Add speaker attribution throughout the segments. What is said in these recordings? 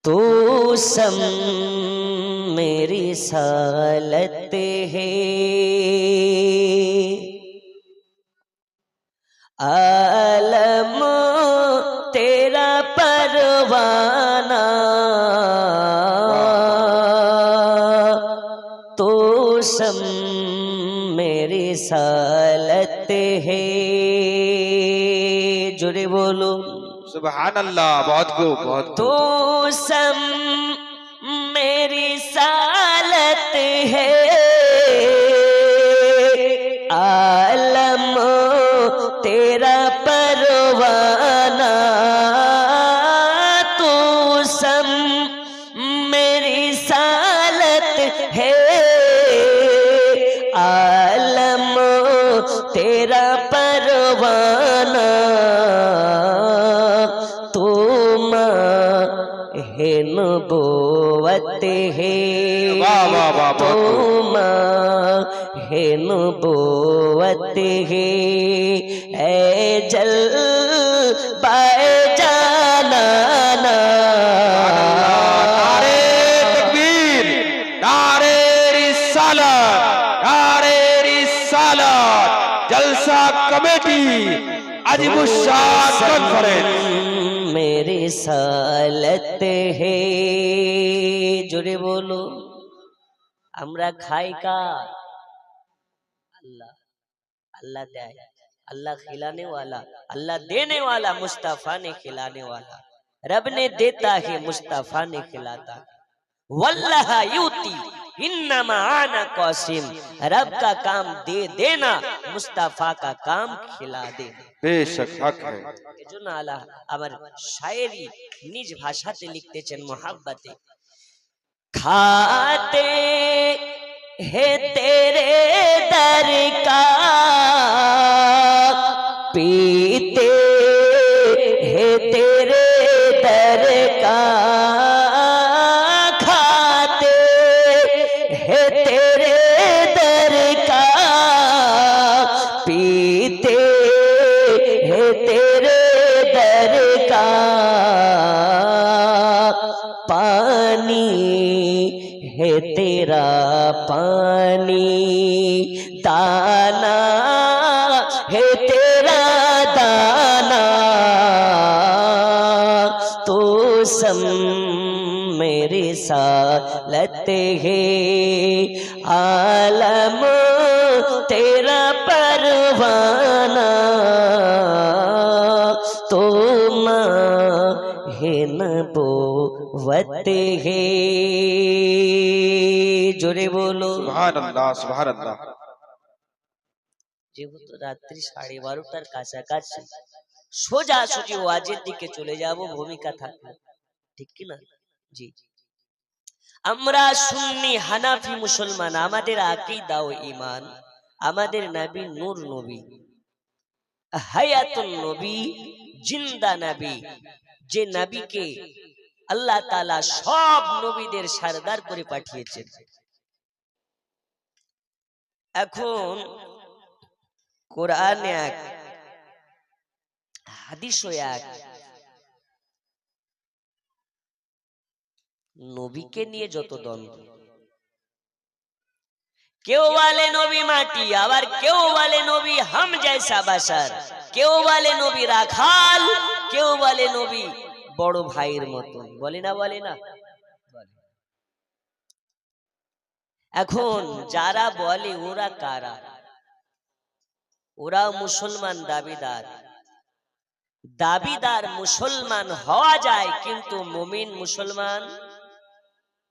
Speaker 1: तो सम मेरी सालत है, आलम तेरा परवाना, तो सम मेरी सालत है। जुड़े बोलो
Speaker 2: सुभान अल्लाह। बहुत खूब, बहुत खूब।
Speaker 1: तो सम मेरी सालत है, आलम तेरा परवाना, तो सम मेरी सालत है, आलम तेरा परवाना, तो है नबूवत है,
Speaker 2: वाह वाह वाह,
Speaker 1: तो
Speaker 2: बहुत खूब।
Speaker 1: है नबूवत है। ऐ जल पाए जाना,
Speaker 2: नारे तकबीर, नारे रिसालत, नारे रिसालत। जलसा कमेटी अजीमुशान कॉन्फ्रेंस।
Speaker 1: मेरी सालत है। जुड़े बोलो আমরা খাই কার? अल्लाह। अल्लाह देय, अल्लाह खिलाने वाला, अल्लाह देने वाला, मुस्तफा ने खिलाने वाला। रब ने देता है, मुस्तफा ने खिलाता। वल्लाह यूती इन्नमा आना कासिम। रब का काम दे देना, मुस्तफा का काम खिला देना।
Speaker 2: बेशक हक है।
Speaker 1: এজন্য আল্লাহ আমার শায়েরি নিজ ভাষাতে লিখতেছেন মোহাব্বতে। खाते है तेरे दर का, पीते है तेरे दर का, खाते है तेरे दर का, पीते है तेरे दर का, पानी है तेरा पानी, दाना है तेरा दाना, तो सम मेरे सालत है, आलम तेरा परवाना, तो है नबूवत है। জোরে বলো
Speaker 2: सुभान अल्लाह, सुभान अल्लाह।
Speaker 1: যেহেতু রাত্রি 12:30টার কাছাকাছি, সোজাসুজি ওয়াজের দিকে চলে যাব ভূমিকা থাকলো, ঠিক কি না? জি, আমরা সুন্নি হানাফি মুসলমান, আমাদের আকীদা ও ঈমান, আমাদের নবী নূর নবী, হায়াতুন নবী, জিন্দা নবী, যে নবীকে আল্লাহ তাআলা সব নবীদের সরদার করে পাঠিয়েছেন। এখন কোরআন এক, হাদিসও এক, নবীকে নিয়ে যত দ্বন্দ্ব। কেউ বলে নবী মাটি, আবার কেউ বলে নবী হাম জৈসা বাশার, কেউ বলে নবী রাখাল, কেউ বলে নবী বড় ভাইয়ের মতন। বলে না, বলে না? এখন যারা বলে ওরা কারা? ওরা মুসলমান দাবিদার। দাবিদার মুসলমান হওয়া যায়, কিন্তু মুমিন মুসলমান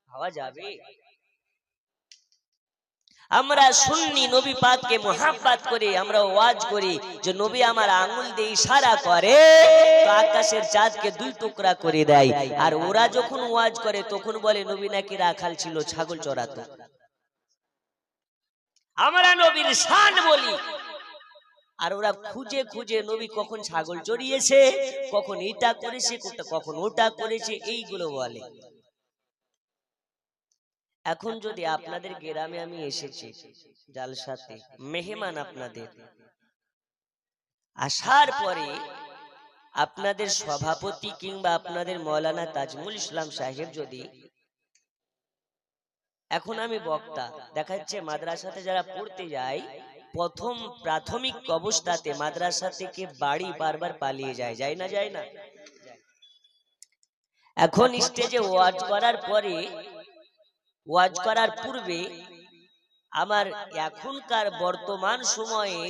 Speaker 1: হওয়া যাবে? আমরা সুন্নি নবী পাককে মোহাব্বত করে আমরা ওয়াজ করি যে নবী আমার আঙ্গুল দিয়ে ইশারা করে তো আকাশের চাঁদকে দুই টুকরা করে দেয়। আর ওরা যখন ওয়াজ করে তখন বলে নবী নাকি রাখাল ছিল, ছাগল চড়াতো। আমরা নবীর শান বলি, আর ওরা খুঁজে খুঁজে নবী কখন ছাগল চড়িয়েছে, কখন এটা করেছে, কখন ওটা করেছে, এইগুলো বলে। এখন যদি আপনাদের গ্রামে আমি এসেছি জালসাতে, মেহমান আপনাদের, আসার পরে আপনাদের সভাপতি কিংবা আপনাদের মৌলানা তাজমুল ইসলাম সাহেব যদি, এখন আমি বক্তা, দেখা যাচ্ছে মাদ্রাসাতে যারা পড়তে যায় প্রথম প্রাথমিক অবস্থাতে মাদ্রাসা থেকে বাড়ি বারবার পালিয়ে যায়, যায় না যায় না? এখন স্টেজে ওয়াজ করার পরে, ওয়াজ করার পূর্বে আমার এখনকার বর্তমান সময়ে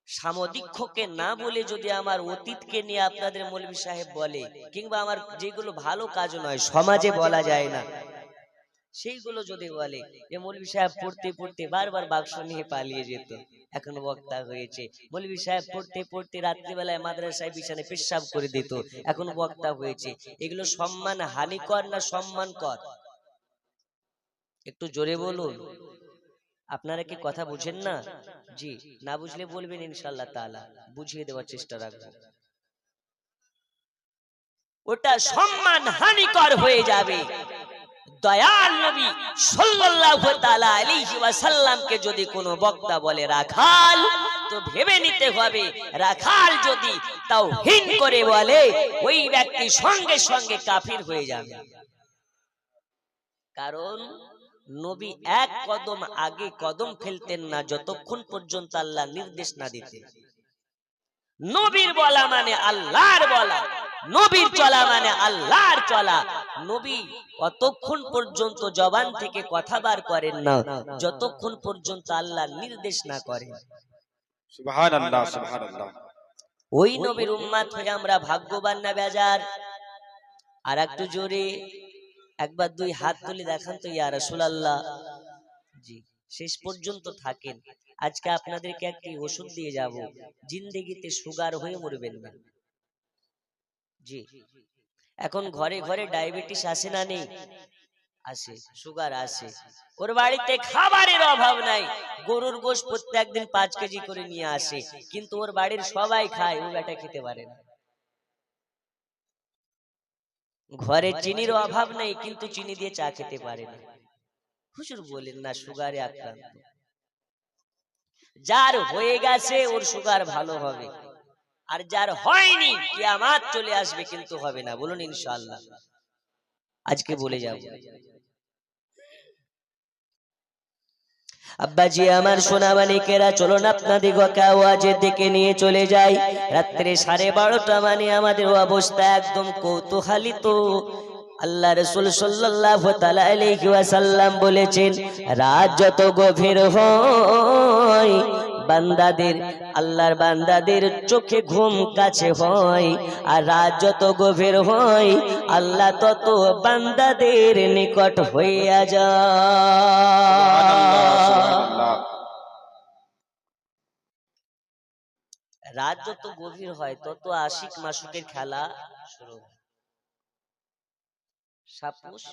Speaker 1: সামধিক্ষকে না বলে যদি আমার অতীতকে নিয়ে আপনাদের মৌলভী সাহেব বলে, কিংবা আমার যেগুলো ভালো কাজ নয় সমাজে বলা যায় না সেইগুলো যদি বলে, যে মৌলভী সাহেব পড়তে পড়তে বারবার বাক্স নিয়ে পালিয়ে যেত, এখন বক্তা হয়েছে। মৌলভী সাহেব পড়তে পড়তে রাত্রিবেলায় মাদ্রাসায় বিছানে পেশাব করে দিত, এখন বক্তা হয়েছে। এগুলো সম্মান হানিকর না সম্মানকর? একটু জোরে বলুন। আপনারা কি কথা বুঝেন না? জি, না বুঝলে বলবেন, ইনশাআল্লাহ তাআলা বুঝিয়ে দেওয়ার চেষ্টা রাখবো। ওটা সম্মান হানিকর হয়ে যাবে। দয়াল নবী সাল্লাল্লাহু তাআলা আলাইহি ওয়াসাল্লামকে যদি কোনো বক্তা বলে রাখাল, তো ভেবে নিতে হবে রাখাল যদি তাওহীদ করে বলে, ওই ব্যক্তি সঙ্গে সঙ্গে কাফির হয়ে যাবে। কারণ নবী এক কদম আগে কদম ফেলতেন না যতক্ষণ পর্যন্ত আল্লাহ নির্দেশ না দিতেন। নবীর বলা মানে আল্লাহর বলা, নবীর চলা মানে আল্লাহর চলা। নবী অতক্ষণ পর্যন্ত জবান থেকে কথা বার করেন না যতক্ষণ পর্যন্ত আল্লাহ নির্দেশ না করেন।
Speaker 2: সুবহানাল্লাহ, সুবহানাল্লাহ।
Speaker 1: ওই নবীর উম্মত হয়ে আমরা ভাগ্যবান না বেজার? আর একটু জোরে একবার দুই হাত তুলে দেখান তো, ইয়া রাসূলুল্লাহ। জি, শেষ পর্যন্ত থাকেন। আজকে আপনাদেরকে একটি ওষুধ দিয়ে যাব, জিন্দেগিতে সুগার হয়ে মরবেন না। জি, এখন ঘরে ঘরে ডায়াবেটিস আসে না নেই? আসে, সুগার আসে। ওর বাড়িতে খাবারের অভাব নাই, গরুর গোশত প্রত্যেকদিন 5 কেজি করে নিয়ে আসে, কিন্তু ওর বাড়ির সবাই খায়, ও বেটা খেতে পারে না। ঘরে চিনির অভাব নেই, কিন্তু চিনি দিয়ে চা খেতে পারে না। হুজুর বলেন না সুগারে আক্রান্ত। যার হয়ে গেছে ওর সুগার ভালো হবে, আর যার হয়নি কিয়ামত চলে আসবে, কিন্তু হবে না। বলুন ইনশাআল্লাহ। আজকে বলে যাব। আব্বাজি আমার সোনামানিকেরা, চলুন আপনাদিগকে আওয়াজের দিকে নিয়ে চলে যাই। রাত্রে 12:30 মানে আমাদের অবস্থা একদম কৌতূহলিত। আল্লাহ রাসূল সাল্লাল্লাহু তাআলা আলাইহি ওয়াসাল্লাম বলেছেন, রাত যত গভীর হয় বান্দাদের, আল্লাহর বান্দাদের চোখে ঘুম কাছে হয়, আর রাত যত গভীর হয় আল্লাহ তত বান্দাদের নিকট হইয়া যায়। রাত যত গভীর হয় তত আশিক মাসুকের খেলা শুরু হয়। সাপোজ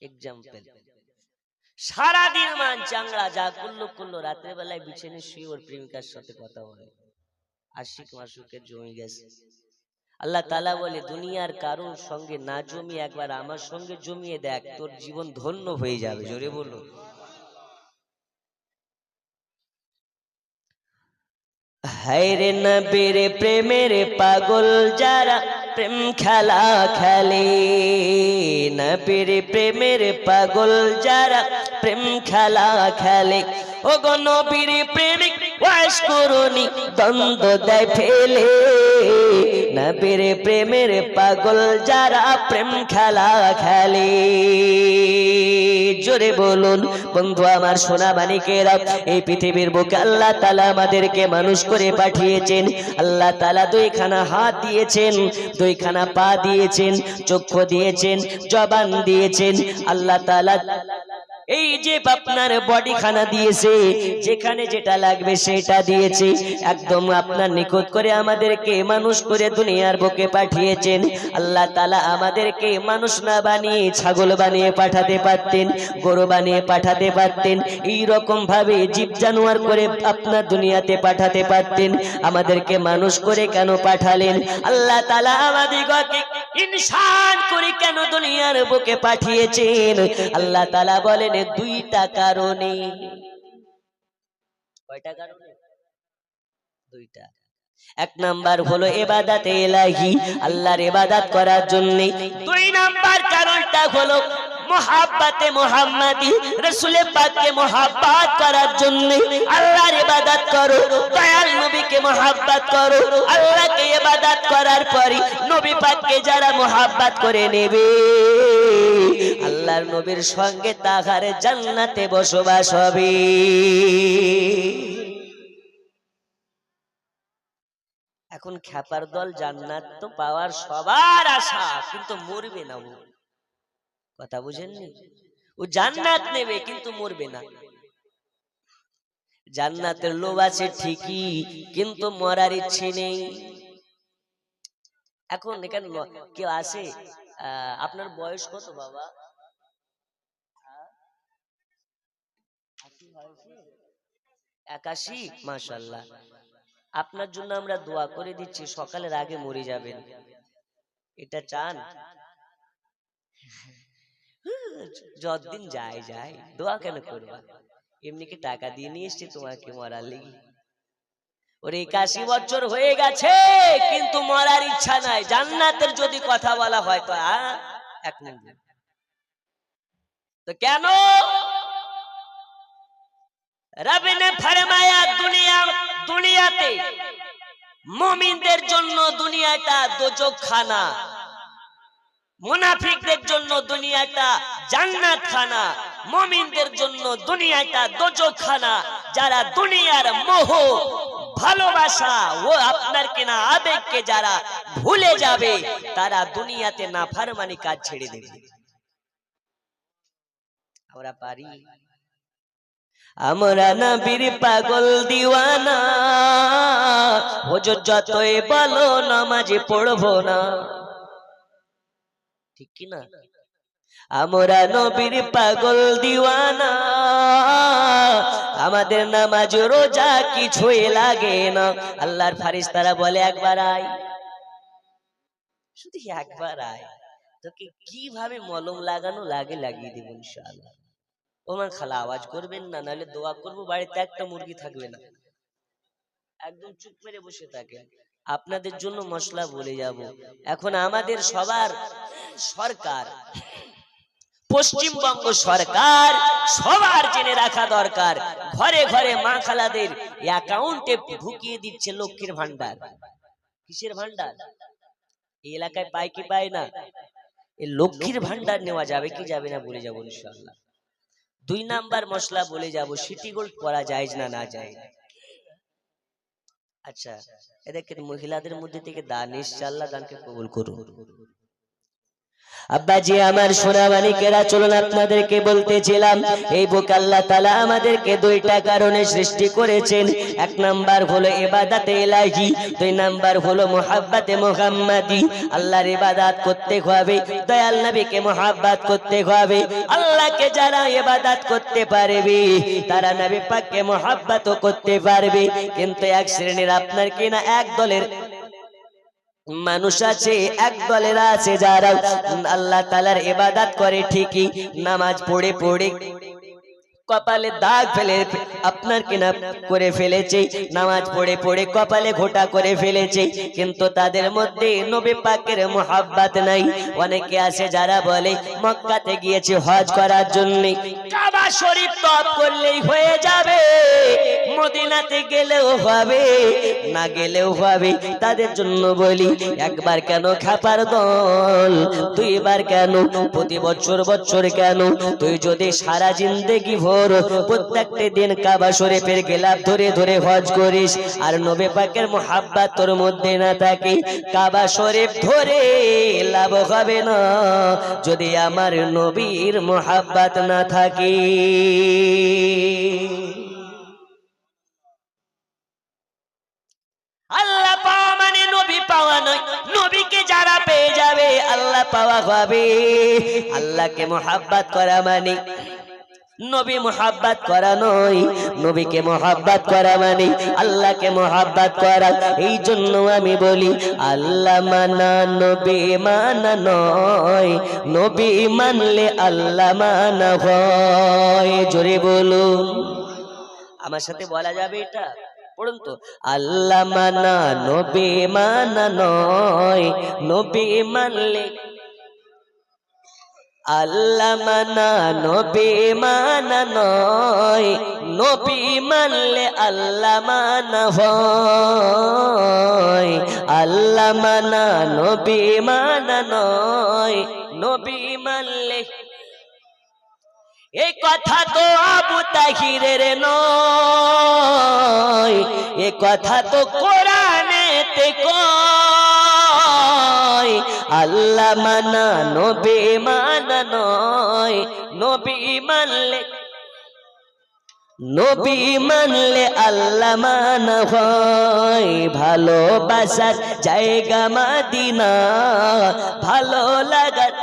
Speaker 1: এক্সাম্পল, সারাদিন মান চাংড়া যা করলো রাতের বেলায় বিছানে শুয়ে ওর প্রেমিকার সাথে কথা বলে, আশিক মাসুকের জমে গেছে। আল্লাহ তাআলা বলে, দুনিয়ার কারোর সঙ্গে না জমিয়ে একবার আমার সঙ্গে জমিয়ে দেখ, তোর জীবন ধন্য হয়ে যাবে। জোরে বলো। হায়রে নবীর প্রেমের পাগল যারা প্রেম খেলা খেলে, নবীর প্রেমের পাগল যারা প্রেম খেলা খেলে, ও গো নবীর প্রেমিক ওয়াস করুনি দ্বন্দ্ব দেয় ফেলে, নবীর প্রেমের পাগল যারা প্রেম খেলা খেলে। জোরে বলুন বন্ধু আমার সোনা মানিকেরা, এই পৃথিবীর বুকে আল্লাহ তাআলা আমাদেরকে মানুষ করে পাঠিয়েছেন। আল্লাহ তাআলা দুইখানা হাত দিয়েছেন, দুইখানা পা দিয়েছেন, চক্ষু দিয়েছেন, জবান দিয়েছেন। আল্লাহ তাআলা এই যে আপনার বডি খানা দিয়েছে, যেখানে যেটা লাগবে সেটা দিয়েছে, একদম আপনার নিখুঁত করে আমাদেরকে মানুষ করে দুনিয়ার বুকে পাঠিয়েছেন। আল্লাহ তাআলা আমাদেরকে মানুষ না বানিয়ে ছাগল বানিয়ে পাঠাতে পারতেন, গরু বানিয়ে পাঠাতে পারতেন, এই রকম ভাবে জীব জানোয়ার করে আপনার দুনিয়াতে পাঠাতে পারতেন। আমাদেরকে মানুষ করে কেন পাঠালেন? আল্লাহ তাআলা আমাদেরকে ইনসান করে কেন দুনিয়ার বুকে পাঠিয়েছেন? আল্লাহ তাআলা বলেন দুইটা কারণে। কয়টা কারণে? দুইটা। এক নাম্বার হলো ইবাদাতে ইলাহি, আল্লাহর ইবাদত করার জন্য। দুই নাম্বার কারণটা হলো মুহাব্বতে মুহাম্মাদি, রাসূল পাককে মুহাব্বত করার জন্য। আল্লাহর ইবাদত করো, দয়াল নবীকে মুহাব্বত করো। আল্লাহকে ইবাদত করার পরে নবী পাককে যারা মুহাব্বত করে নেবে, আল্লাহর নবীর সঙ্গে তাহার জান্নাতে বসবাস হবে। এখন খ্যাপার দল জান্নাত তো পাওয়ার সবার আশা, কিন্তু মরবে না। ও কথা বুঝেননি? ও জান্নাত নেবে কিন্তু মরবে না। জান্নাতের লোভ আছে ঠিকই, কিন্তু মরার ইচ্ছে নেই। এখন এখানে কেউ আছে? আপনার বয়স কত বাবা? 81? মাশাআল্লাহ। আপনার জন্য আমরা দোয়া করে দিচ্ছি, সকালের আগে মরে যাবেন। এটা চান? যতদিন যায় যায়, দোয়া কেন করবা? এমনি কি টাকা দিয়ে নিয়ে এসছি তোমাকে মরার লেগে? ওর 81 বছর হয়ে গেছে, কিন্তু মরার ইচ্ছা নাই। জান্নাতের যদি কথা বলা হয় তো এক মিনিট, তো কেন? রব ने फरमाया দুনিয়াতে মুমিনদের জন্য দুনিয়াটা দোজখখানা, মুনাফিকদের জন্য দুনিয়াটা জান্নাতখানা। মুমিনদের জন্য দুনিয়াটা দোজখখানা। যারা দুনিয়ার মোহ ভালোবাসা ও আপনার কিনা আবেগকে যারা ভুলে যাবে, তারা দুনিয়াতে নাফরমানি কাজ ছেড়ে দেবে। আমরা পারি? আমরা নবীর পাগল দিওয়ানা, হুজুর যতই বলো নামাজ পড়বো না, ঠিক কি না? আমরা নবীর পাগল দিওয়ানা, আমাদের নামাজ রোজা কিছুই লাগে না। আল্লাহর ফারিস্তারা বলে একবার আয়, শুধু একবার আয়, তোকে কিভাবে মলম লাগানো লাগে লাগিয়ে দেব ইনশাআল্লাহ। ওমান খালা আওয়াজ করবেন না, নাহলে দোয়া করবো বাড়িতে একটা মুরগি থাকবে না। একদম চুপ মেরে বসে থাকেন, আপনাদের জন্য মশলা বলে যাব। এখন আমাদের সবার সরকার, পশ্চিমবঙ্গ সরকার, সবার জেনে রাখা দরকার, ঘরে ঘরে মা খালাদের অ্যাকাউন্টে ঢুকিয়ে দিচ্ছে লক্ষ্মীর ভান্ডার। কিসের ভান্ডার? এই এলাকায় পায় কি পায় না? এই লক্ষ্মীর ভান্ডার নেওয়া যাবে কি যাবে না বলে যাবো ইনশাআল্লাহ। দুই নাম্বার মশলা বলে যাব, সিটি গোল্ড পরা যায় না না যায়? আচ্ছা, এদেরকে মহিলাদের মধ্যে থেকে দান ইনশাআল্লাহ, দানকে কবুল করুন। আব্বাজি আমার সোনা মানিকেরা, চলুন আপনাদেরকে বলতেছিলাম, এই বুক আল্লাহ তাআলা আমাদেরকে দুইটা কারণে সৃষ্টি করেছেন। এক নাম্বার হলো ইবাদাতে ইলাহি, দুই নাম্বার হলো মুহাব্বতে মুহাম্মাদি। আল্লাহর ইবাদত করতে হবে, দয়াল নবীকে মুহাব্বত করতে হবে। আল্লাহকে যারা ইবাদত করতে পারবে, তারা নবী পাককে মুহাব্বতও করতে পারবে। কিন্তু এক শ্রেণীর আপনার কিনা এক দলের মানুষ আছে, এক দলের আছে যারা আল্লাহ তাআলার ইবাদত করে ঠিকই, নামাজ পড়ে পড়ে কপালে দাগ ফেলে আপনার কিনা করে ফেলেছে, নামাজ পড়ে পড়ে কপালে ঘোটা করে ফেলেছে, কিন্তু তাদের মধ্যে নবী পাকের মুহাব্বত নাই। অনেকে আছে যারা বলে মক্কাতে গিয়েছে হজ করার জন্য, কাবা শরীফ তওয়াফ করলেই হয়ে যাবে, মদিনাতে গেলেও হবে, না গেলেও হবে। তাদের জন্য বলি, একবার কেন খাপার দল, দুইবার কেন, প্রতি বছর বছর কেন? তুই যদি সারা জিন্দেগি ভোর প্রত্যেকটা দিন কাবা শরীফের গেলাপ ধরে ধরে হজ করিস, আর নবী পাকের মুহাব্বত তোর মধ্যে না থাকে, কাবা শরীফ ধরে লাভ হবে না যদি আমার নবীর মুহাব্বত না থাকে। আল্লাহ পাওয়া মানে নবী পাওয়া নয়, নবীকে যারা পেয়ে যাবে আল্লাহ পাওয়া হবে। আল্লাহকে মুহাব্বত করা মানে নবী মুহাব্বত করা নয়, নবীকে মুহাব্বত করা মানে আল্লাহকে মুহাব্বত করা। এই জন্য আমি বলি, আল্লাহ মানা নবী মানা নয়, নবী মানলে আল্লাহ মানা হয়। জোরে বলুন, আমার সাথে বলা যাবে এটা? পড়ুন তো, আল্লাহ মানা নবী মানা নয়, নবী মানলে আল্লাহ মানা নবী মানা নয়, নবী মানলে আল্লাহ মানা হয়। আল্লাহ মানা নবী মানা নয়, নবী মানলে। এই কথা তো আবু তাহিরের নয়, এ কথা তো কোরআনেতে কয়। আল্লাহ মানা নবী মানা নয়, নবী মানলে নবী মানলে আল্লাহ মানা হয়। ভালোবাসার জায়গা মদিনা, ভালো লাগার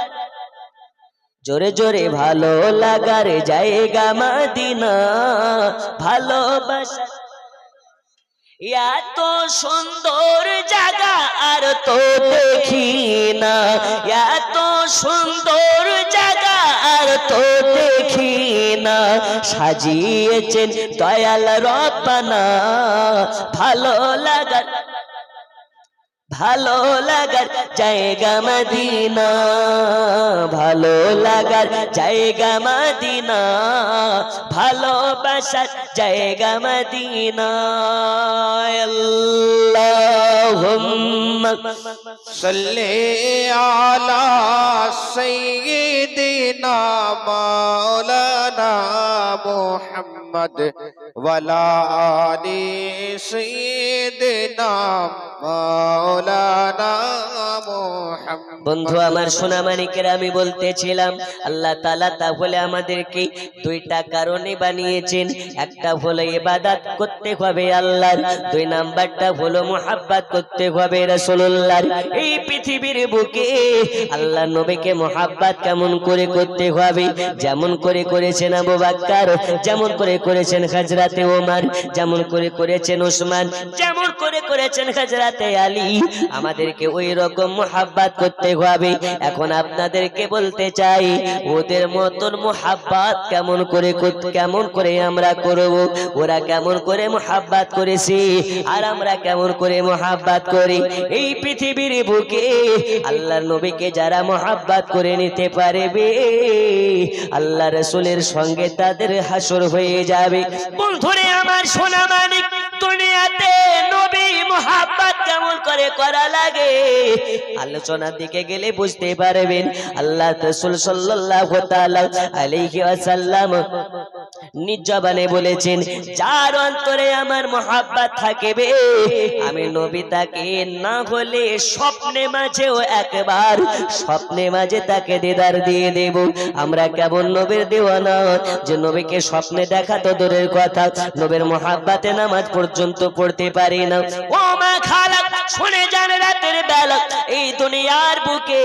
Speaker 1: জোরে জোরে ভালো লাগার জায়গা মদিনা, ভালোবাসা এত সুন্দর জায়গা আর তো দেখি না, এত সুন্দর জায়গা আর তো দেখি না। সাজিয়েছেন দয়াল রব্বানা, ভালো লাগার ভালো লাগার জায়গা মদিনা, ভালো লাগার জায়গা মদিনা, ভালোবাসার জায়গা মদিনা। আল্লাহুম্মা
Speaker 2: সাল্লি আলা সাইয়্যিদিনা মাওলানা মুহাম্মদ ওয়ালা আলি সাইয়্যিদিনা মাওলানা মুহাম্মদ।
Speaker 1: বন্ধু আমার সোনা মানিকের, আমি বলতেছিলাম আল্লাহ তাআলা তাহলে আমাদেরকে দুইটা কারণে বানিয়েছেন। একটা হলো ইবাদত করতে হবে আল্লাহর, দুই নাম্বারটা হলো মুহাব্বত করতে হবে রাসূলুল্লাহর। এই পৃথিবীর বুকে আল্লাহ নবীকে মুহাব্বত কেমন করে করতে হবে, যেমন করে করেছেন আবু বকর, যেমন করে করেছেন হযরতে ওমর, যেমন করে করেছেন ওসমান, যেমন করে করেছেন হযরতে আলী, আমাদেরকে ওই রকম মুহাব্বত করতে হবে। এখন আপনাদেরকে বলতে চাই, ওদের মতন মুহাব্বত কেমন করে আমরা করব। ওরা কেমন করে মুহাব্বত করেছে আর আমরা কেমন করে মুহাব্বত করি। এই পৃথিবীর বুকে আল্লাহর নবীকে যারা মুহাব্বত করে নিতে পারবে, আল্লাহ রাসূলের সঙ্গে তাদের হাসর হয়ে যাবে। বন্ধুরে আমার সোনা মানিক, দুনিয়াতে নবী মুহাব্বত কেমন করে করা লাগে আলোচনার দিকে গেলে বুঝতে পারবেন। আল্লাহ রাসূল সাল্লাল্লাহু তাআলা আলাইহি ওয়াসাল্লাম নিজ জবানে বলেছেন, যার অন্তরে আমার মুহাব্বত থাকবে, আমি নবী তাকে না হলে স্বপ্নে মাঝেও একবার, স্বপ্নে মাঝে তাকে দিদার দিয়ে দেব। আমরা কেমন নবীর দিওয়ানা যে নবীকে স্বপ্নে দেখা তো দূরের কথা, নবীর মুহাব্বতে নামাজ পর্যন্ত পড়তে পারি না। ও মা খালা, শুনে যান, রাতের বেলা এই দুনিয়ার বুকে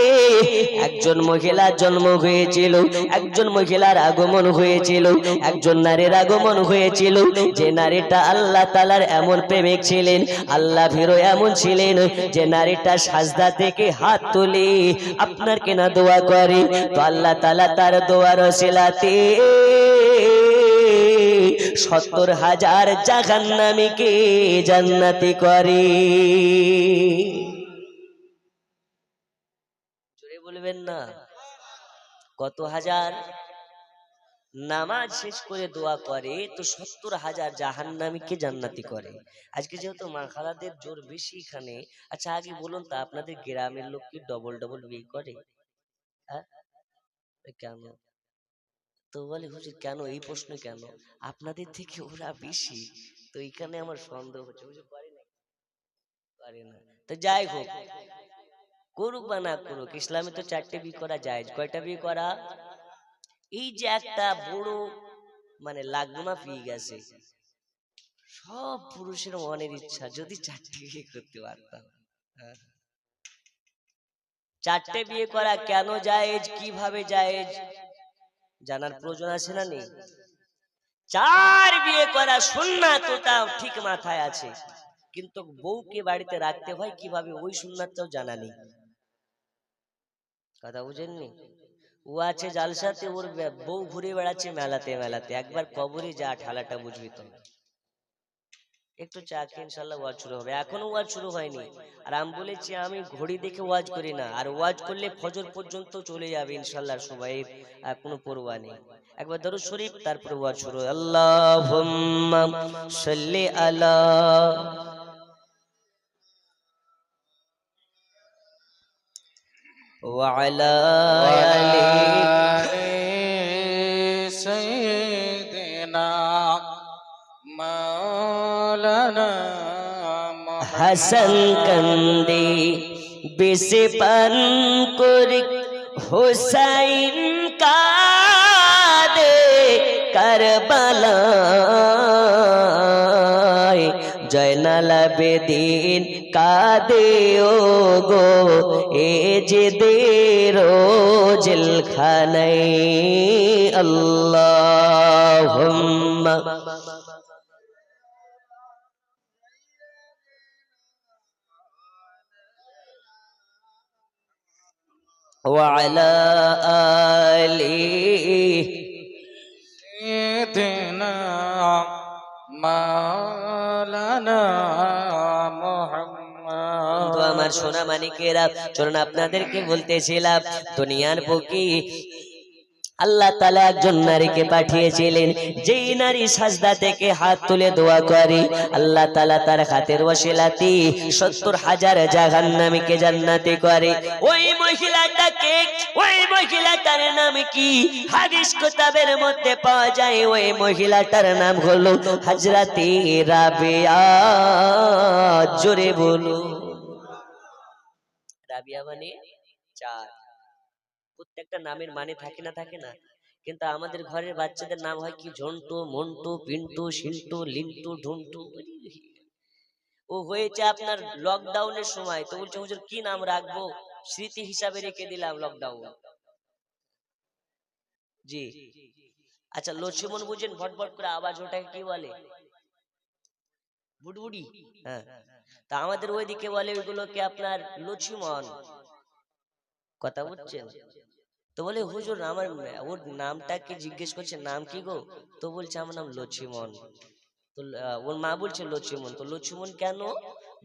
Speaker 1: একজন মহিলা জন্ম হয়েছিল, একজন মহিলার আগমন হয়েছিল, একজন নারীর আগমন হয়েছিল। যে নারীটা আল্লাহ তাআলার এমন প্রেমিক ছিলেন, আল্লাহ ভীরু এমন ছিলেন, যে নারীটা সাজদা থেকে হাত তুলে আপনার কেনা দোয়া করে, তো আল্লাহ তাআলা তার দোয়ার ওসিলাতে ৭০,০০০ জাহান্নামীকে জান্নাতি করে। জোরে বলবেন না? কত হাজার নামাজ শেষ করে দোয়া করে, তো ৭০,০০০ জাহান্নামীকে জান্নাতি করে। আজকে যেহেতু মা খালাদের জোর বেশি এখানে, আচ্ছা আগে বলুন তো, আপনাদের গ্রামের লোক কি ডবল ডবল বিয়ে করে? হ্যাঁ, কেন? তো বলে হুজুর কেন, এই প্রশ্ন কেন? আপনাদের থেকে ওরা বেশি, তো এখানে আমার সন্দেহ হচ্ছে। হুজুর করে না? করে না। তো যাই হোক, করুক বা না করুক, ইসলামে তো ৪টে বিয়ে করা জায়েজ। কয়টা বিয়ে করা? এই যে একটা বড় লাগমা পেয়ে গেছে, সব পুরুষের মনের ইচ্ছা যদি ৪টে বিয়ে করতে পারতাম। ৪টে বিয়ে করা কেন জায়েজ, কিভাবে জায়েজ জানার প্রয়োজন আছে না নেই? ৪ বিয়ে করা সুন্নাত, ওটাও ঠিক মাথায় আছে, কিন্তু বউকে বাড়িতে রাখতে হয় কিভাবে, ওই সুন্নাতটাও জানা নেই। কথা বুঝেননি? ও আছে জালসাতে, ওর বউ ঘুরে বেড়াচ্ছে মেলাতে মেলাতে। একবার কবরে যা, ঠালাটা বুঝবি তো। একটু চা খেয়ে ইনশাল্লাহ ওয়াজ শুরু হবে, এখনো ওয়াজ শুরু হয়নি। আর আমি বলেছি আমি ঘড়ি দেখে ওয়াজ করি না, আর ওয়াজ করলে ফজর পর্যন্ত চলে যাবে ইনশাল্লাহ, সবাই কোনো পরোয়া নেই। একবার দরুদ শরীফ তারপরে ওয়াজ শুরু। আল্লাহুম্মা সাল্লি আলা ওয়া আলা আলি
Speaker 2: سيدنا مولانا
Speaker 1: হাসান কান্দি বেশে পান করে হুসাইন কাঁদে কারবালায়, জয়নাল আবেদিন কাঁদে ও গো এ যে দেরো জেলখানায়। আল্লাহুম্মা وعلى آله
Speaker 2: سيدنا مولانا محمد।
Speaker 1: তো আমার সোনা মানিকেরা, চলুন আপনাদেরকে বলতেছিলাম দুনিয়ার বুকে আল্লাহ তাআলা একজন নারীকে পাঠিয়েছিলেন, যেই নারী সাজদা থেকে হাত তুলে দোয়া করে আল্লাহ তাআলা তার হাতের ওসিলাতে ৭০,০০০ জাহান্নামীকে জান্নাতি করে। ওই মহিলাটার নাম কি? হাদিস কিতাবের মধ্যে পাওয়া যায়, ওই মহিলাটার নাম হলো হযরতে রাবিয়া। জোরে বলো, রাবিয়া মানে চাঁদ। প্রত্যেকটা নামের মানে থাকে না, থাকে না? কিন্তু আমাদের ঘরের বাচ্চাদের নাম হয় কি? ঝন্টু, মন্টু, পিন্টু, সিন্টু, লিন্টু, ঢুন্টু। ও হয়েছে আপনার লকডাউনের সময়, তো বলছে হুজুর কি নাম রাখবো? স্মৃতি হিসাবে রেখে দিলাম লকডাউন। জি আচ্ছা, লক্ষ্মণ বুঝেন? ভটভট করে আওয়াজ, ওটাকে কি বলে? বুড়বুড়ি। হ্যাঁ, তা আমাদের ওইদিকে বলে ওইগুলোকে আপনার লক্ষ্মণ। কথা বুঝছেন? তো বলে হুজুর আমার ওর নামটাকে জিজ্ঞেস করছে, নাম কি গো? তো বলছে আমার নাম লক্ষ্মণ। তো ওর মা বলছে লক্ষ্মণ, তো লক্ষ্মণ কেন?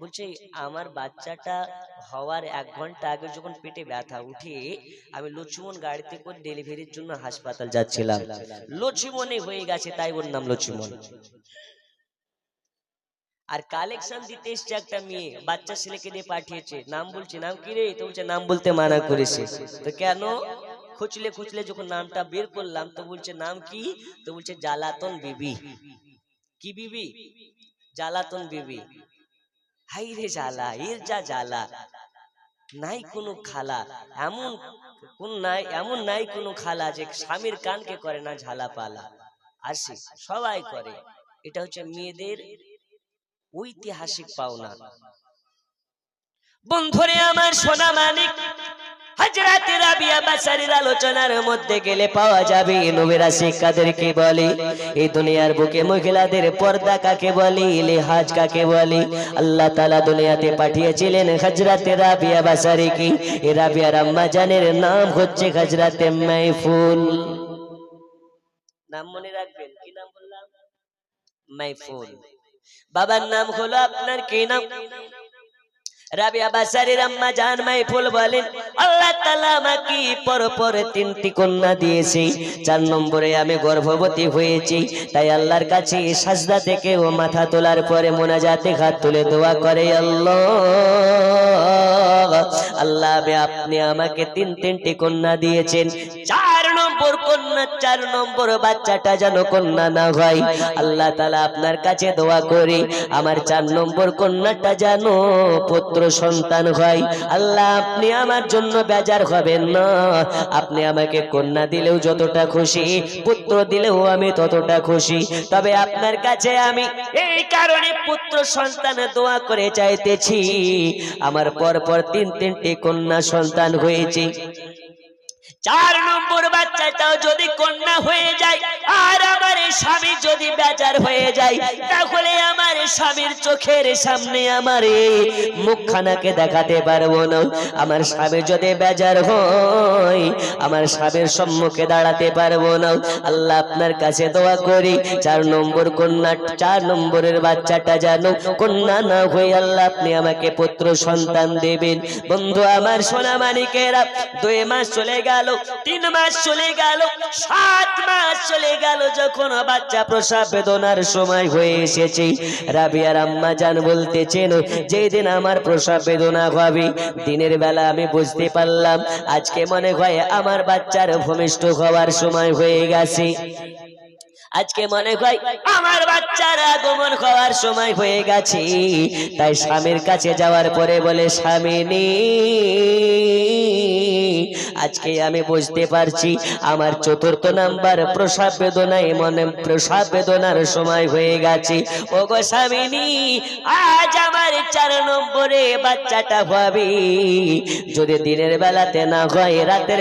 Speaker 1: বলছে আমার বাচ্চাটা হওয়ার ১ ঘন্টা আগে যখন পেটে ব্যথা উঠে আমি লক্ষ্মণ গাড়িতে করে ডেলিভারির জন্য হাসপাতাল যাচ্ছিলাম, লক্ষ্মণে হয়ে গেছে, তাই ওর নাম লক্ষ্মণ। আর কালেকশন দিতে এসছে একটা মেয়ে, বাচ্চা ছেলেকে দিয়ে পাঠিয়েছে, নাম বলছে, নাম কি রে? তো বলছে নাম বলতে মানা করেছে। তো কেন? খুঁজলে খুঁজলে যখন নামটা বের করলাম তো বলছে নাম কি? তো বলছে জ্বালাতন বিবি। কি বিবি? জ্বালাতন বিবি। হাই রে জ্বালা, এর যা জ্বালা, নাই কোনো খালা, এমন নাই কোনো খালা যে স্বামীর কানকে করে না ঝালা পালা। আসি সবাই করে, এটা হচ্ছে মেয়েদের ঐতিহাসিক পাওনা। বন্ধুরে আমার সোনা মানিক, হযরত রাবিয়া বাসারীর আলোচনার মধ্যে গেলে পাওয়া যাবে নবীরা শিক্ষাদেরকে বলে এই দুনিয়ার বুকে মহিলাদের পর্দা কাকে বলে, লিহাজ কাকে বলে। আল্লাহ তাআলা দুনিয়াতে পাঠিয়েছিলেন হযরত রাবিয়া বাসারীকে। এই রাবিয়ার আম্মা জানের নাম হচ্ছে হযরত মাইফুল। নাম মনে রাখবেন, কি নাম বললাম? মাইফুল। বাবার নাম হলো আপনার কি নাম? রাবিয়া বাসারীর আম্মা জান মাইফুল বলেন আল্লাহ তাআলা আমাকে পরপর ৩টি কন্যা দিয়েছে, ৪ নম্বরে আমি গর্ভবতী হয়েছি। তাই আল্লাহর কাছে সাজদা থেকে ও মাথা তোলার পরে মোনাজাতে হাত তুলে দোয়া করে, আল্লাহ আল্লাহ আপনি আমাকে ৩টি কন্যা দিয়েছেন, ৪ নম্বর কন্যা, ৪ নম্বর বাচ্চাটা যেন কন্যা না হয়। আল্লাহ তাআলা আপনার কাছে দোয়া করি আমার ৪ নম্বর কন্যাটা যেন পুত্র সন্তান হয়। আল্লাহ আপনি আমার জন্য বেজার হবেন না, আপনি আমাকে কন্যা দিলেও যতটা খুশি, পুত্র দিলেও আমি ততটা খুশি। তবে আপনার কাছে আমি এই কারণে পুত্র সন্তানের দোয়া করে চাইতেছি, আমার পরপর ৩টি কন্যা সন্তান হয়েছে, ৪ নম্বর বাচ্চাটাও যদি কন্যা হয়ে যায় আর আমার স্বামী যদি বেজার হয়ে যায় তাহলে আমার স্বামীর চোখের সামনে আমার এই মুখখানাকে দেখাতে পারবো না। আমার স্বামী যদি বেজার হয় আমার স্বামীর সম্মুখে দাঁড়াতে পারবো না। আল্লাহ আপনার কাছে দোয়া করি 4 নম্বর কন্যা 4 নম্বরের বাচ্চাটা জানো কন্যা না হয়ে আল্লাহ আপনি আমাকে পুত্র সন্তান দেবেন। বন্ধু আমার সোনা মানিকেরা 2 মাস চলে গেল, 3 মাস চলে গেল, 7 মাস চলে গেল, যখন বাচ্চা প্রসব বেদনার সময় হয়ে এসেছে রাবিয়ার আম্মা জান বলতেছেন যেদিন আমার প্রসব বেদনা হবে দিনের বেলা আমি বুঝতে পারলাম আজকে মনে হয় আমার বাচ্চার ভূমিষ্ঠ হওয়ার সময় হয়ে গেছে, আজকে মনে হয় আমার বাচ্চার আগমন হওয়ার সময় হয়ে গেছে। তাই স্বামীর কাছে যাওয়ার পরে বলে স্বামীনি আজকে আমি বুঝতে পারছি আমার 4র্থ নাম্বার প্রসব বেদনায় মনে প্রসব বেদনার সময় হয়ে গেছে। ও গো স্বামীনি আজ আমার 4 নম্বরে বাচ্চাটা হবে, যদি দিনের বেলাতে না হয় রাতের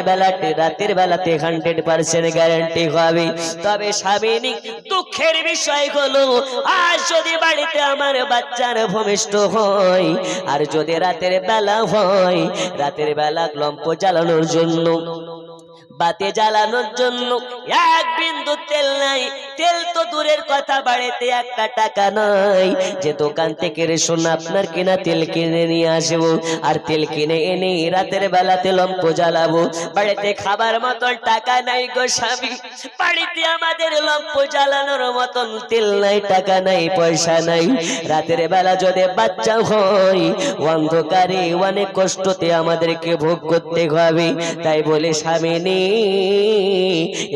Speaker 1: বেলাতে 100% গ্যারান্টি হবে। তবে স্বামীনি দুঃখের বিষয় হলো আজ যদি বাড়িতে আমার বাচ্চার ভূমিষ্ঠ হয় আর যদি রাতের বেলা হয়, রাতের বেলা লম্প জ্বালানোর জন্য বাতি জ্বালানোর জন্য 1 বিন্দু তেল নাই, তেল তো দূরের কথা বাড়িতে 1 টাকা নাই যে দোকান থেকে রেশন আপনার কিনা তেল কিনে নিয়ে আসবো আর তেল কিনে এনে রাতের বেলাতে লম্প জ্বালাবো। বাড়িতে খাবার মতন টাকা নাই গো স্বামী, বাড়িতে আমাদের লম্প জ্বালানোর মতন তেল নাই, টাকা নাই, পয়সা নাই। রাতের বেলা যদি বাচ্চা হয় অন্ধকারে অনেক কষ্টতে আমাদেরকে ভোগ করতে হবে। তাই বলে স্বামীনি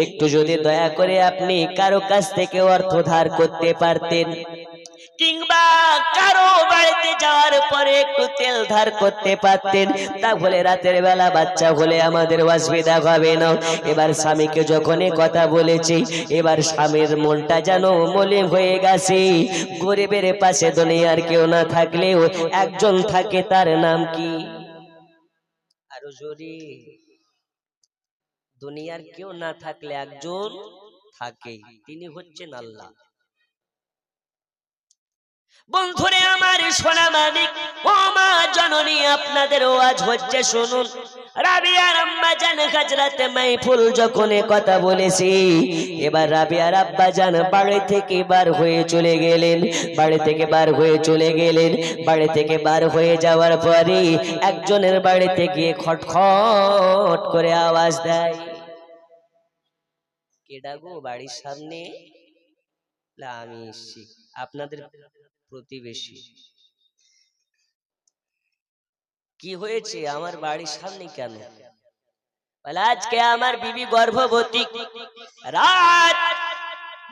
Speaker 1: একটু যদি দয়া করে আপনি কারো কাছ থেকে অর্থ ধার করতে পারতেন কিংবা কারো বাড়িতে যাওয়ার পরে একটু তেল ধার করতে পারতেন তাহলে রাতের বেলা বাচ্চা হলে আমাদের অসুবিধা হবে না। এবার স্বামীকে যখন কথা বলেছি এবার স্বামীর মনটা যেন মলিন হয়ে গেছে। গরিবের পাশে দুনিয়ার কেউ না থাকলেও একজন থাকে, তার নাম কি? আরো জোরে। দুনিয়ার কেউ না থাকলে একজন থাকে, তিনি হচ্ছেন আল্লাহ। বন্ধুরে আমার সোনা মানিক ও মা জননী আপনাদের ওয়াজ হচ্ছে শুনুন। রাবিয়ার আম্মা জান হযরতে মাইফুল যখন কথা বলেছি এবার রাবিয়ার আব্বা জান বাড়ি থেকে বার হয়ে চলে গেলেন, বাড়ি থেকে বার হয়ে চলে গেলেন। বাড়ি থেকে বার হয়ে যাওয়ার পরে একজনের বাড়িতে গিয়ে খটখট করে আওয়াজ দেয়, কে ডাকো বাড়ির সামনে? আমি এসেছি, আপনাদের প্রতিবেশী। কি হয়েছে আমার বাড়ির সামনে কেন? বলে আজকে আমার বিবি গর্ভবতী, রাত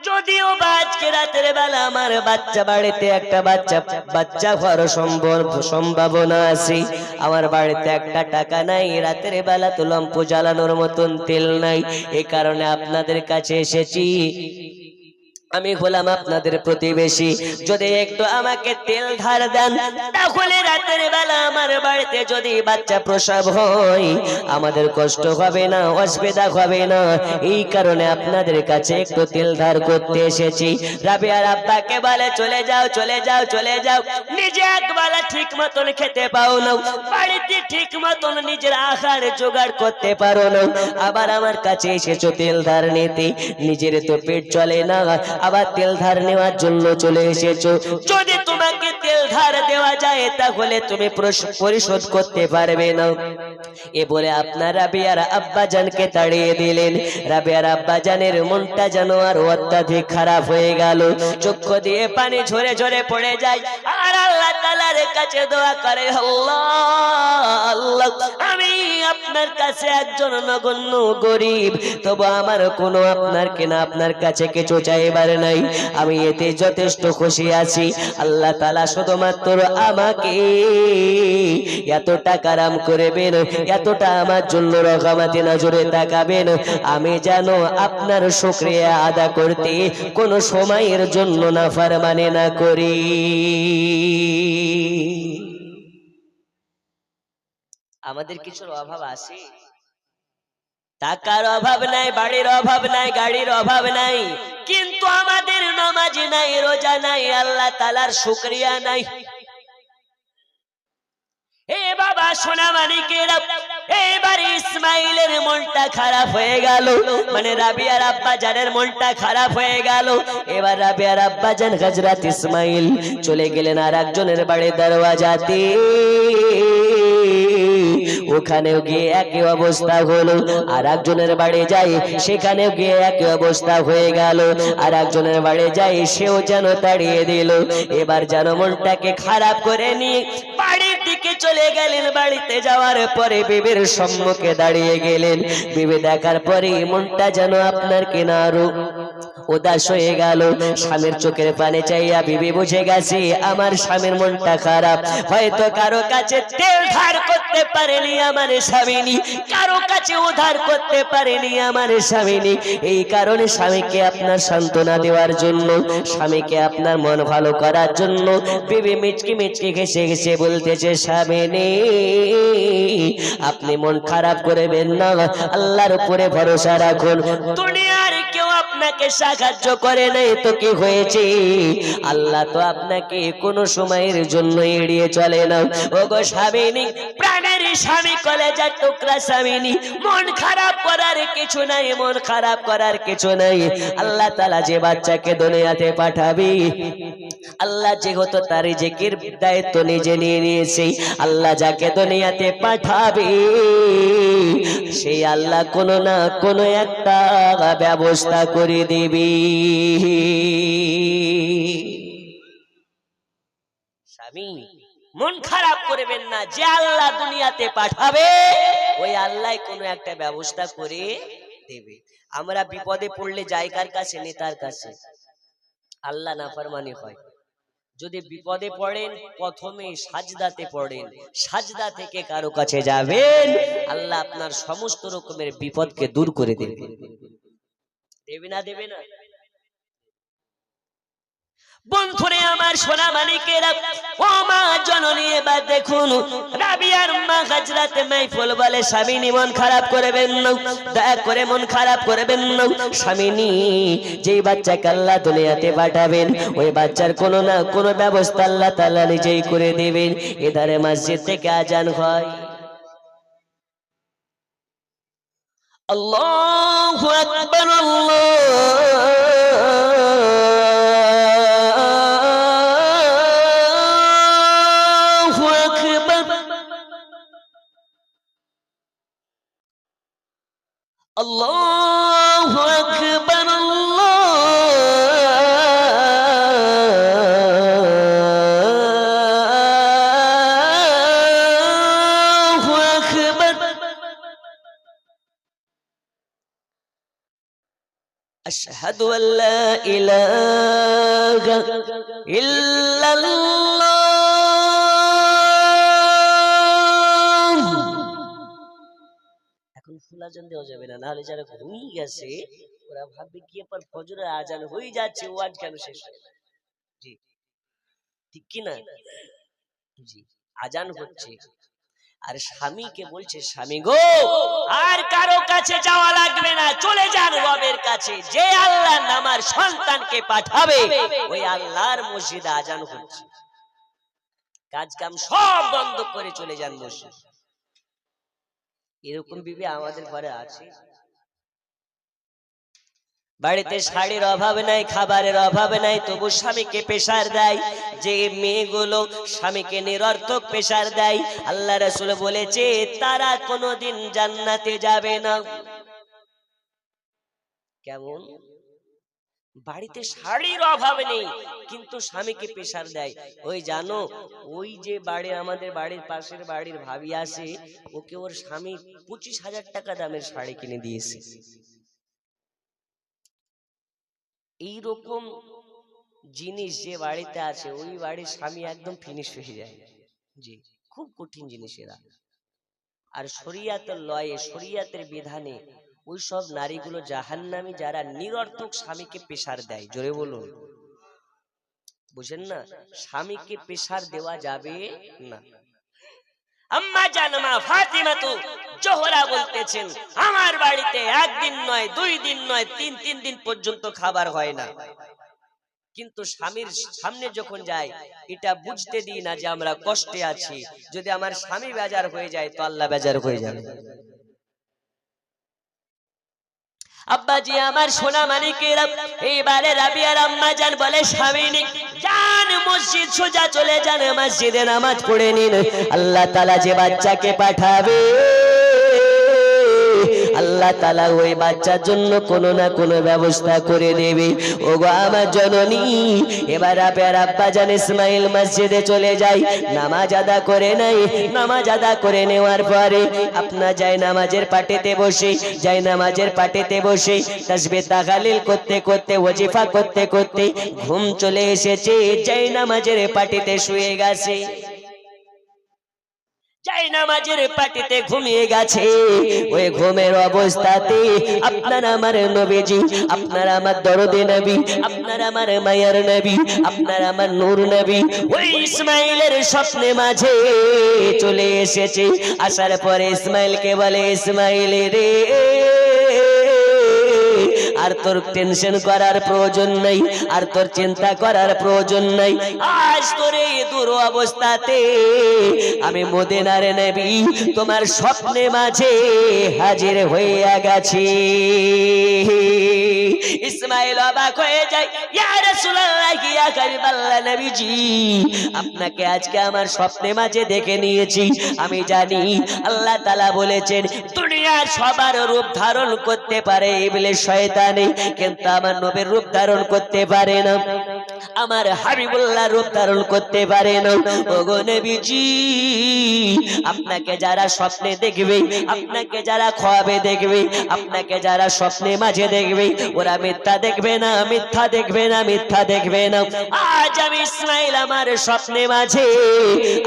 Speaker 1: যদিও আজকে রাতের বেলা আমার বাচ্চা বাড়িতে একটা বাচ্চা হওয়ার সম্ভাবনা আছে। আমার বাড়িতে 1 টাকা নাই, রাতের বেলা তো লম্প জ্বালানোর মতন তেল নাই, এ কারণে আপনাদের কাছে এসেছি। আমি হলাম আপনাদের প্রতিবেশী, যদি একটু আমাকে তেল ধার দেন তাহলে রাতের বেলা আমার বাড়িতে যদি বাচ্চা প্রসব হয় আমাদের কষ্ট হবে না, অসুবিধা হবে না। এই কারণে আপনাদের কাছে একটু তেল ধার করতে এসেছি। রাবিয়ার আব্বাকে বলে চলে যাও চলে যাও চলে যাও, নিজে একবেলা ঠিক মতন খেতে পাও না, বাড়িতে ঠিক মতন নিজের আহার জোগাড় করতে পারো না, আবার আমার কাছে এসেছো তেল ধার নিতে। নিজের তো পেট চলে না, আবার তেল ধার নেওয়ার জন্য চলে এসেছো। যদি তোমাকে তেল ধার দেওয়া যায় তাহলে তুমি পরিশোধ করতে পারবে না। এ বলে আপনার রাবিয়ার আব্বাজানকে তাড়িয়ে দিলেন। রাবিয়ার আব্বাজানের মনটা যেন আর অত্যাধিক খারাপ হয়ে গেল, চক্ষু দিয়ে পানি ঝরে ঝরে পড়ে যায় আর আল্লাহ তাআলার কাছে দোয়া করে, আল্লাহ আল্লাহ আমি আপনার কাছে একজন নগণ্য গরিব, তবু আমার কোনো আপনার কাছে কিছু চাইবার নাই, আমি এতে যথেষ্ট খুশি আছি। আল্লাহ তাআলা শুধুমাত্র আমাকে এতটা কারাম করবেন, এতটা আমার জন্য রহমতে নজরে তাকাবেন, আমি যেন আপনার শুকরিয়া আদা করতে কোন সময়ের জন্য নাফরমানি না করি। আমাদের কিছুর অভাব আছে? টাকার অভাব নাই, বাড়ির অভাব নাই, গাড়ির অভাব নাই, কিন্তু আমাদের নামাজ নাই, রোজা নাই, আল্লাহ তাআলার শুকরিয়া নাই। এ বাবা সোনা মানিকেরা, এইবার ইসমাইলের মনটা খারাপ হয়ে গেল, মানে রাবিয়ার আব্বা জানের মনটা খারাপ হয়ে গেল। এবার রাবিয়ার আব্বা জান হযরত ইসমাইল চলে গেলেন আর একজনের বাড়ির দরওয়াজাতে। ওখানে গিয়ে একই অবস্থা হলো। আর একজনের বাড়ি যাই, সেখানে গিয়ে একই অবস্থা হয়ে গেল। আর একজনের বাড়ি যাই, সেও যেন তাড়িয়ে দিল। এবার যেন মনটাকে খারাপ করে নিয়ে বাড়ির দিকে চলে গেলেন। বাড়িতে যাওয়ার পরে বিবির সম্মুখে দাঁড়িয়ে গেলেন। বিবি দেখার পরে মনটা যেন আপনার কিনারো উদাস হয়ে গেল। স্বামীর চোখের পানে চাইয়া বিবি বুঝে গেছে আমার স্বামীর মনটা খারাপ। হয়তো কারো কাছে তেল ধার করতে পারেনি আমার স্বামীনি, কারো কাছে উধার করতে পারেনি আমার স্বামীনি। এই কারণে স্বামীকে আপনার সান্ত্বনা দেওয়ার জন্য, স্বামীকে আপনার মন ভালো করার জন্য বিবি মিচকি মিচকি ঘেসে ঘেসে বলতেছে, স্বামীনি আপনি মন খারাপ করবেন না, আল্লাহর উপরে ভরসা রাখুন। দুনিয়ার কেউ আপনাকে সাহায্য করে নাই তো কি হয়েছে, আল্লাহ তো আপনাকে কোনো সময়ের জন্য এড়িয়ে চলে না। ওগো স্বামীনি, প্রাণের স্বামী, কলেজার টুকরা স্বামীনি, মন খারাপ করার কিছু নাই, মন খারাপ করার কিছু নাই। আল্লাহ তাআলা যে বাচ্চাকে দুনিয়াতে পাঠাবে, আল্লাহ যেহেতু তার রিজিকের দায়িত্ব নিজে নিয়ে নিয়েছে, আল্লাহ যাকে দুনিয়াতে পাঠাবে সেই আল্লাহ কোনো না কোনো একটা ব্যবস্থা করে দিবে। স্বামী মন খারাপ করবেন না, যে আল্লাহ দুনিয়াতে পাঠাবে ওই আল্লাহ কোনো একটা ব্যবস্থা করে দেবে। আমরা বিপদে পড়লে যাই কার কাছে? নেতার কাছে। আল্লাহ নাফরমানি হয়। যদি বিপদে পড়েন প্রথমে সাজদাতে পড়েন, সাজদা থেকে কারো কাছে যাবেন, আল্লাহ আপনার সমস্ত রকমের বিপদকে দূর করে দেবে। দেবে না? দেবে না? বন্ধুরে আমার সোনা মানিকেরা, ও মা জননী, এবার দেখুন রাবিয়ার মা হযরত মাইফুল বলে, স্বামীনি মন খারাপ করবেন না, দয়া করে মন খারাপ করবেন না। স্বামীনি যেই বাচ্চাকে আল্লাহ দুনিয়াতে পাঠাবেন ওই বাচ্চার কোনো না কোনো ব্যবস্থা আল্লাহ তাআলা নিজেই করে দেবেন। এধারে মসজিদ থেকে আজান হয়, আল্লাহু আকবার, আল্লাহু আকবার, আল্লাহু আকবার। আশহাদু আল্লা ইলাহা ইল্লাল্লাহ। এখন ফুল আজান দেওয়া যাবে না, নাহলে যারা ঘুমিয়ে গেছে ওরা ভাববে কি এবার ফজরের আজান হয়ে যাচ্ছে, ওয়াজ কেন শেষ হয় না? জি ঠিক কি না? জি আজান হচ্ছে আর স্বামীকে বলছে, স্বামী গো আর কারো কাছে যাওয়া লাগবে না, চলে যান রবের কাছে। যে আল্লাহ আমার সন্তানকে পাঠাবে ওই আল্লাহর মসজিদে আজান হচ্ছে, কাজ কাম সব বন্ধ করে চলে যান মসজিদ। এরকম বিবি আমাদের ঘরে আছে। বাড়িতে শাড়ির অভাব নাই, খাবারের অভাব নাই, তবু স্বামীকে প্রেসার দেয়। যে মেয়েগুলো স্বামীকে নিরর্থক প্রেসার দেয়, আল্লাহ রাসূল বলেছে তারা কোনোদিন জান্নাতে যাবে না। কেমন? বাড়িতে শাড়ির অভাব নেই কিন্তু স্বামীকে প্রেসার দেয়। ওই জানো, ওই যে বাড়ি আমাদের বাড়ির পাশের বাড়ির ভাবি আছে, ওকে ওর স্বামী 25,000 টাকা দামের শাড়ি কিনে দিয়েছে। এইরকম জিনিস যে বাড়িতে আছে ওই বাড়ির স্বামী একদম ফিনিশ হয়ে যায়। জি খুব কঠিন জিনিস এরা। আর শরিয়াতের লয়ে, শরিয়াতের বিধানে ওই সব নারীগুলো জাহান্নামী যারা নিরর্থক স্বামীকে প্রেসার দেয়। জোরে বলুন, বুঝেন না? স্বামীকে প্রেসার দেওয়া যাবে না। আম্মা জান মা ফাতিমা তো জোহরা বলতেছেন, আমার বাড়িতে একদিন নয়, 2 দিন নয়, 3 দিন পর্যন্ত খাবার হয় না। কিন্তু স্বামীর সামনে যখন যাই এটা বুঝতে দিই না যে আমরা কষ্টে আছি। যদি আমার স্বামী বেজার হয়ে যায় তো আল্লাহ বেজার হয়ে যাবে। আব্বাজি আমার সোনা মানিকেরা, এইবারে রাবিয়ার আম্মা জান বলে স্বামী যান মসজিদ সোজা চলে যান, মসজিদে নামাজ পড়ে নিন। আল্লাহ তাআলা যে বাচ্চাকে পাঠাবে আল্লাহ তাআলা ওই বাচ্চার জন্য কোনো না কোনো ব্যবস্থা করে দেবে। ওগো আমার জননী, এবার আপনার আব্বা জান ইসমাইল মসজিদে চলে যায়, নামাজ আদা করে নাই। নামাজ আদা করে নেওয়ার পরে আপনার যায় নামাজের পাটেতে বসে, যায় নামাজের পাটেতে বসে তাসবিহ তাহলিল করতে করতে, ওয়াজিফা করতে করতে ঘুম চলে এসেছে। যায় নামাজের পাটেতে শুয়ে গেছে, যাই নামাজের পাটিতে ঘুমিয়ে গেছে। ওই ঘুমের অবস্থাতে আপনার আমার নবীজি, আপনার আমার দরদে নবী, আপনার আমার মায়ার নবী, আপনার আমার নূর নবী ওই ইসমাইলের স্বপ্নে মাঝে চলে এসেছে। আসার পরে ইসমাইলকে বলে, ইসমাইল রে, আর তোর টেনশন করার প্রয়োজন নাই, আর তোর চিন্তা করার প্রয়োজন নাই। আজ তোর এই দূর অবস্থাতে আমি মদিনার নবী তোমার স্বপ্নে মাঝে হাজির হয়ে গেছি। ইসমাইল অবাক হয়ে যায়, ইয়া রাসূলুল্লাহ, ইয়া হাবিবাল্লাহ নবীজি, আপনাকে আজকে আমার স্বপ্নে মাঝে দেখে নিয়েছি। আমি জানি আল্লাহ তাআলা বলেছেন দুনিয়ার সবার রূপ ধারণ করতে পারে ইবলিস শয়তানি, কিন্তু আমার নবীর রূপ ধারণ করতে পারে না, আমার হাবিবুল্লাহ রূপ ধারণ করতে পারে না। ওগো নবীজি, আপনাকে যারা স্বপ্নে দেখবে, আপনাকে যারা খাওয়াবে দেখবে, আপনাকে যারা স্বপ্নে মাঝে দেখবে, ওরা মিথ্যা দেখবে না, মিথ্যা দেখবে না, মিথ্যা দেখবে না। আজ আমি ইসমাইল আমার স্বপ্নে মাঝে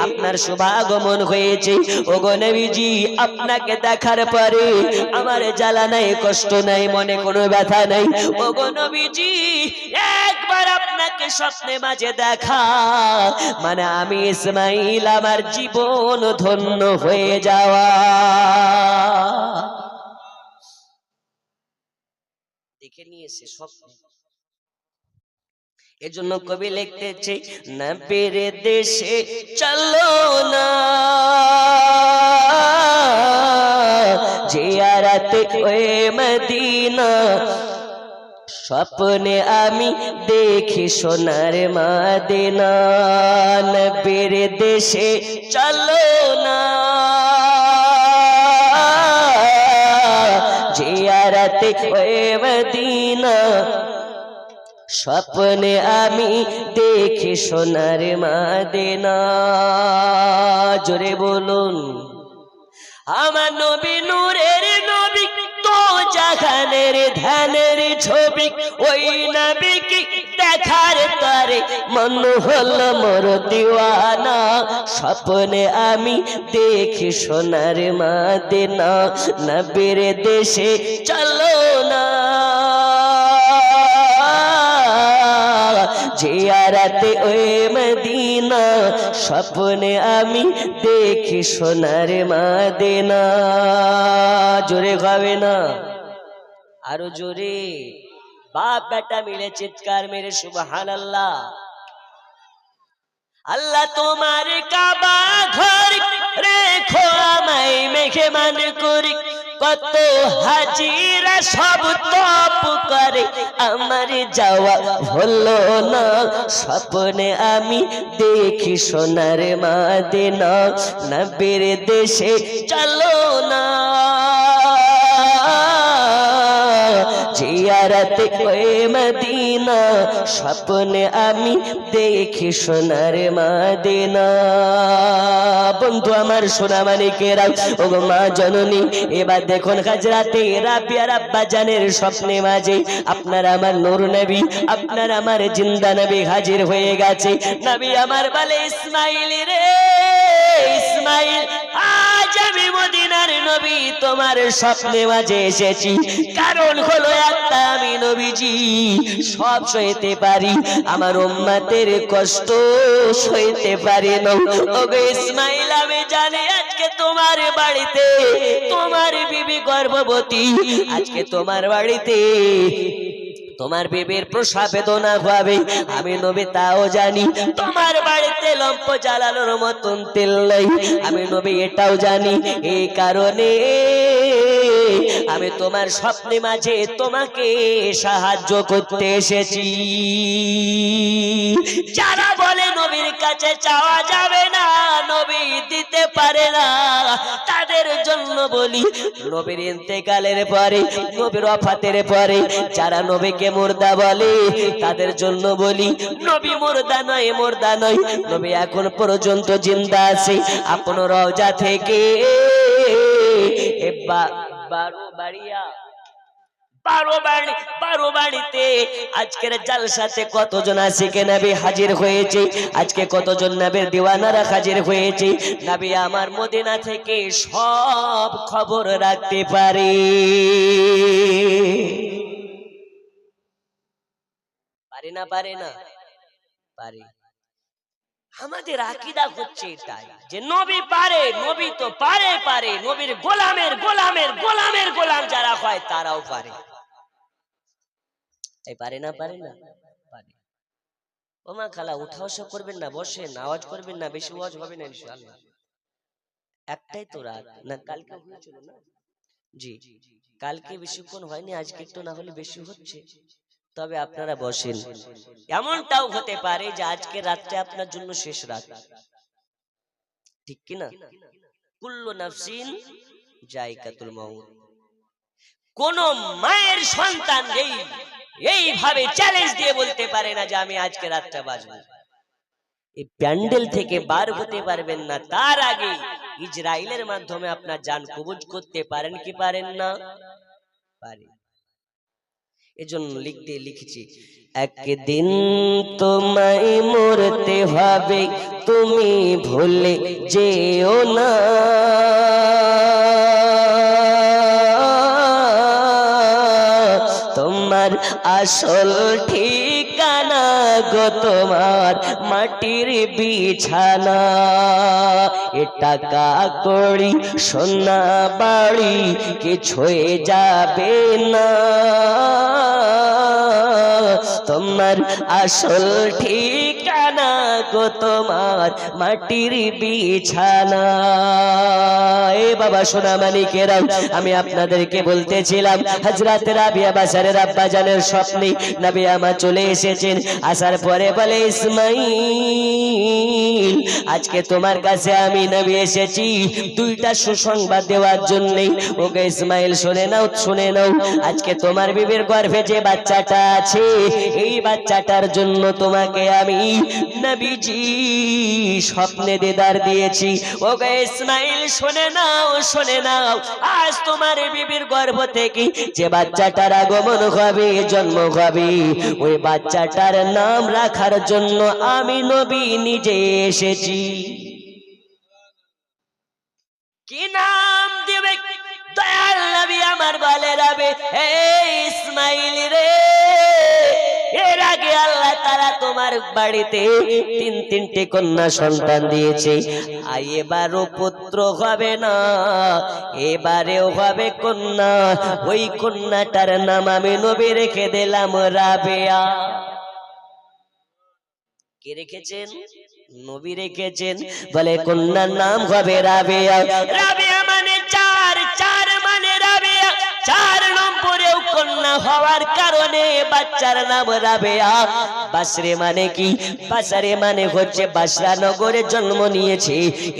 Speaker 1: আপনার শুভাগমন হয়েছে। ওগো নবীজি, আপনাকে দেখার পরে আমার জ্বালা নাই, কষ্ট নাই, মনে কোনো ব্যথা নাই। ওগো নবীজি, একবার আপনাকে স্বপ্নে মাঝে দেখা মানে আমি ইসমাইল আমার জীবন ধন্য হয়ে যাওয়া। দেখে নিয়েছে স্বপ্নে। এজন্য কবি লিখতেছে, নবীর দেশে চলো না জিয়ারতে ওই মদিনা, স্বপ্নে আমি দেখি সোনার মদিনা। নবীর দেশে চলো না জিয়ারতে ওই মদিনা, স্বপ্নে আমি দেখি সোনার মদিনা। জোরে বলুন, আমার নবী নূরের নবী, তো জাহানের ধ্যানের ছবি, ওই নবীকে দেখার তরে মন হলো মোর দিওয়ানা। স্বপ্নে আমি দেখি সোনার মদিনা, নবীর দেশে চলো না জিয়ারতে ওই মদিনা, স্বপ্নে আমি দেখি সোনার মদিনা। জোরে গাবে না, আরো জোরে। বাপ বেটা মিলে চিৎকার মেরে সুবহানাল্লাহ। আল্লাহ তোমার কাবা ঘর রেখো আমায় মেহমান করি, কত হাজিরা সব তপ করে আমার যাওয়া হলো না। স্বপ্নে আমি দেখি সোনার মদিনা, নবীর দেশে চলো না জিয়ারতে ওই মদিনা, স্বপ্নে আমি দেখি সোনার মদিনা। বন্ধু আমার সোনা মানিকেরা, ও মা জননী, এবার দেখুন হাজরাতে রাবিয়ার আব্বা জানের স্বপ্নে মাঝে আপনার আমার নূর নবী, আপনার আমার জিন্দা নবী হাজির হয়ে গেছে। নবী আমার বলে, ইসমাইল রে, ইসমাইল, আজ আমি মদিনার নবী তোমার স্বপ্নে মাঝে এসেছি, কারণ হলো একটা, আমি নবীজি সব সইতে পারি, আমার উম্মতের কষ্ট সইতে পারি না। ওগো ইসমাইল, আমি জানি আজকে তোমার বাড়িতে তোমার বিবি গর্ভবতী, আজকে তোমার বাড়িতে তোমার বিবির প্রসব বেদনা হবে, আমি নবী তাও জানি। তোমার বাড়িতে লম্প জ্বালানোর মতন তেল নাই, আমি নবী এটাও জানি। এই কারণে আমি তোমার স্বপ্নে মাঝে তোমাকে সাহায্য করতে এসেছি। যারা বলে নবীর কাছে চাওয়া যাবে না, নবী দিতে পারে না, তাদের জন্য বলি, নবীর ইন্তেকালের পরে, নবীর ওফাতের পরে যারা নবীকে মুর্দা বলে, তাদের জন্য বলি, নবী মুর্দা নয়, মুর্দা নয়, নবী এখন পর্যন্ত জিন্দা আছে। আপন রওজা থেকে বারো বাড়িতে আজকের জালসাতে কতজন আশিকে নবী হাজির হয়েছে, আজকে কতজন নবীর দিওয়ানারা হাজির হয়েছে। নবী আমার মদিনা থেকে সব খবর রাখতে পারে। পারে না? পারে না? পারে। আমাদের আকীদা হচ্ছে এটাই যে নবী পারে, নবী তো পারে, পারে নবীর গোলামের গোলামের গোলামের গোলাম যারা হয় তারাও পারে। এই পারে না? পারে না? পারে। ওমা খালা উঠা বসা করবেন না, বসেন, আওয়াজ করবেন না, বেশি আওয়াজ হবে না ইনশাআল্লাহ। একটাই তো রাত না, কালকে হয়েছিল না? জি, কালকে বেশিক্ষণ হয়নি, আজকে একটু না হলে বেশি হচ্ছে। তবে আপনারা বসেন, এমনটাও হতে পারে যে আজকে রাতটা আপনার জন্য শেষ রাত, ঠিক কিনা? কুল্লু নাফসিন যায়কাতুল মাউত। কোন মায়ের সন্তান এইভাবে চ্যালেঞ্জ দিয়ে বলতে পারে না যে আমি আজকে রাতটা বাঁচবো। এই প্যান্ডেল থেকে বার হতে পারবেন না, তার আগে ইসরাইলের মাধ্যমে আপনার জান কবজ করতে পারেন কি পারেন না? পারে। এজন্য লিখেছি, একদিন তোমায় মরতে হবে, তুমি ভুলে যেও না, তোমার আসল ঠিকানা গো তোমার মাটির বিছানা। এ টাকা কড়ি সোনা বাড়ি কিছুই যাবে না, তোমার আসল ঠিকানা গো তোমার মাটির বিছানা। এ বাবা সোনা মানিকেরা, আমি আপনাদেরকে বলতেছিলাম হযরত রাবিয়া বাসারের আব্বা জানের স্বপ্নে নবী আমার চলে এসেছেন। আসার পরে বলে, ইসমাইল আজকে তোমার কাছে আমি নবী এসেছি দুইটা সুসংবাদ দেওয়ার জন্য। ওকে ইসমাইল শুনে নাও, শুনে নাও, আজকে তোমার বিবির গর্ভে যে বাচ্চাটা আছে, এই বাচ্চাটার জন্য তোমাকে আমি নবীজি স্বপ্নে দিদার দিয়েছি। ওকে ইসমাইল শুনে নাও, শুনে নাও, আজ তোমার বিবির গর্ভ থেকে যে বাচ্চাটার আগমন হবে, জন্ম হবে, ওই বাচ্চাটার নাম রাখার জন্য আমি নবী নিজে এসেছি। কি নাম দিবে দয়াল নবী আমার বলে রাবে, হে ইসমাইল রে, এর আগে আল্লাহ তাআলা তোমার বাড়িতে তিনটে কন্যা সন্তান দিয়েছে, আর এবারও পুত্র হবে না, এবারেও হবে কন্যা। ওই কন্যাটার নাম আমি নবী রেখে দিলাম রাবেয়া। কে রেখেছেন? নবী রেখেছেন। বলে কন্যার নাম হবে রাবেয়া। রাবেয়া মানে চার, চার মানে রাবেয়া, 4 নম্বরেও কন্যা হওয়ার কারণে বাচ্চার নাম রাবেয়া। বাসরে মানে কি? বাসরে মানে হচ্ছে বাসরা নগরে জন্ম নিয়েছে,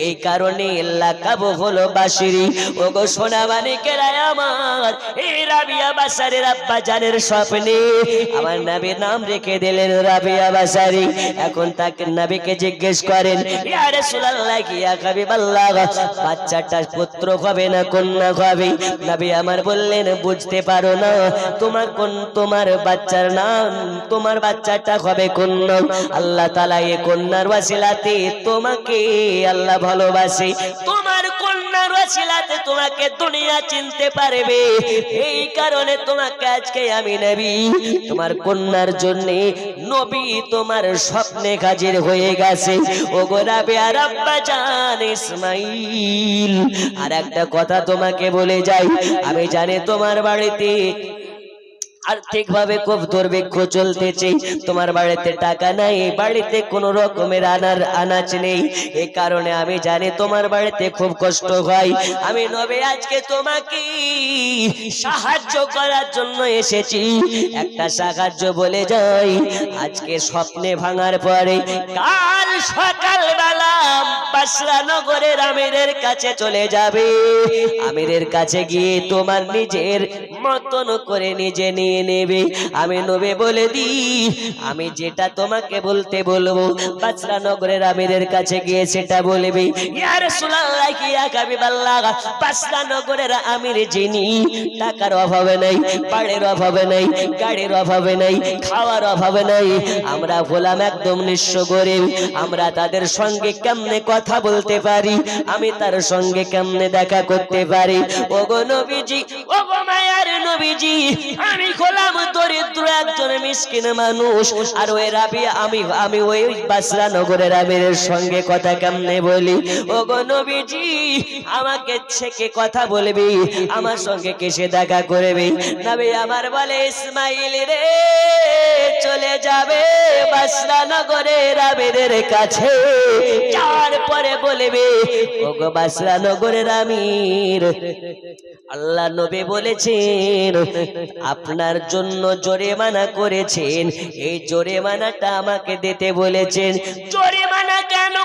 Speaker 1: এই কারণে লাকাব হলো বাসরি। ওগো সোনা মানে কেরায় আমার, এই রাবিয়া বাসারের আব্বা জানের স্বপ্নে আমার নবীর নাম রেখে দিলেন রাবিয়া বাসারি। এখন তাকে নবীকে জিজ্ঞেস করেন, ইয়া রাসূলুল্লাহ, ইয়া হাবিবাল্লাহ, বাচ্চাটা পুত্র হবে না কন্যা হবে? নবী আমার বললেন, বুঝতে পারো না, তোমার বাচ্চার নাম, তোমার বাচ্চাটা হবে কন্যা। আল্লাহ তাআলা এই কন্যার ওয়াসিলাতে তোমাকে আল্লাহ ভালোবাসে, তোমার কন্যার ওসিলাতে তোমাকে দুনিয়া চিনতে পারবে। এই কারণে তোমাকে আজকে আমি নবী তোমার কন্যার জন্য নবী তোমার স্বপ্নে হাজির হয়ে গেছে। ওগো রাবিয়া আব্বা জান ইসমাইল, আর একটা কথা তোমাকে বলে যাই, আমি জানি তোমার বাড়িতে আর্থিক ভাবে খুব দুর্ভিক্ষ চলতেছে, তোমার বাড়িতে টাকা নাই, বাড়িতে কোন রকমের আনাজ নেই। এই কারণে আমি জানি তোমার বাড়িতে খুব কষ্ট হয়। আমি নবী আজকে তোমাকে সাহায্য করার জন্য এসেছি। একটা সাহায্য বলে যাই, আজকে স্বপ্নে ভাঙার পরে কাল সকালবেলা বাসরা নগরের আমিরের কাছে চলে যাবে। আমিরের কাছে গিয়ে তোমার নিজের মতন করে নিজে নিয়ে নেবে। আমি নবী বলে দি, আমি যেটা তোমাকে বলতে বলবো বাসরা নগরের আমিরের কাছে গিয়ে সেটা বলবি। ইয়া রাসূলুল্লাহ, ইয়া হাবিবাল্লাহ, বাসরা নগরের আমির যিনি, টাকার অভাবে নাই, বাড়ির অভাবে নাই, গাড়ির অভাবে নাই, খাওয়ার অভাবে নাই। আমরা হলাম একদম নিঃস্ব গরিব। আমরা তাদের সঙ্গে কেমনে কথা বলতে পারি, আমি তার সঙ্গে কেমনে দেখা করতে পারি? ওগো নবীজি, ওগো মায়ার নবীজি, আমি হলাম দরিদ্র একজন মিসকিন মানুষ। আর ওই রাবিয়া আমি ওই বাসরা নগরের আমিরের সঙ্গে কথা কেমনে বলি? ওগো নবীজি, আমাকে ছেকে কথা বলবি, আমার সঙ্গে কেসে দেখা করবি? নবী আমার বলে, ইসমাইল রে, চলে যাবে বাসরা নগরের আমিরের কাছে, যার পরে বলবে, ওগো বাসরা নগরের আমির, আল্লাহ নবী বলেছেন আপনার জন্য জরিমানা করেছেন, এই জরিমানাটা আমাকে দিতে বলেছেন। জরিমানা কেন?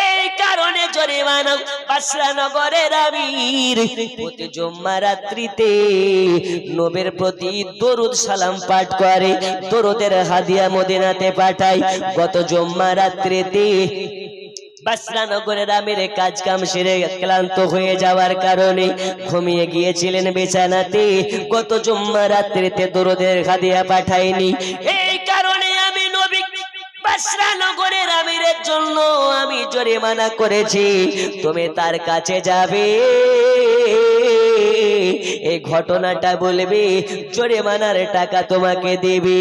Speaker 1: এই কারণে জরিমানা, বাসরা নগরের আমির প্রতি জুম্মা রাত্রিতে নবীর প্রতি দরুদ সালাম পাঠ করে, দরুদের হাদিয়া মদিনাতে পাঠায়। গত জুম্মা রাত্রিতে বাসরা নগরের আমির কাজ কাম সেরে ক্লান্ত হয়ে যাওয়ার কারণে ঘুমিয়ে গিয়েছিলেন বিছানাতে। গত জুম্মা রাত্রিতে দরুদের হাদিয়া পাঠায়নি। এই কারণে আমি নবী বাসরা নগরের আমিরের জন্য আমি জরিমানা করেছি। তুমি তার কাছে যাবে, এই ঘটনাটা বলবে, জরিমানার টাকা তোমাকে দেবে।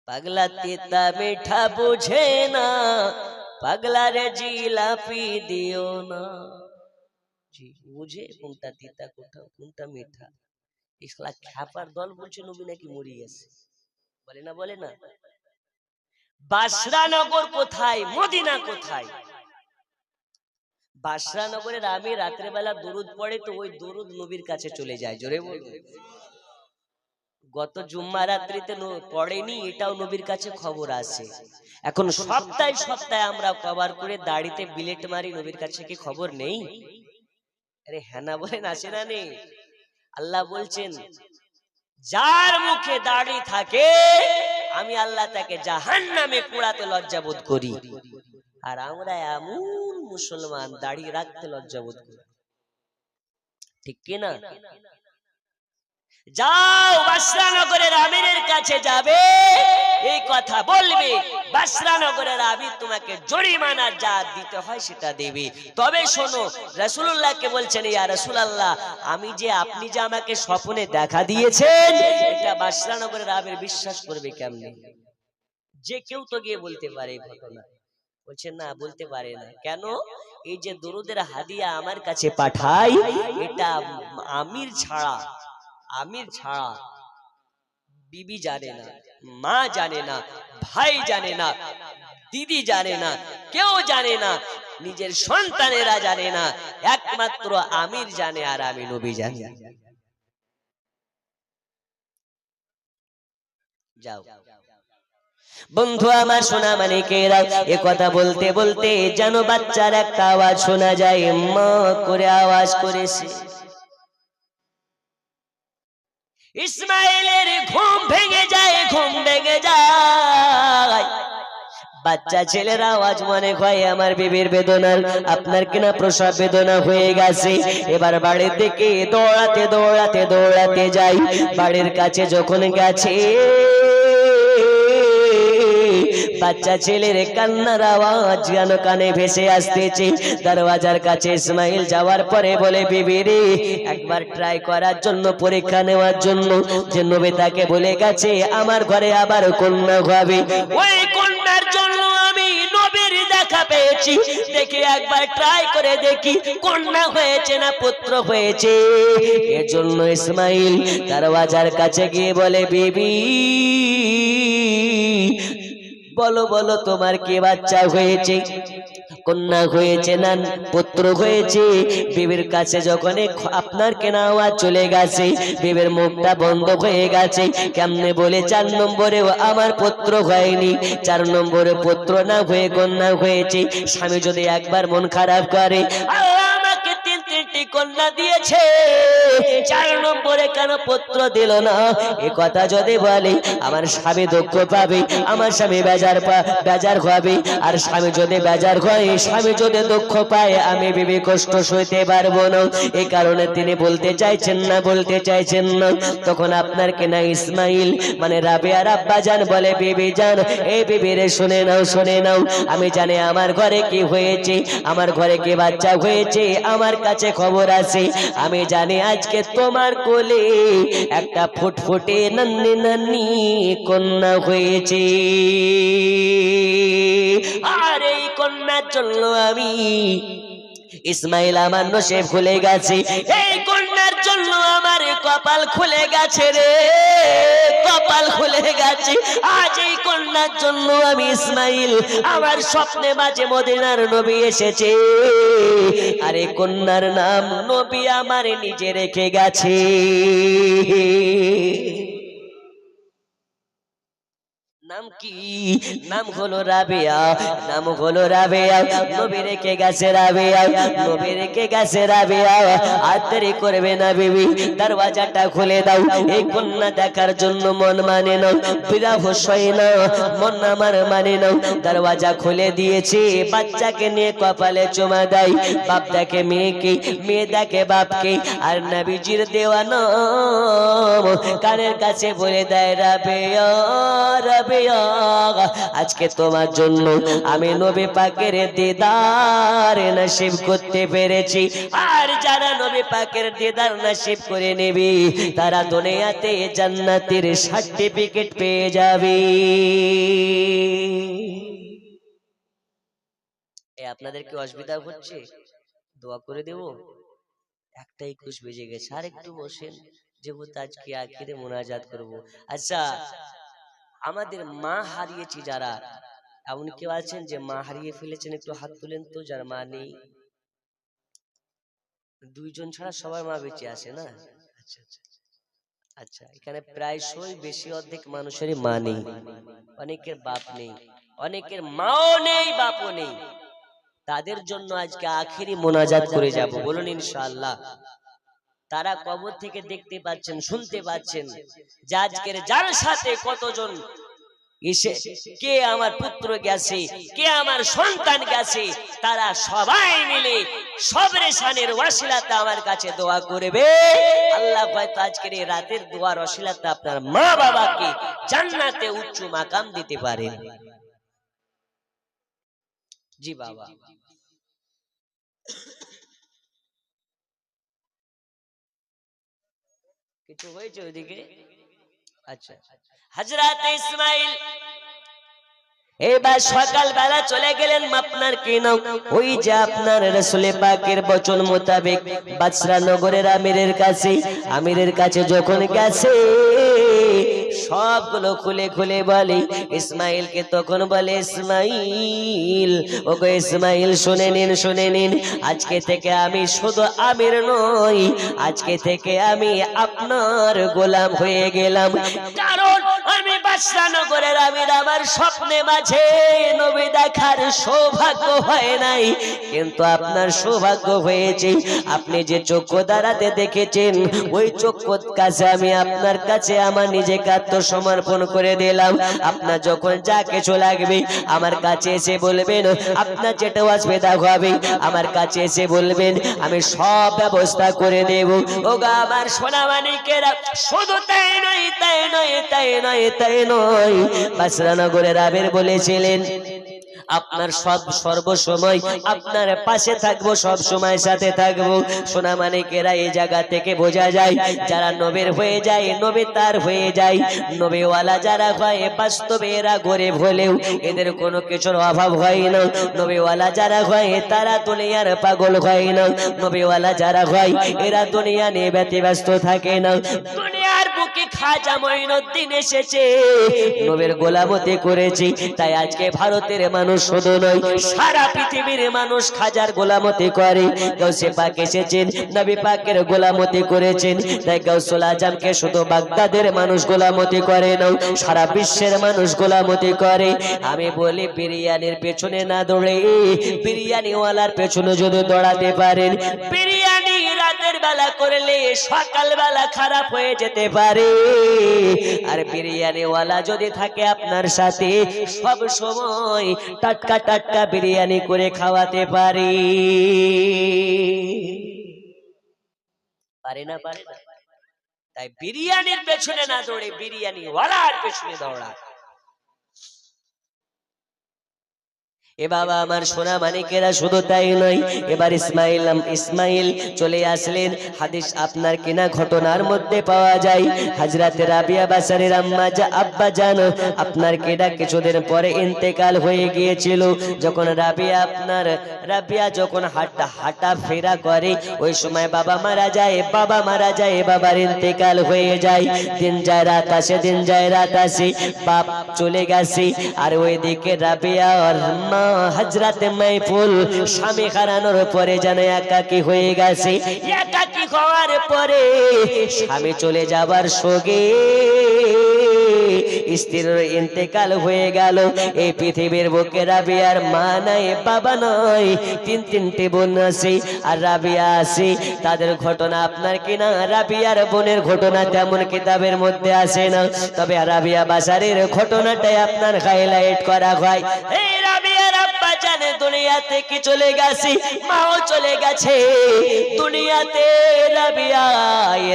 Speaker 1: পাগলা তিতা মিঠা বুঝে না, পাগলা রে জিলাপি দিও না। জি বুঝে কোনটা তিতা কোনটা মিঠা। ইসলা খ্যাপার দল বলছে নবী নাকি মরে গেছে, বলে না বলে না। বাসরা নগর কোথায়, মদিনা কোথায়? বাসরা নগরের আমি রাত্রে বেলা দরুদ পড়ে, তো ওই দরুদ নবীর কাছে চলে যায়। জোরে বলুন। গত জুম্মা রাত্রিতে পড়েনি, এটাও নবীর কাছে খবর আছে। এখন সপ্তাহে সপ্তাহে আমরা কভার করে দাড়িতে বিলেট মারি, নবীর কাছে কি খবর নেই? আরে হ্যাঁ না বলেন, আছে না নেই? আল্লাহ বলছেন, যার মুখে দাড়ি থাকে আমি আল্লাহ তাকে জাহান্নামে পোড়াতে লজ্জা বোধ করি। আর আমরা এমন মুসলমান দাড়ি রাখতে লজ্জা বোধ করি, ঠিক কি না? যাও বাসরা নগরের আমিরের কাছে যাবে, এই কথা বলবে, বাসরা নগরের আমির তোমাকে জরিমানা যা দিতে হয় সেটা দেবে। তবে শোনো, রাসূলুল্লাহকে বলছেন, ইয়া রাসূলুল্লাহ, আমি যে আপনি যে আমাকে স্বপ্নে দেখা দিয়েছেন, এটা বাসরা নগরের আমির বিশ্বাস করবে কেমনে? যে কেউ তো গিয়ে বলতে পারে এই ঘটনা। বলছেন না, বলতে পারে না। কেন? এই যে দরুদের হাদিয়া আমার কাছে পাঠাই, এটা আমির ছাড়া বিবি জানে না, মা জানে না, ভাই জানে না, দিদি জানে না, কেউ জানে না, নিজের সন্তানেরা জানে না, একমাত্র আমির জানে, আর আমি নবী জানি। যাও বন্ধু আমার, সোনা মানিকেরা, এ কথা বলতে বলতে যেন বাচ্চার একটা আওয়াজ শোনা যায়, মা করে আওয়াজ করেছে। ইসমাইলের ঘুম ভেঙে যায়, ঘুম ভেঙে যায়। বাচ্চা ছেলের আওয়াজ মনে হয় আমার বিবির বেদনার, আপনার কিনা প্রসব বেদনা হয়ে গেছে। এবার বাড়ির দিকে দৌড়াতে দৌড়াতে দৌড়াতে যাই। বাড়ির কাছে যখন গেছে, বাচ্চা ছেলের কান্নার আওয়াজ যেন কানে ভেসে আসতেছে। দরওয়াজার কাছে ইসমাইল যাওয়ার পরে বলে, বিবি রে, একবার ট্রাই করার জন্য, পরীক্ষা নেওয়ার জন্য, যে নবী তাকে বলে গেছে আমার ঘরে আবার কন্যা হবে, ওই কন্যার জন্য আমি নবীর দেখা পেয়েছি, দেখি একবার ট্রাই করে দেখি কন্যা হয়েছে না পুত্র হয়েছে। এজন্য ইসমাইল দরওয়াজার কাছে গিয়ে বলে, বিবি বলো বলো তোমার কি বাচ্চা হয়েছে, কন্যা হয়েছে না পুত্র হয়েছে? বিবির কাছে যখন আপনার কেনা আওয়াজ চলে গেছে, বিবির মুখটা বন্ধ হয়ে গেছে। কেমনে বলে 4 নম্বরে আমার পুত্র হয়নি, 4 নম্বরে পুত্র না হয়ে কন্যা হয়েছে। স্বামী যদি একবার মন খারাপ করে, আল্লাহ আমাকে 3টি কন্যা দিয়েছে, 4 নম্বরে কেন পুত্র দিল না, এ কথা যদি বলে আমার স্বামী দুঃখ পাবে, আমার স্বামী বেজার হবে। আর স্বামী যদি বেজার হয়, স্বামী যদি দুঃখ পায়, আমি বিবি কষ্ট সইতে পারবো না। এই কারণে তিনি বলতে চাইছেন না। তখন আপনার কেনা ইসমাইল মানে রাবেয়ার আব্বা জান বলে, বিবি জান, এই বিবি রে শুনে নাও, আমি জানি আমার ঘরে কি হয়েছে, আমার ঘরে কি বাচ্চা হয়েছে, আমার কাছে খবর আছে। আমি জানি আজকে তোমার কোলে একটা ফুটফুটে নান্নি কন্যা হয়েছে, আর এই কন্যার জন্য আমি ইসমাইল আমার নসিব খুলে গেছে, এই কন্যার জন্য আমার কপাল খুলে গেছে রে, কপাল খুলে গেছে। আজ এই কন্যার জন্য আমি ইসমাইল, আমার স্বপ্নে মাঝে মদিনার নবী এসেছে, আর এই কন্যার নাম নবী আমার নিজে রেখে গেছে। নাম কি? নাম হলো রাবেয়া, নবী রেখে গেছে রাবেয়া। আর দেরি করবে না বিবি, দরওয়াজাটা খুলে দাও, এই কন্যা দেখার জন্য মন মানে না, বিরাহ সয় না, মন আমার মানে না। দরওয়াজা খুলে দিয়েছে, বাচ্চাকে নিয়ে কপালে চুমা দেয়, বাপ দেখে মেয়েকে, মেয়ে দেখে বাপকে, আর নবীজির দেওয়া নাম কানের কাছে বলে দেয়, রাবেয়া আজকে তোমার জন্য আমি নবী পাকের দিদার নসিব করতে পেরেছি। আর যারা নবী পাকের দিদার নসিব করে নেবে, তারা দুনিয়াতে জান্নাতের সার্টিফিকেট পেয়ে যাবে। আপনাদের কি অসুবিধা হচ্ছে? দোয়া করে দেব। 1:21 বেজে গেছে, আর একটু বসেন, যেহেতু আজকে আখিরে মোনাজাত করব। আচ্ছা, আমাদের মা হারিয়েছি যারা, এমন কেউ আছেন যে মা হারিয়ে ফেলেছেন? একটু হাত তুলেন তো, যার মা নেই। 2 জন ছাড়া সবার মা বেঁচে আছে না? আচ্ছা, এখানে প্রায়শই বেশি অর্ধেক মানুষেরই মা নেই, অনেকের বাপ নেই, অনেকের মাও নেই, বাপও নেই। তাদের জন্য আজকে আখিরি মোনাজাত করে যাব, বলুন ইনশাআল্লাহ। তারা কবর থেকে দেখতে পাচ্ছেন, শুনতে পাচ্ছেন যে আজকের যার সাথে কতজন এসে, কে আমার পুত্র গেছে, কে আমার সন্তান গেছে, তারা সবাই মিলে সবরে শানের ওয়াসিলাতে আমার কাছে দোয়া করবে। আল্লাহ হয়তো আজকের এই রাতের দোয়ার ওয়াসিলাতে আপনার মা বাবাকে জান্নাতে উচ্চ মাকাম দিতে পারেন। জি বাবা, কিছু হয়েছে ওইদিকে? আচ্ছা, হযরত ইসমাইল এবার সকাল বেলা চলে গেলেন আপনার কেন, ওই যে আপনার রাসূল পাকের বচন মোতাবেক বাসরা নগরের আমিরের কাছে যখন গেছে, সবগুলো খুলে খুলে বলে ইসমাইলকে। তখন বলে, ইসমাইল, ওগো ইসমাইল, শুনে নিন, আজকে থেকে আমি শুধু আমির নই, আজকে থেকে আমি আপনার গোলাম হয়ে গেলাম। কারণ আমি বাসরা নগরের আমির, আমার স্বপ্নে মাঝে নবী দেখার সৌভাগ্য হয় নাই, কিন্তু আপনার সৌভাগ্য হয়েছে। আপনি যে চক্ষু দ্বারাতে দেখেছেন, ওই চক্ষুর কাছে আমি আপনার কাছে আমার নিজেকে আত্মসমর্পণ করে দিলাম। আপনার যখন যা কিছু লাগবে আমার কাছে এসে বলবেন, আপনার যেটা অসুবিধা হবে আমার কাছে এসে বলবেন, আমি সব ব্যবস্থা করে দেব। ওগো আমার সোনামানিকেরা, শুধু তাই নয়, এলাকায় নয়, বাসরানগরের আবির বলেছিলেন আপনার সব সর্বসময় আপনার পাশে থাকবো, সব সময় সাথে থাকবো। সোনা মানিকেরা এই জায়গা থেকে বোঝা যায় যারা নবীর হয়ে যায়, নবী তার হয়ে যায়, নবীওয়ালা যারা হয় বাস্তবে এরা গরিব হলেও এদের কোনো কিছুর অভাব হয় না। নবীওয়ালা যারা হয় তারা দুনিয়ার পাগল হয় না। নবীওয়ালা যারা হয় এরা দুনিয়া নিয়ে ব্যতিব্যস্ত থাকে না। দুনিয়ার বুকে খাজা মঈনুদ্দিন এসেছে, নবীর গোলামতি করেছি, তাই আজকে ভারতের মানুষ শুধু নয় সারা পৃথিবীর মানুষ খাজার গোলামতি করে। গাউসে পাক এসেছেন, নবী পাকের গোলামতি করেছেন, তাই গাউসুল আজমকে শুধু বাগদাদের মানুষ গোলামতি করে না, সারা বিশ্বের মানুষ গোলামতি করে। আমি বলি বিরিয়ানির পেছনে না দৌড়ে বিরিয়ানিওয়ালার পেছনে যদি দৌড়াতে পারেন, বিরিয়ানি রাতের বেলা করলে সকাল বেলা খারাপ হয়ে যেতে পারে, আর বিরিয়ানিওয়ালা যদি থাকে আপনার সাথে সব সময় টাটকা টাটকা বিরিয়ানি করে খাওয়াতে পারে। পারে না? পারে না? তাই বিরিয়ানির পেছনে না দৌড়ে বিরিয়ানিওয়ালার পেছনে দৌড়া। এ বাবা আমার সোনা মানিকেরা, শুধু তাই নয়, এবার ইসমাইল চলে আসলেন। হাদিস আপনার কিনা ঘটনার মধ্যে পাওয়া যায়, হযরত রাবিয়া বাসারের আব্বা জান আপনার কিনা কিছুদিন পরে ইন্তেকাল হয়ে গিয়েছিল। যখন রাবিয়া যখন হাঁটা ফেরা করে, ওই সময় বাবা মারা যায়, বাবার ইন্তেকাল হয়ে যায়। দিন যায় রাত আসে, দিন যায় রাত আসে, বাপ চলে গেছে, আর ওইদিকে রাবিয়া আর মা হযরত মাইফুল স্বামী হারানোর পরে যেন একাকী হয়ে গেছে। একাকী হওয়ার পরে স্বামী চলে যাবার শোকে স্ত্রীর ইন্তেকাল হয়ে গেল। এই পৃথিবীর বুকে রাবিয়ার মা নাই, বাবা নয়, তিনটি বোন আছে, আর রাবিয়া আছে। তাদের ঘটনা আপনার কিনা রাবিয়ার বোনের ঘটনা তেমন কিতাবের মধ্যে আসে না, তবে রাবিয়া বাসারের ঘটনাটাই আপনার হাইলাইট করা হয়। এই রাবিয়ার আব্বা জানে দুনিয়া থেকে চলে গেছে, মাও চলে গেছে দুনিয়াতে, রাবিয়া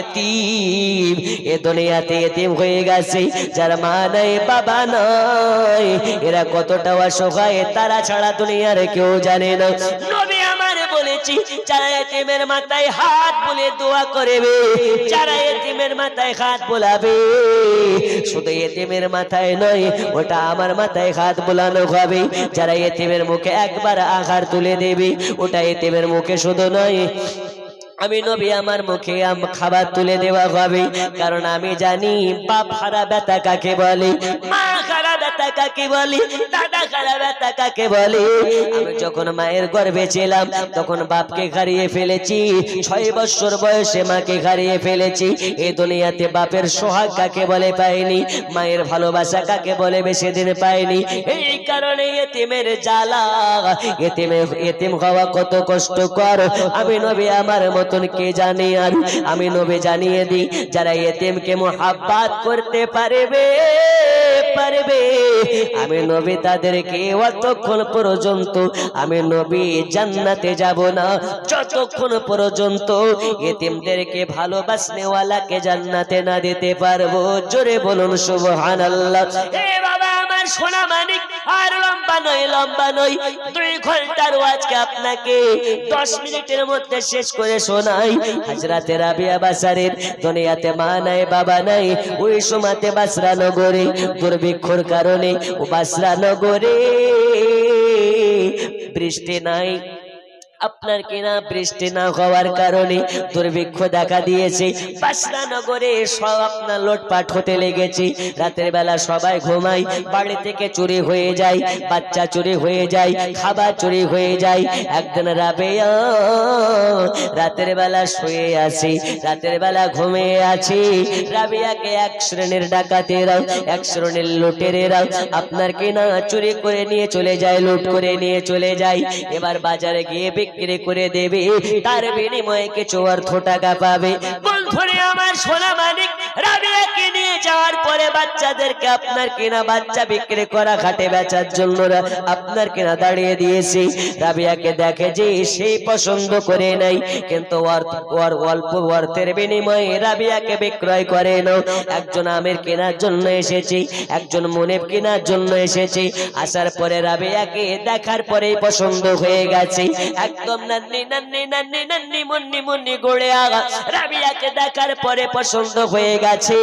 Speaker 1: এতিম, এ দুনিয়াতে এতিম হয়ে গেছে। যার মা নাই, বাবা নাই, এরা কতটা অসহায় তারা ছাড়া দুনিয়ার কেউ জানে না। নবী আমার বলেছি, যারা এতিমের মাথায় হাত বুলে দোয়া করবে, যারা এতিমের মাথায় হাত বোলাবে, শুধু এতিমের মাথায় নয়, ওটা আমার মাথায় হাত বোলানো হবে। যারা এতিমের মুখে একবার আঘাত তুলে দেবে, ওটা এতিমের মুখে শুধু নয়, আমি নবী আমার মুখে খাবার তুলে দেওয়া হবে। কারণ আমি জানি বাপ হারা ব্যথা কাকে বলে, মা হারা ব্যথা কাকে বলে, দাদা হারা ব্যথা কাকে বলে। আমি যখন মায়ের গর্ভে ছিলাম তখন বাপকে হারিয়ে ফেলেছি, 6 বছর বয়সে মাকে হারিয়ে ফেলেছি। এই দুনিয়াতে বাপের সোহাগ কাকে বলে পাইনি, মায়ের ভালোবাসা কাকে বলে বেশি দিন পাইনি। এই কারণে এতিমের জ্বালা, এতিম হওয়া কত কষ্টকর আমি নবী আমার মতন কে জানে। আর আমি নবী জানিয়ে দিই, যারা এতিমকে মুহাব্বত করতে পারবে, আমি নবী তাদেরকে অতক্ষণ পর্যন্ত আমি নবী জান্নাতে যাব না, যতক্ষণ পর্যন্ত এতিমদেরকে ভালোবাসনেওয়ালাকে জান্নাতে না দিতে পারবো। জোরে বলুন সুবহানাল্লাহ। এ বাবা আমার সোনা মানিক, আর লম্বা নয় 2 ঘন্টার ওয়াজকে আপনাকে 10 মিনিটের মধ্যে শেষ করে শোনাই। হযরত রাবিয়া বাসারের দুনিয়াতে মা নাই, বাবা নাই। ওই সময়তে বাসরা নগরে দুর্ভিক্ষর কারণে ও বাসরা নগরে বৃষ্টি নাই, আপনার কিনা বৃষ্টি না হওয়ার কারণে দুর্ভিক্ষ দেখা দিয়েছে। বাসরা নগরে সব আপনার লোটপাট হতে লেগেছে। রাতের বেলা সবাই ঘুমায়, বাড়ি থেকে চুরি হয়ে যায়, বাচ্চা চুরি হয়ে যায়, খাবার চুরি হয়ে যায়। একদিন রাবিয়া রাতের বেলা শুয়ে আছি, রাতের বেলা ঘুমিয়ে আছি। রাবিয়াকে এক শ্রেণীর ডাকাতেরা, এক শ্রেণীর লুটেরেরা আপনার কিনা চুরি করে নিয়ে চলে যায়, লুট করে নিয়ে চলে যায়। এবার বাজারে গিয়ে বিক্রি করে দেবে, তার বিনিময়ে কিছু অর্থ টাকা পাবে। বন্ধুরে আমার সোনা মানিক, রাবিয়াকে নিয়ে যাওয়ার পরে বাচ্চাদেরকে আপনার কিনা বাচ্চা বিক্রি করা ঘাটে বেচার জন্য আপনার কিনা দাঁড়িয়ে দিয়েছি। রাবিয়াকে দেখে যে সেই পছন্দ করে নাই, কিন্তু অল্প অর্থের বিনিময়ে রাবিয়াকে বিক্রয় করে নাও। একজন আমের কেনার জন্য এসেছি, একজন মুনিব কেনার জন্য এসেছি। আসার পরে রাবিয়াকে দেখার পরেই পছন্দ হয়ে গেছে। একদম নান্নি নান্নি নান্নি নান্নি মুন্নি মুন্নি গড়ে আগা রাবিয়াকে দেখার পরে পছন্দ হয়ে গেছে।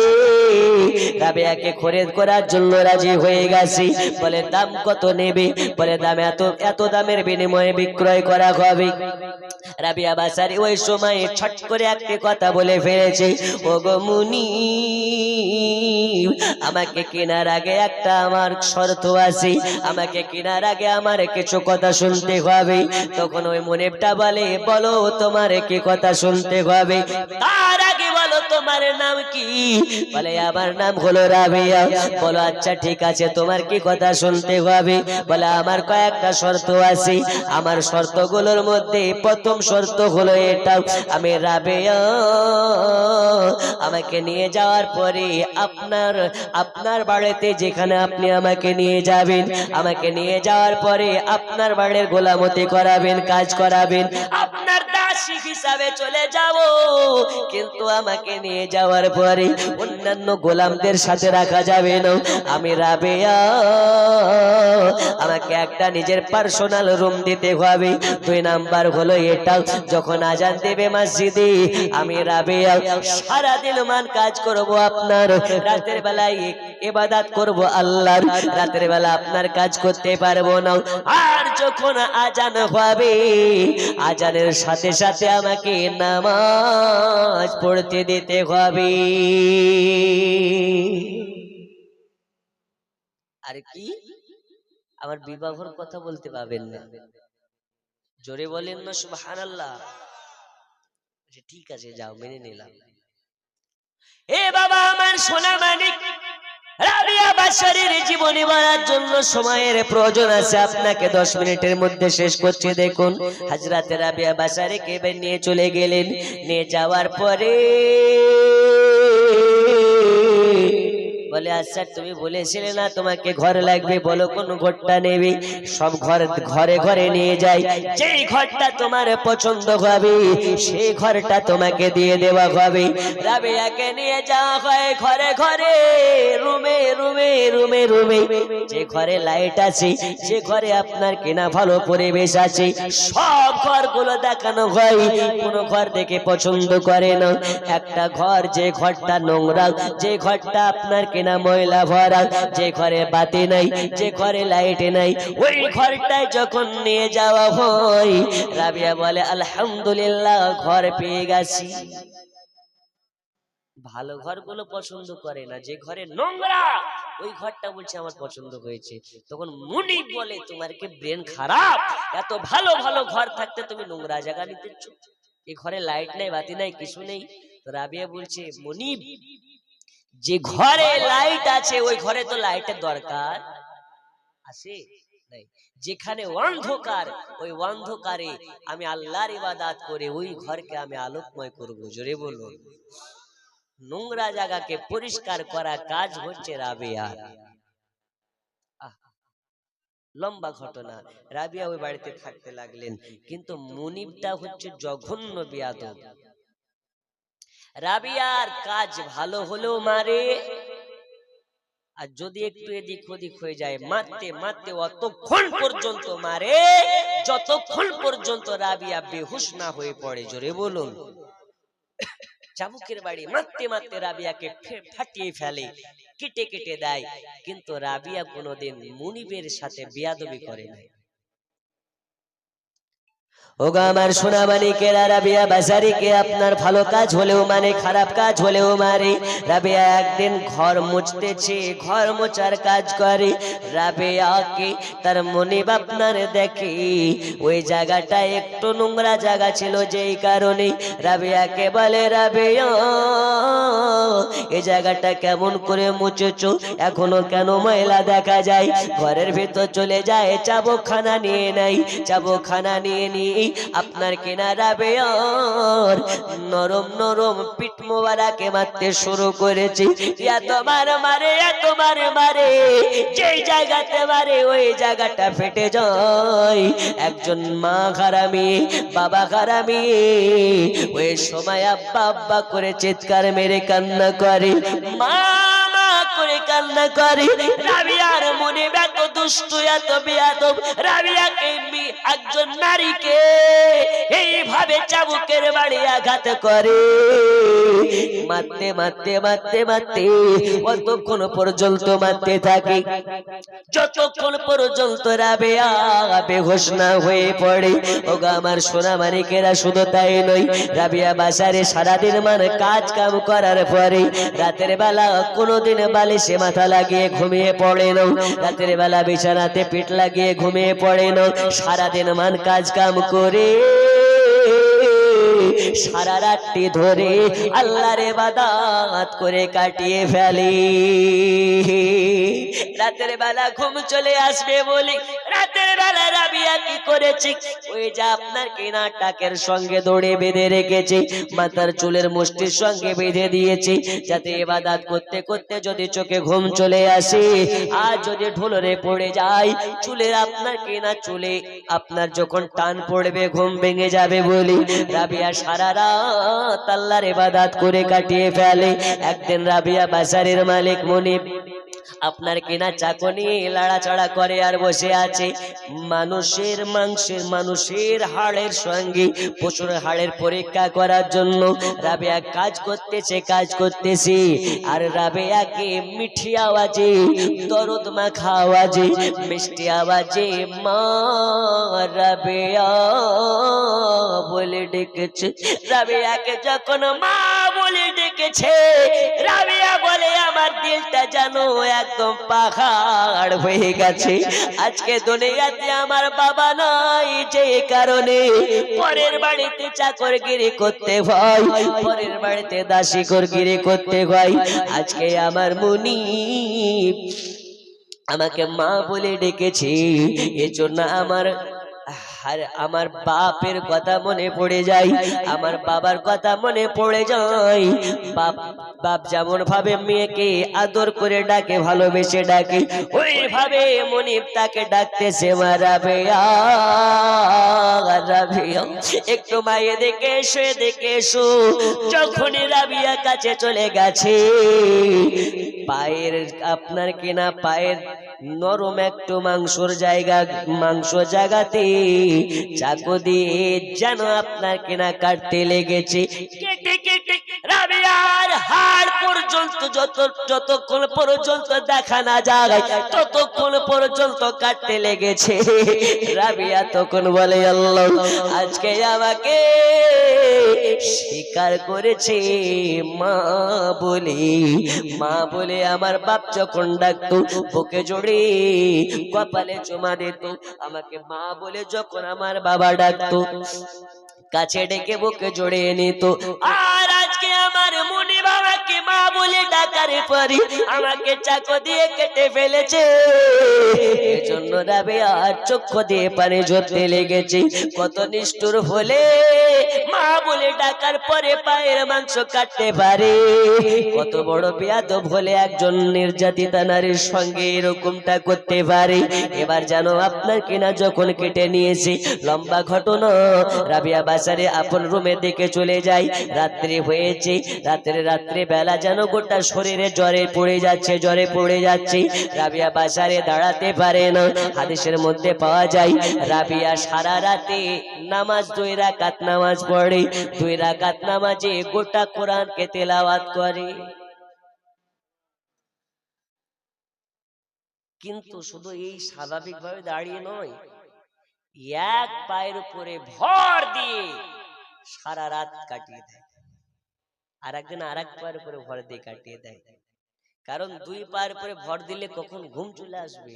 Speaker 1: রাবিয়াকে খরিদ করার জন্য রাজি হয়ে গেছে। বলে দাম কত নেবে? বলে দাম এত দামের বিনিময়ে বিক্রয় করা হবে। রাবিয়া বাসারি ওই সময় ছট করে একটি কথা বলে ফেলেছে, ও গো মুনিব, আমাকে কেনার আগে একটা আমার শর্ত আছে, আমাকে কেনার আগে আমার কিছু কথা শুনতে হবে। তখন ওই মুনিবটা বলে, বলো তোমার কি কথা শুনতে হবে? তার আগে বলো তোমার নাম কি? বলে আমার নাম হলো রাবিয়া। বলো আচ্ছা ঠিক আছে, তোমার কি কথা শুনতে হবে? বলে আমার কয়েকটা শর্ত আছে। আমার শর্তগুলোর মধ্যে প্রথম শর্ত হলো এটা, আমি রাবিয়া আমাকে নিয়ে যাওয়ার পরে আপনার বাড়িতে যেখানে আপনি আমাকে নিয়ে যাবেন, আমাকে নিয়ে যাওয়ার পরে আপনার বাড়ির গোলামতি করাবেন, কাজ করাবেন, আপনার দাসী হিসাবে চলে যাব। কিন্তু আমাকে নিয়ে যাওয়ার পরে অন্যান্য গোলামদের সাথে রাখা যাবে না। আমি রাবিয়া, আমাকে একটা নিজের পার্সোনাল রুম দিতে হবে। 2 নাম্বার হলো এটা, যখন আজান দেবে মসজিদে, আমি রাবিয়া সারাদিন মান কাজ করব আপনার, রাতের বেলায় ইবাদত করব আল্লাহর, রাতের বেলা আপনার কাজ করতে পারবো না। আর যখন আজান হবে, আজানের সাথে সাথে আমাকে নামাজ পড়তে দিতে হবে। আর কি, আমার বিবাহর কথা বলতে পাবেন না, জোরে বলেন না সুবহানাল্লাহ। ঠিক আছে যাও, মেনে নিলাম। এ বাবা আমার সোনা মানিক, রাবিয়া বাসারির জীবনী মারার জন্য সময়ের প্রয়োজন আছে, আপনাকে 10 মিনিটের মধ্যে শেষ করছি। দেখুন, হযরত রাবিয়া বাসারিকে নিয়ে চলে গেলেন। নিয়ে যাওয়ার পরে বলে আচ্ছা তুমি বলেছিলে না তোমাকে ঘর লাগবে, বলো কোন ঘরটা নেবে? সব ঘরে ঘরে নিয়ে যাই, যেই ঘরটা তোমার পছন্দ হবে সেই ঘরটা তোমাকে দিয়ে দেওয়া হবে। রাবিয়াকে নিয়ে যাওয়া হয় ঘরে ঘরে, রুমে রুমে রুমে রুমে, যে ঘরে লাইট আছে, যে ঘরে আপনার কেনা ভালো পরিবেশ আছে, সব ঘরগুলো দেখানো হয়। কোন ঘর দেখে পছন্দ করে না। একটা ঘর, যে ঘরটা নোংরা, যে ঘরটা আপনার কেনা ময়লা ভরা, যে ঘরে বাতি নাই, যে ঘরে লাইট নাই, ওই ঘরটায় যখন নিয়ে যাওয়া হয়, রাবিয়া বলে আলহামদুলিল্লাহ, ঘর পেয়ে গেছি। ভালো ঘরগুলো পছন্দ করে না, যে ঘরে নোংরা ওই ঘরটা বলছে আমার পছন্দ হয়েছে। তখন মুনিব বলে তোমার কি ব্রেন খারাপ? এত ভালো ভালো ঘর থাকতে তুমি নোংরা জায়গা নিতেছ, এই ঘরে লাইট নাই, বাতি নাই, কিছু নেই। রাবিয়া বলছে মুনিব, যে ঘরে লাইট আছে ওই ঘরে তো লাইটের দরকার আছে নাই, যেখানে অন্ধকার ওই অন্ধকারে আমি আল্লাহর ইবাদত করে ওই ঘরকে আমি আলোকময় করব। জোরে বলুন। নোংরা জায়গাকে পরিষ্কার করা কাজ হচ্ছে রাবিয়ার। লম্বা ঘটনা। রাবিয়া ওই বাড়িতে থাকতে লাগলেন, কিন্তু মুনিবটা হচ্ছে জঘন্য বেয়াদব। রাবিয়ার কাজ ভালো হলেও মারে, আর যদি একটু এদিক ওদিক হয়ে যায় মারতে মারতে অতক্ষণ পর্যন্ত মারে যতক্ষণ পর্যন্ত রাবিয়া বেহুশ না হয়ে পড়ে। জোরে বলুন। চাবুকের বাড়ি মারতে মারতে রাবিয়াকে ফাটিয়ে ফেলে, কেটে কেটে দেয়, কিন্তু রাবিয়া কোনোদিন মুনিবের সাথে বেয়াদবি করে নাই। ওগো আমার সোনা মানিকেরা, রাবিয়া বাসারিকে আপনার ভালো কাজ হলেও মানে, খারাপ কাজ হলেও মারে। রাবিয়া একদিন ঘর মুছতেছে, ঘর মোছার কাজ করে। রাবিয়াকে তার মুনিব আপনার দেখে ওই জায়গাটা একটু নোংরা জায়গা ছিল, যেই কারণে রাবিয়াকে বলে রাবিয়া এই জায়গাটা কেমন করে মুছেছো, এখনো কেন ময়লা দেখা যায়? ঘরের ভেতর চলে যায়, চাবুকখানা নিয়ে নেয়, চাবুকখানা নিয়ে নিয়ে আপনার কেনা রাবেয়ার নরম নরম পিঠ মোবারকে মারতে শুরু করেছে। এত মারে মারে, এত মারে মারে, যেই জায়গাতে মারে ওই জায়গাটা ফেটে যায়। একজন মা হারামি, বাবা হারামি, ওই সময় আব্বা আব্বা করে চিৎকার মেরে কান্না করে, মা করে কান্না করে। রাবিয়ার মনে এত দুষ্ট, এত বেয়াদব, রাবিয়াকে একজন নারীকে এইভাবে চাবুকের বাড়ি আঘাত করে। মারতে মারতে মারতে মারতে কতক্ষণ পর্যন্ত মারতে থাকে, যতক্ষণ পর্যন্ত রাবিয়া বেহুশ না হয়ে পড়ে। ওগো আমার সোনা মানিকেরা, শুধু তাই নয়, রাবিয়া বাসারে সারাদিন মানে কাজ কাম করার পরে রাতের বেলা কোনোদিন বালিশে মাথা লাগিয়ে ঘুমিয়ে পড়ে না, রাতের বেলা বিছানাতে পিঠ লাগিয়ে ঘুমিয়ে পড়ে না। সারাদিন মান কাজ কাম করে সারা রাতটি ধরে আল্লাহর ইবাদত করে কাটিয়ে ফেলে। রাতের বেলা ঘুম চলে আসবে বলি রাতের বেলা রাবিয়া কি করেছে, ওই যে আপনার কেনা টাকের সঙ্গে দড়ি বেঁধে রেখেছে, মাথার চুলের মুষ্টির সঙ্গে বেঁধে দিয়েছে, যাতে ইবাদত করতে করতে যদি চোখে ঘুম চলে আসে আর যদি ঢোলরে পড়ে যায়, চুলের আপনার কেনা চুলে আপনার যখন টান পড়বে ঘুম ভেঙে যাবে বলি রাবিয়া সারা রাত আল্লাহর ইবাদত করে কাটিয়ে ফেলে। একদিন রাবিয়া বাজারের মালিক মনিব আপনার কেনা চাকনি লাড়াচাড়া করে আর বসে আছে। মানুষের মাংসের, মানুষের হাড়ের সঙ্গে পশুর হাড়ের পরীক্ষা করার জন্য রাবিয়া কাজ করতেছে। আর রাবিয়াকে মিঠি আওয়াজে, দরদ মাখা আওয়াজে, মিষ্টি আওয়াজে মা রাবিয়া বলে ডেকেছে। রাবিয়াকে যখন মা বলে ডেকেছে, রাবিয়া বলে আমার দিলটা জানো একদম পাহাড় হয়ে গেছে। আজকে দুনিয়াতে আমার বাবা নাই, যে কারণে পরের বাড়িতে চাকরগিরি করতে হয়, পরের বাড়িতে দাসীগিরি করতে হয়। আজকে আমার মুনিব আমাকে মা বলে ডেকেছে, এজন্য আমার বাপের কথা মনে পড়ে যায়, আমার বাবার কথা মনে পড়ে যায়। বাপ যেমন ভাবে মেয়েকে আদর করে ডাকে, ভালোবেসে ডাকে, ওইভাবে মনিব তাকে ডাকতেছে মা রাবিয়া, রাবিয়া একটু মায়ে দেখে এসো, দেখে এসো। যখনই রাবিয়া কাছে চলে গেছে, পায়ের আপনার কেনা পায়ের নরম একটু মাংসর জায়গাতে চাকু দিয়ে যেন আপনার কেনা কাটতে লেগেছে। কেটে কেটে রাবিয়ার হাড় পর্যন্ত যতক্ষণ পর্যন্ত দেখা না যায় ততক্ষণ পর্যন্ত কাটতে লেগেছে। রাবিয়া তখন বলে, আল্লাহ আজকে আমাকে স্বীকার করেছে মা বলে। আমার বাপ যখন ডাকতো বুকে জড়ে কপালে চুমা দিত, আমাকে মা বলে যখন আমার বাবা ডাকতো কাছে ডেকে বুকে জড়িয়ে নিত। আর আজকে আমার মুনি বাবাকে মা বলে ডাকার পরে আমাকে চাকু দিয়ে কেটে ফেলেছে। এজন্য রাবিয়া চক্ষু দিয়ে পানি ঝরতে লেগেছে। কত নিষ্ঠুর হলে মা বলে ডাকার পরে পায়ের মাংস কাটতে পারে, কত বড় বেয়াদব হলে একজন নির্যাতিতা নারীর সঙ্গে এরকমটা করতে পারে। এবার জানো আপনার কিনা যখন কেটে নিয়েছে, লম্বা ঘটনা। রাবিয়া বাসারে আপন রুমে দিকে চলে যায়। রাত্রি হয়েছে, রাত্রে বেলা যেন গোটা শরীরে জ্বরে পড়ে যাচ্ছে। রাবিয়া বাসারে দাঁড়াতে পারে না। হাদিসের মধ্যে পাওয়া যায় রাবিয়া সারা রাতে নামাজ 2 রাকাত নামাজ পড়ে, 2 রাকাত নামাজে গোটা কোরআনকে তেলাওয়াত করে। কিন্তু শুধু এই স্বাভাবিকভাবে দাঁড়িয়ে নয়, এক পায়ের উপরে ভর দিয়ে সারা রাত কাটিয়ে দেয়, আর একদিন আর এক পায়ের উপরে ভর দিয়ে কাটিয়ে দেয়। কারণ 2 পায়ের উপরে ভর দিলে কখন ঘুম চলে আসবে,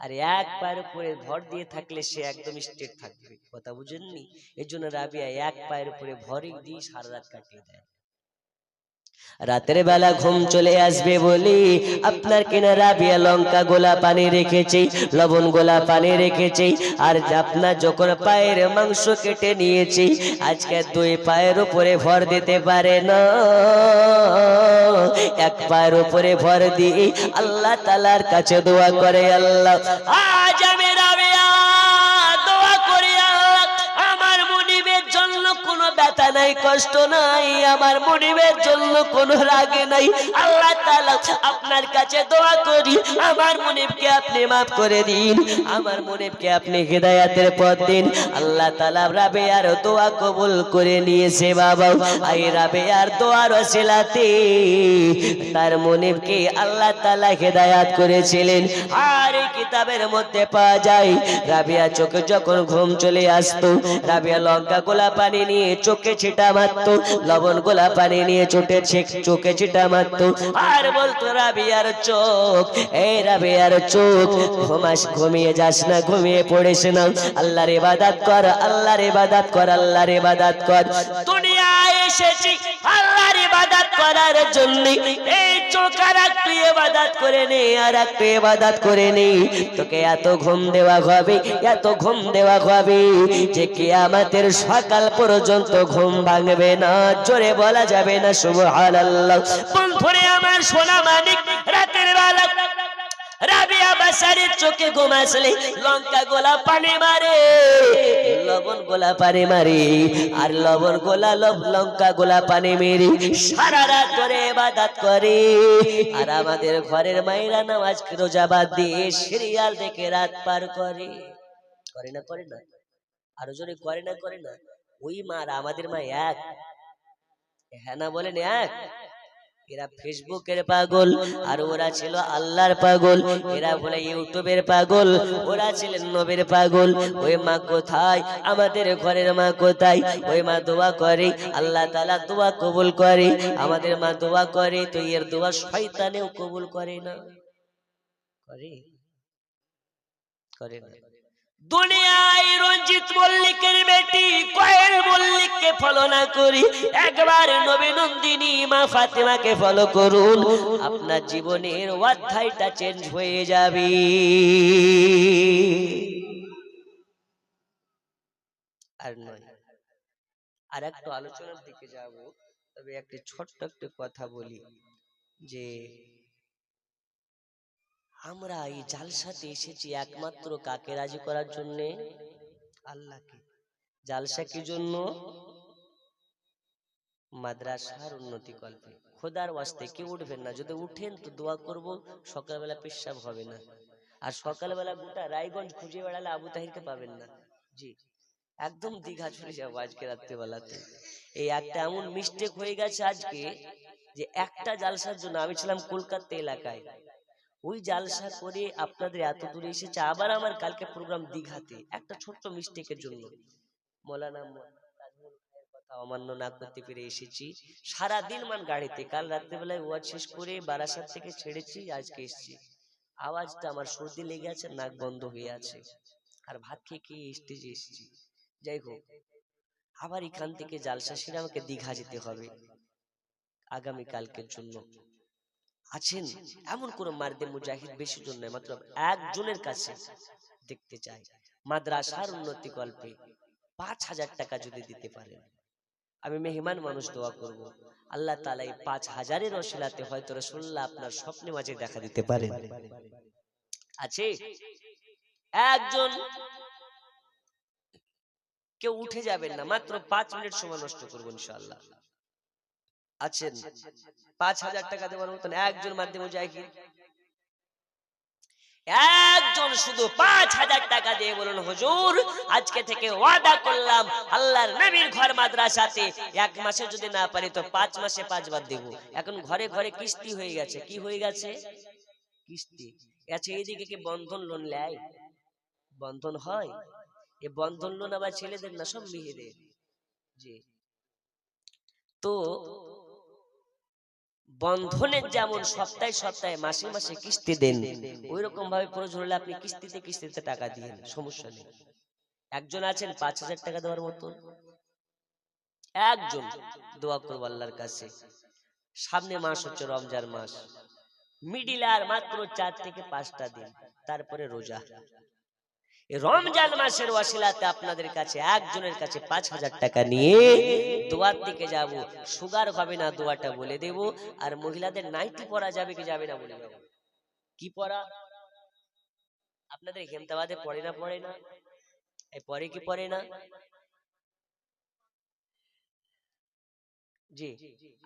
Speaker 1: আর এক পায়ের উপরে ভর দিয়ে থাকলে সে একদম স্ট্রেট থাকবে। কথা বুঝেননি? এর জন্য রাবিয়া এক পায়ের উপরে ভরই দিয়ে সারা রাত কাটিয়ে দেয়। রাতের বেলা ঘুম চলে আসবে বলি আপনার কিনা রাবিয়া লঙ্কা গোলা পানি রেখেছি, লবণ গোলা পানি রেখেছি। আর আপনার যখন পায়ের মাংস কেটে নিয়েছি, আজকে দুই পায়ের উপরে ভর দিতে পারে না, এক পায়ের উপরে ভর দিয়ে আল্লাহ তাআলার কাছে দোয়া করে, আল্লাহ আজ আমি রাবিয়া দোয়া করি, আল্লাহ আমার মনিবের জন্য কোনো ব্যথা নাই, কষ্ট নাই, আমার মনিবের জন্য কোনো রাগ নাই। আল্লাহ তাআলা আপনার কাছে দোয়া করি, আমার মনিবকে আপনি মাফ করে দিন, আমার মনিবকে আপনি হিদায়াতের পথ দিন। আল্লাহ তাআলা রাবিয়ার দোয়া কবুল করে নিয়েছে বাবা। এই রাবিয়ার দোয়ার ওসিলাতে তার মনিবকে আল্লাহ তাআলা হিদায়াত করেছিলেন। আর এই কিতাবের মধ্যে পাওয়া যায় রাবিয়া চোখে যখন ঘুম চলে আসতো, রাবিয়া লঙ্কা গোলা পানি নিয়ে চোখে ছিটা মারতো, লবণ গোলা পানি নিয়ে চোখে ছিটা মারতো, আর বলতো রাবিয়ার চোখ, এই রাবিয়ার চোখ ঘুমিয়ে যাস না, ঘুমিয়ে পড়িস না, আল্লাহর ইবাদত কর, আল্লাহর ইবাদত কর, আল্লাহর ইবাদত কর। দুনিয়ায় এসেছি আল্লাহর ইবাদত করার জন্য, এই চোখ আর একটু ইবাদত করে নে, আর একটু ইবাদত করে নে, তোকে এত ঘুম দেওয়া হবে, এত ঘুম দেওয়া হবে যে কিয়ামতের সকাল পর্যন্ত ঘুম ভাঙবে না, জোরে বলা যাবে না সুবহানাল্লাহ। বন্ধুরে আমার সোনা মানিক, রাতের বেলা রাবিয়া বাসারের চোখে ঘুম আসলে লঙ্কা গোলা পানি মারে, লবণ গোলা পানি মারে, আর লবণ গোলা লঙ্কা গোলা পানি মেরে সারা রাত করে ইবাদত করে। আর আমাদের ঘরের মায়েরা নামাজ রোজা বাদ দিয়ে সিরিয়াল দেখে রাত পার করে, করে না করে না, আরো জোরে করে না করে না। ওই মা আর আমাদের মা এক, হ্যাঁ না বলেন এক? এরা ফেসবুকের পাগল আর ওরা ছিল আল্লাহর পাগল, এরা বলে ইউটিউবের পাগল, ওরা ছিলেন নবীর পাগল। ওই মা কোথায়? আমাদের ঘরের মা কোথায়? ওই মা দোয়া করে, আল্লাহ তাআলা দোয়া কবুল করে, আমাদের মা দোয়া করে, তো এর দোয়া শয়তানেও কবুল করে না, করে করে না। দুনিয়ায় রঞ্জিত মল্লিকের বেটি কোয়েল মল্লিককে ফলো না করি, একবার নবী নন্দিনী মা ফাতেমাকে ফলো করুন, আপনার জীবনের অধ্যায়টা চেঞ্জ হয়ে যাবে। আর নয়, আর একটু আলোচনার দিকে যাব, তবে একটি ছোট্ট একটি কথা বলি যে আমরা এই জালসাতে এসেছি একমাত্র কাকে রাজি করার জন্য? আল্লাহকে। জালসা কি জন্য? মাদ্রাসার উন্নতি কল্পে। খোদার ওয়াস্তে কেউ উঠবেন না, যদি উঠেন তো দোয়া করব সকালবেলা পেশাব হবে না। আর সকালবেলা গোটা রায়গঞ্জ খুঁজে বেড়ালে আবু তাহিরকে পাবেন না। জি, একদম দীঘা চলে যাবো আজকে রাত্রিবেলাতে। এই একটা এমন মিস্টেক হয়ে গেছে আজকে যে একটা জালসার জন্য, আমি ছিলাম কলকাতা এলাকায়, ওই জালসা করে আপনাদের এত দূরে এসেছে, আবার আমার কালকে প্রোগ্রাম দীঘাতে, একটা ছোট্ট মিস্টেকের জন্য মৌলানা কথা অমান্য না করতে পেরে এসেছি। সারাদিন মান গাড়িতে, কাল রাত্রেবেলায় ওয়াজ শেষ করে বারাসাত থেকে ছেড়েছি, আজকে এসেছি। আওয়াজটা আমার সর্দি লেগে আছে, নাক বন্ধ হয়ে আছে, আর ভাত খেয়ে খেয়ে স্টেজে এসেছি। যাই হোক, আবার এখান থেকে জালসা সেরে আমাকে দীঘা যেতে হবে আগামী কালকের জন্য। আছেন এমন কোন মার্দে মুজাহিদ, বেশি জন নয়, মাত্র একজনের কাছে দেখতে চাই মাদ্রাসার উন্নতি কল্পে ৫,০০০ টাকা যদি দিতে পারেন, আমি মেহমান মানুষ দোয়া করব, আল্লাহ তাআলা এই ৫,০০০-এর ওসিলাতে হয়তো রাসূলুল্লাহ আপনার স্বপ্নে মাঝে দেখা দিতে পারেন। আছে একজন, কেউ উঠে যাবেন না, মাত্র ৫ মিনিট সময় নষ্ট করব ইনশাআল্লাহ। আছেন ৫,০০০ টাকা দেওয়ার মতন একজন মাধ্যমে মুজাহিদ, একজন শুধু ৫,০০০ টাকা দিয়ে বলুন, হুজুর আজকে থেকে ওয়াদা করলাম আল্লাহর নবীর ঘর মাদ্রাসাতে ১ মাসে যদি না পারি তো ৫ মাসে ৫ বার দেব। এখন ঘরে ঘরে কিস্তি হয়ে গেছে, কি হয়ে গেছে? কিস্তি। আচ্ছা, এইদিকে কি বন্ধন লোন নেয়? বন্ধন হয়? এই বন্ধন লোন আবার ছেলেদের না, সব মেয়েদের। জি, তো বন্ধনের যেমন সপ্তাহে সপ্তাহে মাসে মাসে কিস্তি দেন, ওই রকম ভাবে প্রয়োজন হলে আপনি কিস্তিতে কিস্তিতে টাকা দিয়েন, সমস্যা নেই। একজন আছেন ৫,০০০ টাকা দেওয়ার মতো, একজন দোয়া করবো আল্লাহর কাছে সামনে মাস হচ্ছে রমজান মাস, মিডিল আর মাত্র 4 থেকে 5টা দিন, তারপরে রোজা। এই রমজান মাসের ওয়াসিলাতে আপনাদের কাছে একজনের কাছে 5,000 টাকা নিয়ে দোয়ার দিকে যাব। সুগার হবে না দোয়াটা বলে দেব। আর মহিলাদের নাইটি পরা যাবে কি যাবে না বলে দেব। কি পরা? আপনাদের হেমতাবাদে পড়ে না? পড়ে না? এই পরে কি পড়ে না? জি,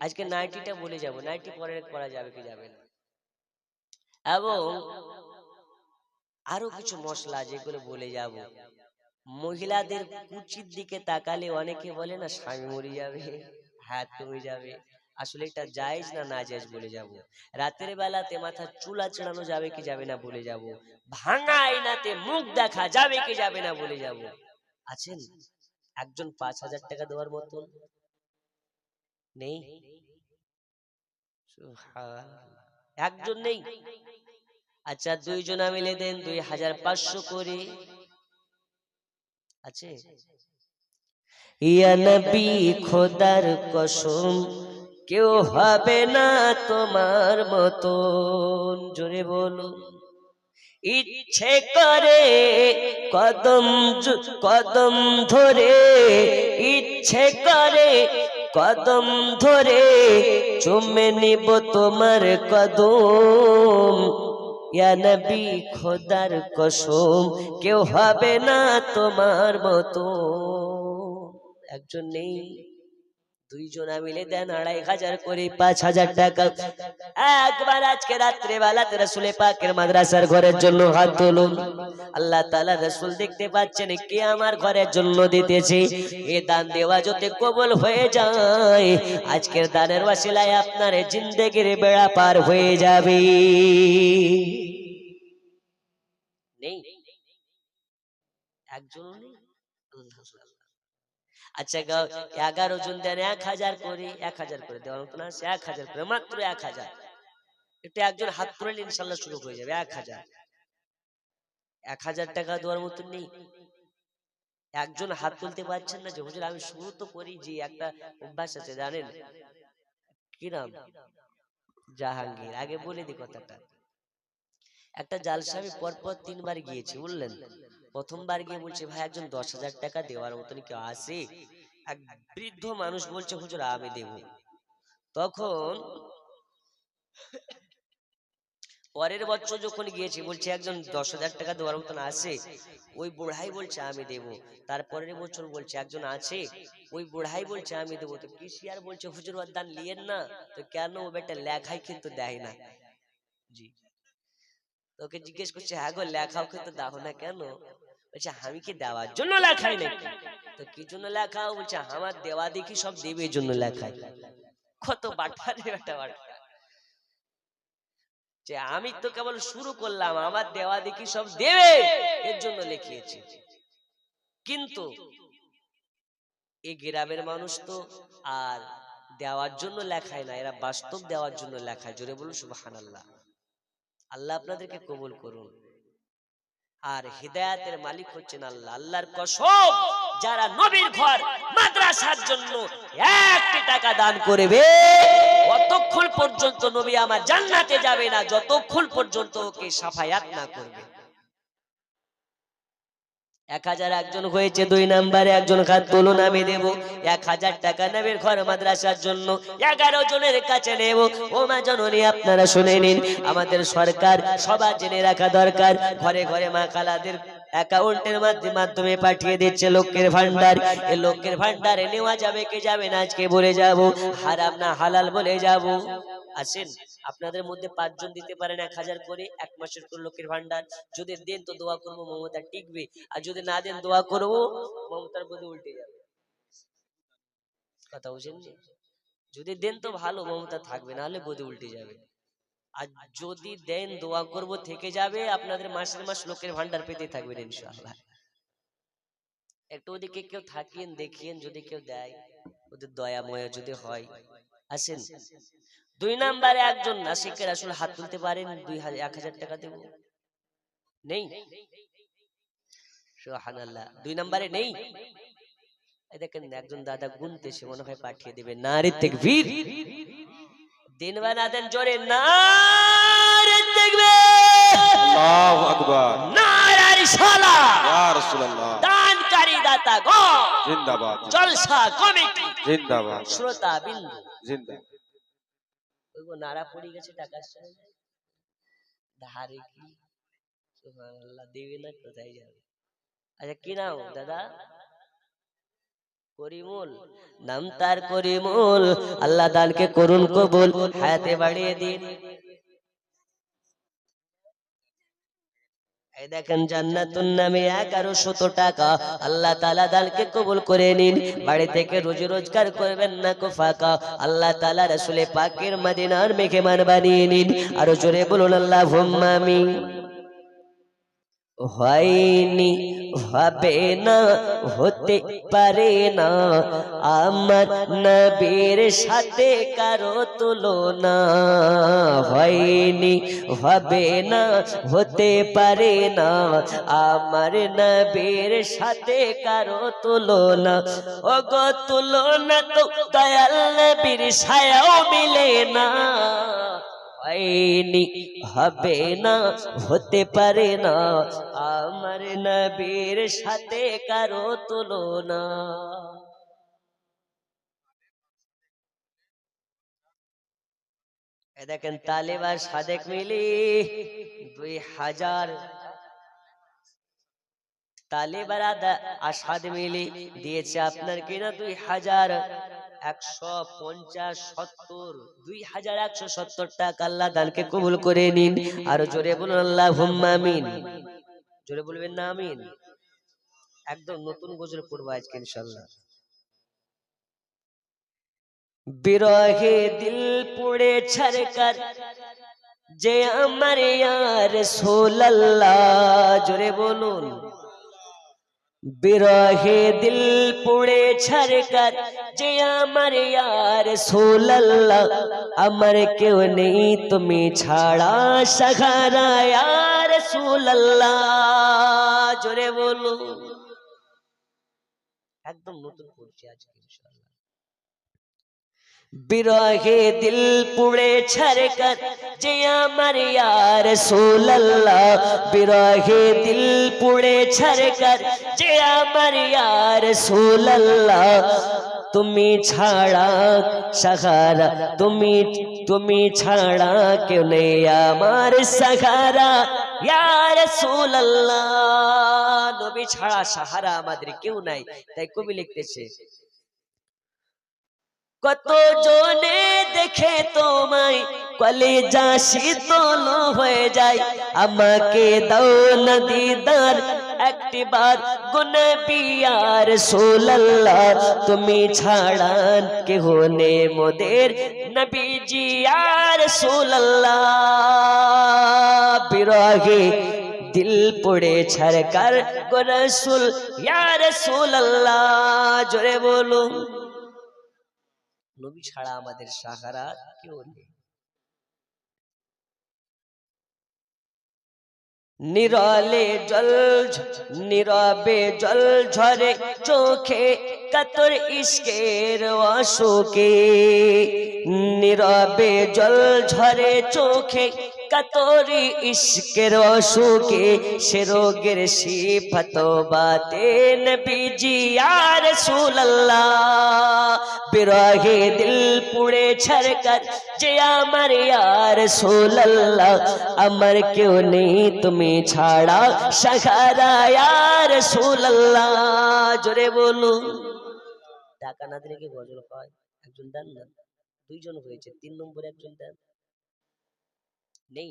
Speaker 1: আজকে নাইটিটা বলে যাব, নাইটি পরা যাবে কি যাবে না। এবং আরো কিছু মশলা যেগুলো বলে যাব। মহিলাদের কুচির দিকে তাকালে অনেকে বলে না স্বামী মরে যাবে, হাত কমে যাবে। আসলে এটা জায়েজ না নাজায়েজ বলে যাব। রাতের বেলাতে মাথা চুলা চড়ানো যাবে কি যাবে না বলে যাব। ভাঙা আয়নাতে মুখ দেখা যাবে কি যাবে না বলে যাব। আছেন একজন 5,000 টাকা দেওয়ার মতন? নেই? একজন নেই? আচ্ছা, 2 জনা মিলে দেন 2,500 করে। আছে? ইয়া নবী খোদার কসম কেউ হবে না তোমার মতন, জোরে বলো। ইচ্ছে করে কদম কদম ধরে, ইচ্ছে করে কদম ধরে চুমে নিব তোমার কদম। ইয়া নবী খোদার কসম কেউ হবে না তোমার মতো। একজন নেই? 2 জনা মিলে দেন 2,500 করে, 5,000 টাকা। একবার আজকে রাত্রে বেলাতে রাসূল পাকের মাদ্রাসার ঘরের জন্য হাত তুলুন। আল্লাহ তাআলা রাসূল দেখতে পাচ্ছেন কে আমার ঘরের জন্য দিতেছে। এই দান দেওয়া যদি কবুল হয়ে যায়, আজকের দানের ওয়াসিলায় আপনার জিন্দেগির বেড়া পার হয়ে যাবে। নেই? একজন নেই? আচ্ছা, 11 জন দেন 1,000 করে, 1,000 করে দেওয়ার মতো না? 1,000 করে, মাত্র 1,000। এটা একজন হাত তুললে ইনশাআল্লাহ শুরু হয়ে যাবে। 1,000, 1,000 টাকা দেওয়ার মতো নেই? একজন হাত তুলতে পারছেন না যে হুজুর আমি শুরু তো করি। যে একটা অভ্যাস আছে জানেন কি নাম? জাহাঙ্গীর। আগে বলে দি কথাটা। একটা জালসা আমি পরপর 3 বার গিয়েছি, বললেন। প্রথমবার গিয়ে বলছে ভাই একজন 10,000 টাকা দেওয়ার মতন কেউ আছে? এক বৃদ্ধ মানুষ বলছে হুজুর আমি দেব। তখন পরের বছর যখন গিয়েছি বলছে একজন 10,000 টাকা দেওয়ার মতন আছে? ওই বুড়াই বলছে আমি দেব। তারপরের বছর বলছে একজন আছে? ওই বুড়াই বলছে আমি দেব। তো কেশিয়ার বলছে হুজুর ওর দান লিয়েন না। তো কেন? ও বেটা লেখাই কিন্তু দেয় না। জি, তোকে জিজ্ঞেস করছে হ্যাঁ গো লেখাও কিন্তু দাও না কেন? বলছে আমি কি দেওয়ার জন্য লেখাই নাকি? তো কি জন্য লেখাও? বলছে আমার দেওয়া দেখি সব দেবে এই জন্য লেখাই। কত বাটপারে বেটা বাটপা। যে আমি তো কেবল শুরু করলাম, আমার দেওয়া দেখি সব দেবে এর জন্য লিখিয়েছি। কিন্তু এই গ্রামের মানুষ তো আর দেওয়ার জন্য লেখায় না, এরা বাস্তব দেওয়ার জন্য লেখায়। জোরে বলুন সুবহানাল্লাহ। আল্লাহ আপনাদেরকে কবুল করুন। আর হিদায়াতের মালিক হচ্ছেন আল্লাহ। আল্লাহর কসম যারা নবীর ঘর মাদ্রাসার জন্য 1 টাকা দান করবে ততক্ষণ পর্যন্ত নবী আমার জান্নাতে যাবে না, যতক্ষণ পর্যন্ত ওকে সাফায়াত না করবে। 1,000 একজন হয়েছে। 2 নম্বরে একজন হাত তুলুন আমি দেব 1,000 টাকা নবীর ঘর মাদ্রাসার জন্য 11 জনের কাছে নেব। ও মা জননী আপনারা শুনে নিন, আমাদের সরকার সবার জেনে রাখা দরকার, ঘরে ঘরে মা খালাদের অ্যাকাউন্টের মাধ্যমে পাঠিয়ে দিচ্ছে লক্ষ্যের ভান্ডার। এই লক্ষ্যের ভান্ডারে নেওয়া যাবে কি যাবে না আজকে বলে যাব, হারাম না হালাল বলে যাব। আসেন আপনাদের মধ্যে 5 জন দিতে পারেন 1,000 করে 1 মাসের করে লক্ষ্যের ভান্ডার। যদি দেন তো দোয়া করবো মমতা টিকবে, আর যদি না দেন দোয়া করবো মমতার বদলে উল্টে যাবে। কথা বুঝেন? যদি দেন তো ভালো, মমতা থাকবে, না হলে বদলে উল্টে যাবে। আর যদি দেন দোয়া করব থেকে যাবে, আপনাদের মাসের মাস লোকের ভান্ডার পেতে থাকবেন ইনশাআল্লাহ। একটু ওদিকে কেউ থাকিয়েন দেখিয়েন, যদি কেউ দেয় ওদের দয়াময় যদি হয়। আসেন 2 নম্বরে একজন নাসিকের আসলে হাত তুলতে পারেন 1,000 টাকা দেব? নেই? সুবহানাল্লাহ। 2 নম্বরে নেই? এই দেখেন একজন দাদা গুনতেছে, মনে হয় পাঠিয়ে দেবে। নারে তাকবীর। দিন বানা দেন জোরে নারে দেখবে
Speaker 2: আল্লাহু আকবার
Speaker 1: নারে রিসালাত
Speaker 2: ইয়া রাসূলুল্লাহ
Speaker 1: দানকারী দাতা গো
Speaker 2: জিন্দাবাদ
Speaker 1: জলসা কমিটি
Speaker 2: জিন্দাবাদ
Speaker 1: শ্রোতা বিন্দু
Speaker 2: জিন্দাবাদ
Speaker 1: ওগো নারা পড়ে গেছে টাকা ধারে কি সুবহানাল্লাহ দেবে না কোথায় যাবে আচ্ছা কি নাম দাদা করিমুল নাম তার করিমুল আল্লাহ দানকে করুন কবুল হায়াতে বাড়িয়ে দিন এই দেখেন জান্নাতুন নামে 1100 টাকা আল্লাহ তাআলা দানকে কবুল করে নিন বাড়ি থেকে রোজি রোজগার করবেন না কো ফাঁকা আল্লাহ তাআলা রাসূল পাকের মদিনার মেহমান বানিয়ে নিন আর জোরে বলুন আল্লাহুম্মা আমিন হয়নি হবে না হতে পারে না আমার নবীর সাথে কারো তুলনা হয়নি হবে না হতে পারে না আমার নবীর সাথে কারো তুলনা ওগো তুলনা তো দয়াল নবীর ছায়াও মিলে না হয়নি হবে না হতে পারে না আমার নবীর সাথে কারো তুলনা এই দেখেন তালেব আর সাদেক মিলি 2000 তালেব আর আসাদ মিলি দিয়েছে আপনার কিনা 2170 টাকা আল্লাহ দানকে কবুল করে নিন আর জোরে বলুন আল্লাহুম্মা আমিন জোরে বলবেন না আমিন একদম নতুন গজল পড়বো আজকে ইনশাআল্লাহ বিরহে দিল পুড়ে ছরকর যে আমার ইয়া রাসূলুল্লাহ জোরে বলুন বিরহে দিল পুড়ে ছরকর যে আমার ইয়া রাসূলুল্লাহ আমার কেউ নেই তুমি ছাড়া সাহারা ইয়া রাসূলুল্লাহ জোরে বলুন একদম নতুন পড়ছি আজকে ইনশাআল্লাহ বিরহে দিল পুড়ে ছরকর যে আমার ইয়া রাসূলুল্লাহ বিরহে দিল পুড়ে ছরকর যে আমার ইয়া রাসূলুল্লাহ তুমি ছাড়া সাহারা তুমি ছাড়া কেউ নেই আমার সাহারা ইয়া রাসূলুল্লাহ নবী ছাড়া সাহারা আমাদের কেউ নাই তাই কবি লিখতেছে কত জনে দেখে তোমায় কলিজা শীতল হয়ে যায় আমাকে দাও না দিদার একটিবার গো নবী ইয়া রাসূলুল্লাহ তুমি ছাড়া কেহ নেই মোদের নবীজি ইয়া রাসূলুল্লাহ বিরহে দিল পড়ে ছরকর গো রাসূল ইয়া রাসূলুল্লাহ জোরে বলুন নবী ছাড়া আমাদের সাহারা কেউ নেই নিরলে জল নীরবে জল ঝরে চোখে কাতর ইশকের অশোকে নীরবে জল ঝরে চোখে কাতরি ইশকের অশোকে সে রোগের সিফাত বাতে নবীজি ইয়া রাসূলুল্লাহ বিরহে দিল পুড়ে ছরকর যে আমার ইয়া রাসূলুল্লাহ আমার কেউ নেই তুমি ছাড়া সাহারা ইয়া রাসূলুল্লাহ জোরে বলুন টাকা না দিলে কি গজল পায় একজন দেন না দুইজন হয়েছে 3 নম্বরে একজন দেন নেই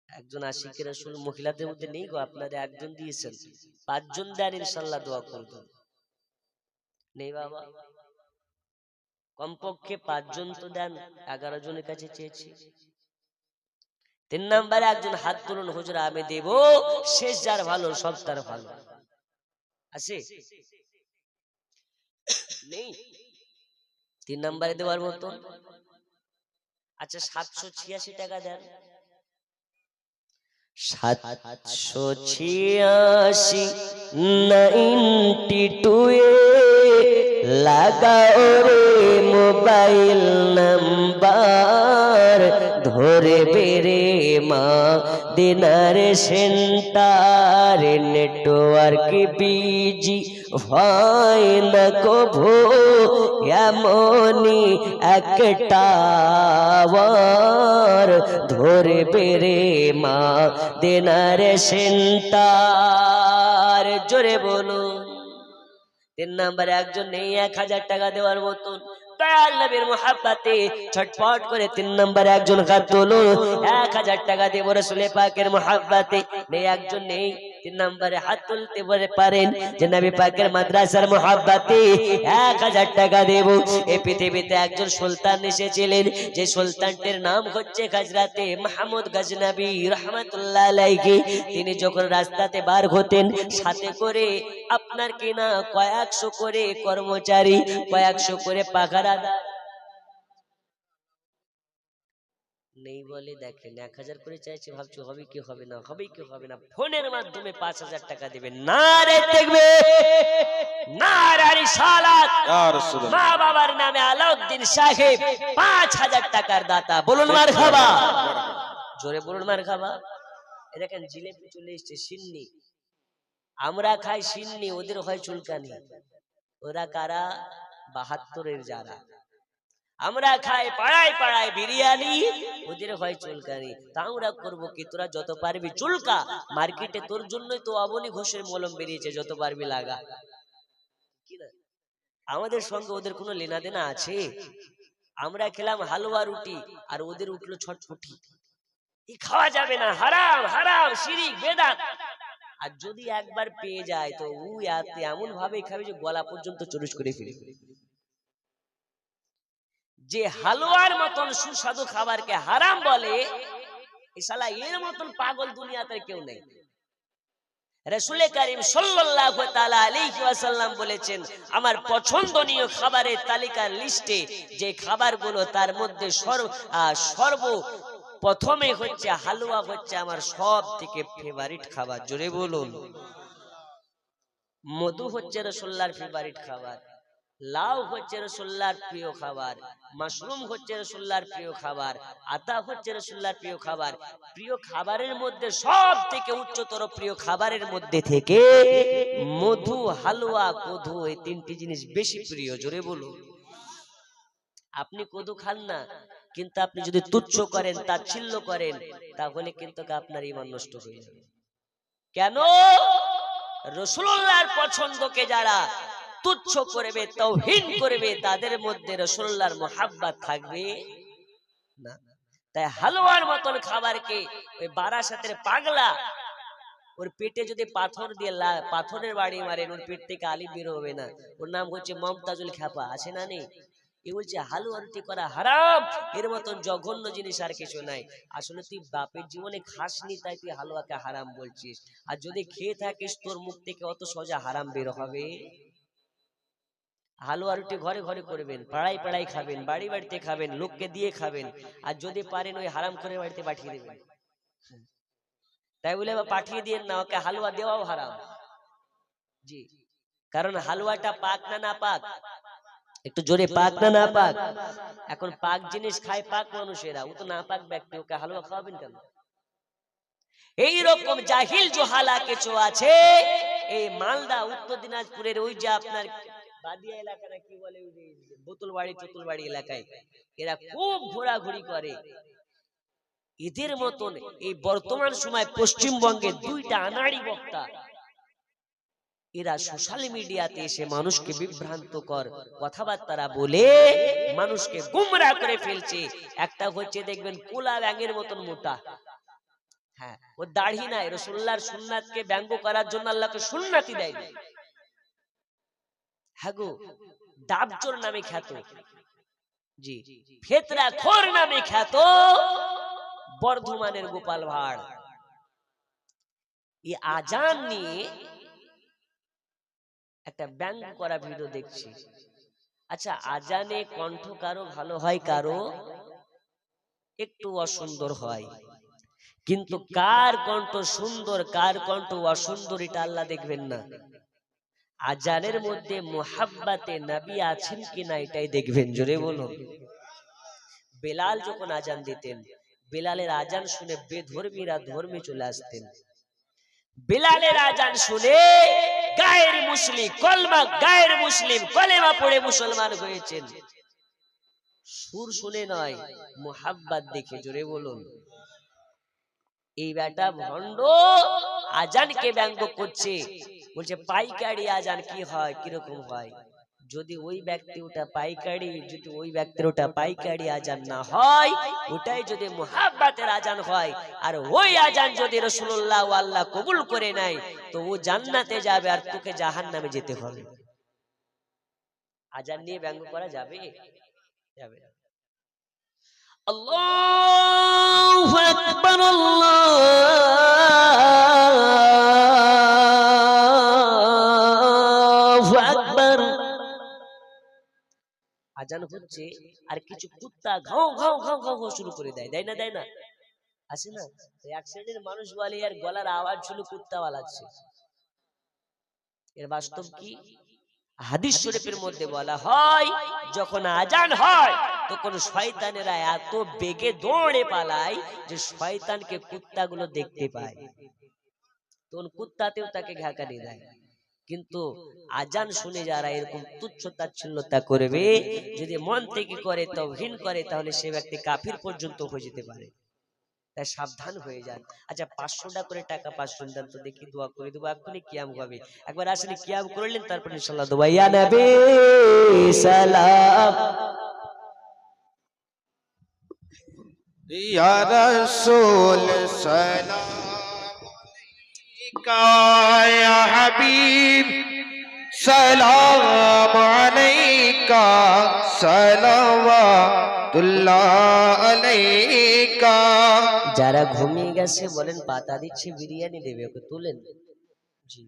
Speaker 1: একজন আশিক রাসূল মহিলাদের মধ্যে নেই গো আপনারা একজন দিয়েছেন 5 জন দেন ইনশাআল্লাহ দোয়া করব নেই বাবা কমপক্ষে 5 জন তো দেন 11 জনের কাছে চেয়েছি 3 নম্বরে একজন হাত তুলুন হুজুর আমি দেব শেষ যার ভালো সব তার ভালো আছে নেই 3 নম্বরে দেওয়ার মতো আচ্ছা 786 টাকা দেন 786 92 লাগাও রে মোবাইল নাম্বার, ধরে বেরে মা দিনার সেন্টার, নেটওয়ার্ক বিজি হয় না কভু, এমনই একটা বার, ধরে বেরে মা দিনার সেন্টার। জোরে বলুন। 3 নম্বরে একজন নেই 1000 টাকা দেওয়ার মতন, দয়াল নবীর মুহাব্বতে ছটফট করে 3 নম্বরে একজন হাত তুলুন। 1000 টাকা দেব রাসূল পাকের মুহাব্বতে। নেই একজন নেই 3 নম্বরে হাত তুলতে পারেন যে নবী পাকের মাদ্রাসার মুহাব্বতে 1000 টাকা দেব। এই পৃথিবীতে একজন সুলতান এসেছিলেন, যে সুলতানটির নাম হচ্ছে হযরতে মাহমুদ গজনবী রাহমাতুল্লাহ আলাইহি। তিনি যখন রাস্তাতে বার হতেন, সাথে করে আপনার কিনা কয়েকশো করে কর্মচারী, কয়েকশো করে পাহারাদার নেই বলে দেখেন 1000 করে চাইছে, ভাবছো হবে কি হবে না, হবে কি হবে না, ফোনের মাধ্যমে 5000 টাকা দিবেন। নারে তাকবীর, নারে রিসালাত,
Speaker 2: ইয়া রাসূলুল্লাহ।
Speaker 1: মা বাবার নামে আলাউদ্দিন সাহেব 5000 টাকার দাতা। বলুন মারহাবা, জোরে বলুন মারহাবা। এই দেখেন জিলেপি চলে এসেছে, সিন্নি। আমরা খাই সিন্নি, ওদের হয় চুলকানি। ওরা কারা? 72-এর যারা। আমরা খাই পাড়ায় পাড়ায় বিরিয়ানি, ওদের হয় চুলকানি। তা আমরা করবো কি? তোরা যত পারবি চুলকা, মার্কেটে তোর জন্যই তো অবনী ঘোষের মলম বেরিয়েছে, যত পারবি লাগা। কি না? আমাদের সঙ্গে ওদের কোনো লেনা দেনা আছে? আমরা খেলাম হালুয়া রুটি, আর ওদের উঠলো ছটফটি। খাওয়া যাবে না, হারাম, হারাম, শিরিক, বেদাত। আর যদি একবার পেয়ে যায় তো এমন ভাবে খাবে যে গলা পর্যন্ত চুরুস করে ফেলবে। যে হালুয়ার মতন সুস্বাদু খাবারকে হারাম বলে, ইসালা এর মতন পাগল দুনিয়াতে কেউ নেই। রাসূল করিম সাল্লাল্লাহু তাআলা আলাইহি ওয়াসাল্লাম বলেছেন, আমার পছন্দনীয় খাবারের তালিকার লিস্টে যে খাবারগুলো, তার মধ্যে সর্ব প্রথমে হচ্ছে হালুয়া, হচ্ছে আমার সব থেকে ফেভারিট খাবার। জোরে বলুন। মধু হচ্ছে রাসূলুল্লাহর ফেভারিট খাবার, লাউ হচ্ছে রাসূলুল্লাহর প্রিয় খাবার, মাশরুম হচ্ছে রাসূলুল্লাহর প্রিয় খাবার, আতা হচ্ছে রাসূলুল্লাহর প্রিয় খাবার। প্রিয় খাবারের মধ্যে সব থেকে উচ্চতর প্রিয় খাবারের মধ্যে থেকে মধু, হালুয়া, কদু, এই তিনটি জিনিস বেশি প্রিয়। জোরে বলুন। আপনি কদু খান না, কিন্তু আপনি যদি তুচ্ছ করেন, তাচ্ছিল্য করেন, তাহলে কিন্তু আপনার ঈমান নষ্ট হয়ে যাবে। কেন? রাসূলুল্লাহর পছন্দকে যারা তুচ্ছ করবে, তাওহীন করবে, তাদের মধ্যে রাসূলুল্লাহর মুহাব্বত থাকবে না। তাই হালুয়ার মতন খাবারকে ওই বারাসাতের পাগলা, ওর পেটে যদি পাথর দিয়ে পাথরের বাড়ি মারেন, ওর পেট থেকে আলিফ বের হবে না। ওর নাম হচ্ছে মমতাজুল খ্যাপা, আছে না নেই? এ বলছে হালুয়া রুটি করা হারাম, এর মতন জঘন্য জিনিস আর কিছু নাই। আসলে তুই বাপের জীবনে খাসনি, তাই তুই হালুয়াকে হারাম বলছিস। আর যদি খেয়ে থাকিস, তোর মুখ থেকে অত সোজা হারাম বের হবে? হালুয়া রুটি ঘরে ঘরে করবেন, পাড়ায় পাড়ায় খাবেন, বাড়ি বাড়িতে খাবেন, লোককে দিয়ে খাবেন। আর যদি পারেন ওই হারাম করে বাড়িতে পাঠিয়ে দেবেন। তাই বলে পাঠিয়ে দিয়ে না, ওকে হালুয়া দেওয়াও হারাম। জি, কারণ হালুয়াটা পাক না না পাক, একটু জোরে, পাক না না পাক? এখন পাক জিনিস খায় পাক মানুষেরা, ও তো না পাক ব্যক্তি, ওকে হালুয়া খাওয়াবেন কেন? এইরকম জাহিল জোহালা কিছু আছে। এই মালদা, উত্তর দিনাজপুরের ওই যে আপনার বাদিয়া এলাকা না কি বলে, ওই যে বোতলবাড়ি চতুলবাড়ি এলাকায় এরা খুব ঘোরাঘুরি করে। এদের মতন এই বর্তমান সময় পশ্চিমবঙ্গে 2টা আনাড়ি বক্তা, এরা সোশ্যাল মিডিয়াতে এসে মানুষকে বিভ্রান্তকর কথাবার্তা বলে মানুষকে গুমরা করে ফেলছে। একটা হচ্ছে দেখবেন পোলা ব্যাঙের মতন মোটা, হ্যাঁ, ও দাড়ি নাই, রাসূলুল্লাহর সুন্নাতকে ব্যঙ্গ করার জন্য আল্লাহকে সুন্নাতি দেয়। হ্যাঁ গো, ডাবজোর নামে খ্যাত, জি, ফেতরা খোর নামে খ্যাত বর্ধমানের গোপাল ভাড়। এই আজান নিয়ে একটা ব্যঙ্গ করা ভিডিও দেখছি। আচ্ছা, আজানে কণ্ঠ কারো ভালো হয়, কারো একটু অসুন্দর হয়, কিন্তু কার কণ্ঠ সুন্দর, কার কণ্ঠ অসুন্দর, এটা আল্লাহ দেখবেন না। আজানের মধ্যে মুহাব্বাতে নবী আছেন কিনা এটাই দেখবেন। জোরে বলুন। বেলাল যখন আজান দিতেন, বেলালের আজান শুনে বেধর্মীরা ধর্মে চলে আসতেন। বেলালের আজান শুনে গায়ের মুসলিম কলেমা পড়ে মুসলমান হয়েছেন। সুর শুনে নয়, মুহাব্বত দেখে। জোরে বলুন। এই বেটা ভণ্ড আজানকে ব্যঙ্গ করছে, বলছে পাইকারি আজান কি হয়, কিরকম হয়। যদি ওই ব্যক্তি ওটা পাইকারি, যদি ওই ব্যক্তির ওটা পাইকারি আজান না হয়, ওটাই যদি মুহাব্বতের আজান হয়, আর ওই আজান যদি রাসূলুল্লাহ ও আল্লাহ কবুল করে নেয়, তো ও জান্নাতে যাবে আর তোকে জাহান্নামে যেতে হবে। আজান নিয়ে ব্যঙ্গ করা যাবে? যাবে না। আল্লাহু আকবার, আল্লাহু আকবার। আজান হচ্ছে আর কিছু কুত্তা ঘাও ঘাও ঘাও ঘাও ঘাও শুরু করে দেয়, দেয় না? আছে না? এক শ্রেণীর মানুষ বলে আর গলার আওয়াজ শুনে কুত্তা ওয়ালাচ্ছে। এর বাস্তব কি? হাদিস শরীফের মধ্যে বলা হয়, যখন আজান হয় তখন শয়তানেরা এত বেগে দৌড়ে পালায় যে শয়তানকে কুত্তাগুলো দেখতে পায়, তখন কুত্তাতেও তাকে ঘাকানি দেয়। কিন্তু আজান শুনে যারা এরকম তুচ্ছ তাচ্ছিল্যতা করবে, যদি মন থেকে করে, তাওহীদ করে, তাহলে সে ব্যক্তি কাফির পর্যন্ত হয়ে যেতে পারে। তাই সাবধান হয়ে যান। আচ্ছা 500 টাকা করে টাকা 500 দেন তো দেখি, দোয়া করে দেবো, এখনই কিয়াম হবে। একবার আসলে কিয়াম করলেন, তারপর ইনশাআল্লাহ দোয়া। ইয়া নবী সালাম,
Speaker 2: ইয়া রাসূল সালাম আলাইকা, ইয়া হাবিব সালাম আলাইকা, সালাওয়াতুল্লাহ আলাইকা।
Speaker 1: যারা ঘুমিয়ে গেছে বলেন পাতা দিচ্ছে, বিরিয়ানি দেবে, ওকে তোলেন। জি,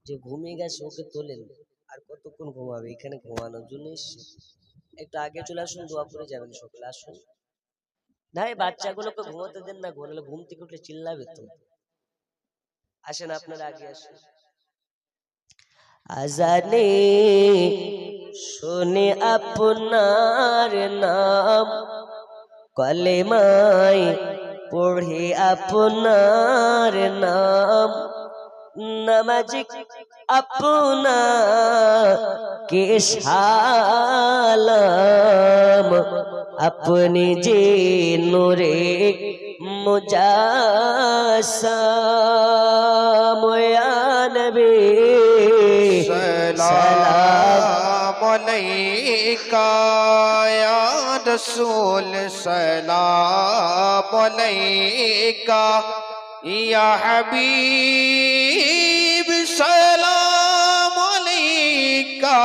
Speaker 1: যে ঘুমিয়ে গেছে ওকে তোলেন। আর কতক্ষণ ঘুমাবে? এখানে ঘুমানোর জন্য এসছে। একটু আগে চলে আসুন, দোয়া করে যাবেন সকলে। আসুন না, এই বাচ্চাগুলোকে ঘুমাতে দেন না, ঘুমালে ঘুম থেকে উঠলে চিল্লাবে তো। আসেন, আপনারা আগে আসেন। আজানে শুনে আপনার নাম, কলেমায় পড়ে আপনার নাম, নামাজ আপনাকে সালাম, আপনি যে নূরে মুজাসসাম, ইয়া নবী
Speaker 2: সালাম আলাইকা, ইয়া রাসূল সালাম আলাইকা, ইয়া হাবিব সালাম আলাইকা,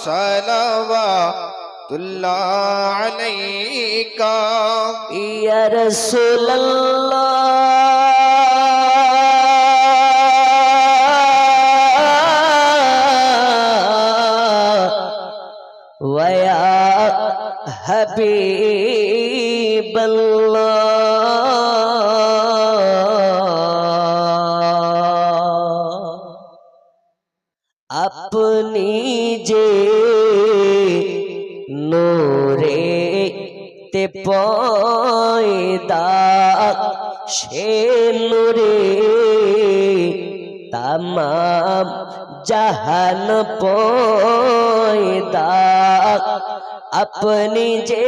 Speaker 2: সালাওয়াতুল্লাহ আলাইকা,
Speaker 1: ইয়া রাসূলুল্লাহ ওয়া ইয়া হাবিবাল্লাহ। আপনি যে নূরে তে পয়দা, সে নূরে তামাম জাহান পয়দা, আপনি যে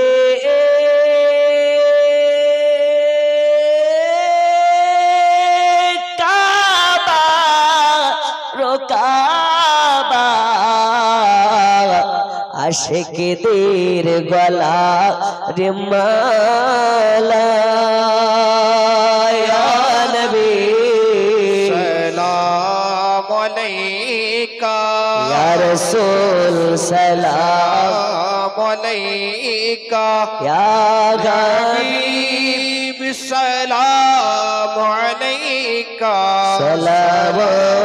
Speaker 1: কাবা রোকাবা, আশিকদের গলা রে মালা, ইয়া নবী
Speaker 2: সালাম আলাইকা,
Speaker 1: ইয়া রাসূল সালাম
Speaker 2: আলাইকা,
Speaker 1: ইয়া
Speaker 2: হাবিব সালাম আলাইকা,
Speaker 1: সালাওয়াতুল্লাহ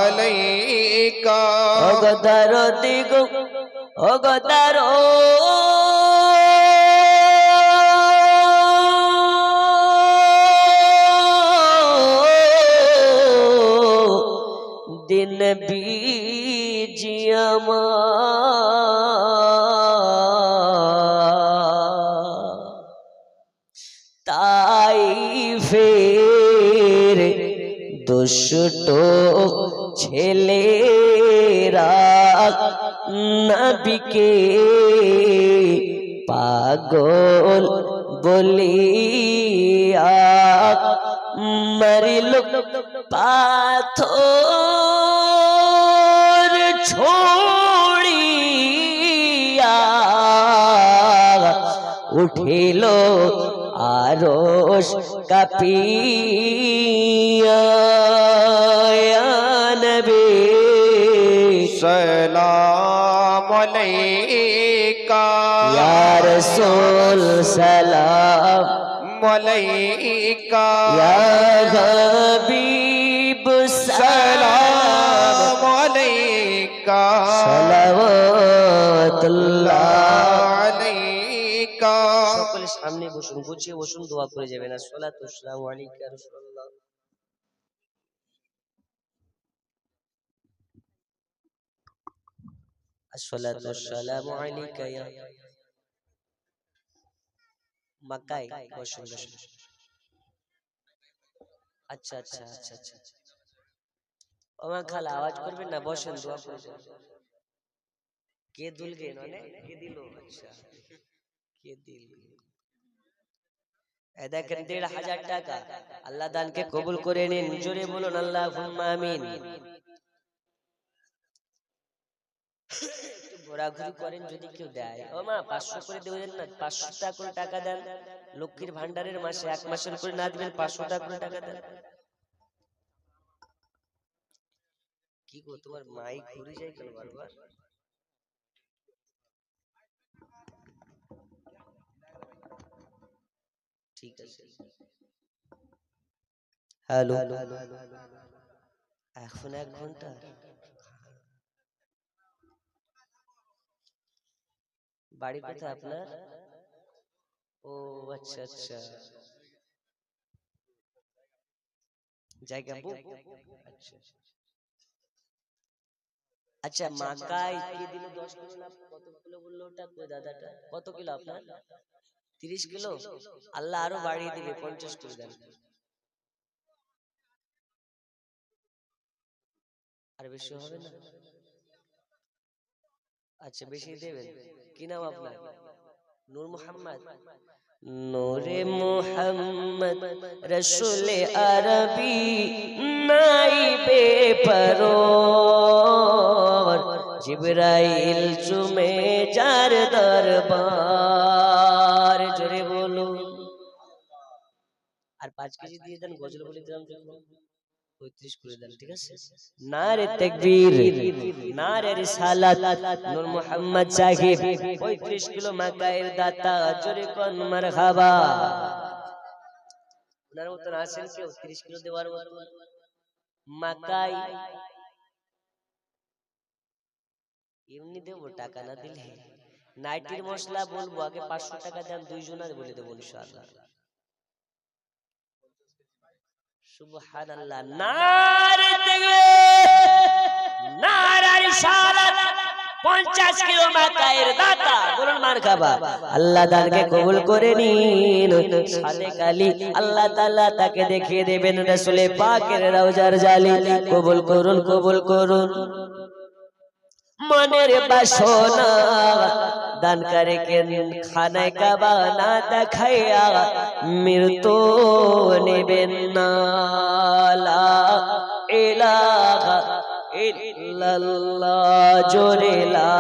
Speaker 2: আলাইকা।
Speaker 1: অগদার দিগ অগদার দিন বীজি তাই ফের দুষ্ট ছেলেরা নবীকে পাগল বলিয়া মরিল পাথর ছোড়িয়া উঠিল আরশ কাঁপিয়া নবী
Speaker 2: সালাম আলাইকা
Speaker 1: ইয়া রাসূল সালাম
Speaker 2: আলাইকা
Speaker 1: ইয়া হাবিব সালাম
Speaker 2: আলাইকা
Speaker 1: সালাওয়াতুল্লাহ
Speaker 2: আলাইকা।
Speaker 1: সকলে সামনে বসুন, গুছিয়ে বসুন, দোয়া করে যাবেন। আসসালাতু ওয়াসসালামু আলাইকা ইয়া রাসূলুল্লাহ। আসসালাতু ওয়াসসালামু আলাইকা ইয়া মাক্কায়। বসুন বসুন। আচ্ছা আচ্ছা আচ্ছা আচ্ছা। ওমা খালা আওয়াজ করবেন না, বসেন, দোয়া করে যাবেন। কে দুলগে মানে কে দিল? আচ্ছা কে দিল? দেখেন ১,৫০০ টাকা। আল্লাহ দানকে কবুল করে নিন, জোরে বলুন আল্লাহুম্মা আমিন। একটু ঘোরাঘুরি করেন যদি কেউ দেয়। ও মা ৫০০ করে দেবেন না, ৫০০ টাকা করে টাকা দেন। লক্ষ্মীর ভান্ডারের মাসে ১ মাসের করে না দিবেন, ৫০০ টাকা করে টাকা দেন। কি গো তোমার মাইক ঘুরে যায় কেন বারবার? ঠিক আছে। হ্যালো, এখন ১ ঘন্টা? বাড়ি কোথায় আপনার? ও আচ্ছা আচ্ছা, জায়গা বুক। আচ্ছা আচ্ছা, মাকাই কে দিল? 10 কিলো না কত কিলো বললো ওটা? কই দাদাটা কত কিলো আপনার? 30 কিলো। আল্লাহ আরো বাড়িয়ে দিবে, 50 কিলো দেন। আর বেশি হবে না? আচ্ছা বেশি দেবেন। কি নাম আপনার? নূর মোহাম্মদ। নূরে মোহাম্মদ রসুলে আরবি নাইবে পরওয়ার, জিবরাইল চুমে যার দরবার। জোরে বলুন। আর 5 কেজি দিয়ে দেন, গজল বলে দিলাম যখন 35 করে দেন, ঠিক আছে? নারে তাকবীর, নারে রিসালাত। নূর মোহাম্মদ সাহেব 35 কিলো মাকায়ের দাতা, জোরে কোন মারহাবা। ওনার মতন আছেন কেউ 30 কিলো দেওয়ার মতো? মাকাই এমনি দেবো, টাকা না দিলে। নাইটির মশলা বলবো, আগে 500 টাকা দেন, 2 জনের বলে দেবো ইনশাআল্লাহ। সুবহানাল্লাহ। নারে তাকবীর, নারে রিসালাত। 50 কিলো মাকায়ের দাতা, বলুন মারহাবা। আল্লাহ দানকে কবুল করে নিন। সাদেক আলী আল্লাহ তাআলা তাকে দেখিয়ে দেবেন রাসূলে পাকের রওজার জালি। কবুল করুন, কবুল করুন। মনের বাসনা দান করে কেন খানায় কাবা না দেখাইয়া মৃত্যু নেবেন না। লা ইলাহা ইল্লাল্লাহ, জোরে লা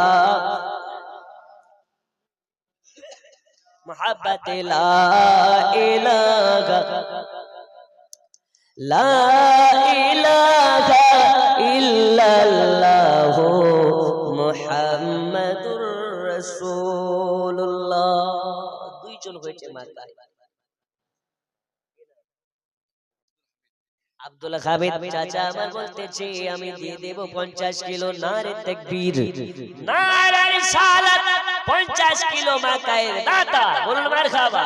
Speaker 1: মুহাব্বত লা ইলাহা, লা ইলাহা ইল্লাল্লাহ মুহাম্মাদুর রাসূলুল্লাহ। 2 জন হয়েছে মাকায়। আব্দুল হামিদ চাচা আমার বলতেছে আমি দিয়ে দেব 50 কিলো। নারে তাকবীর, নারে রিসালাত। 50 কিলো মাকায়ের দাতা, বলুন মারহাবা।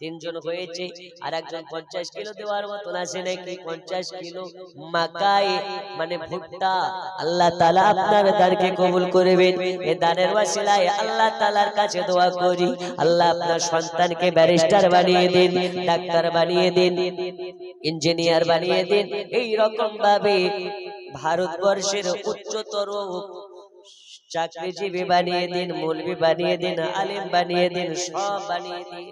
Speaker 1: তিনজন হয়েছে, আর একজন 50 কিলো দেওয়ার মতন আছে নাকি? 50 কিলো মাকাই মানে ভুট্টা আল্লাহ তাআলা আপনার দানকে কবুল করবেন। এই দানের ওয়াসিলায় আল্লাহ তাআলার কাছে দোয়া করি, আল্লাহ আপনার সন্তানকে ব্যারিস্টার বানিয়ে দিন, ডাক্তার বানিয়ে দিন, ইঞ্জিনিয়ার বানিয়ে দিন। এই রকম ভাবে ভারতবর্ষের উচ্চতর চাকরিজীবী বানিয়ে দিন, মৌলবি বানিয়ে দিন, আলেম বানিয়ে দিন, সব বানিয়ে দিন।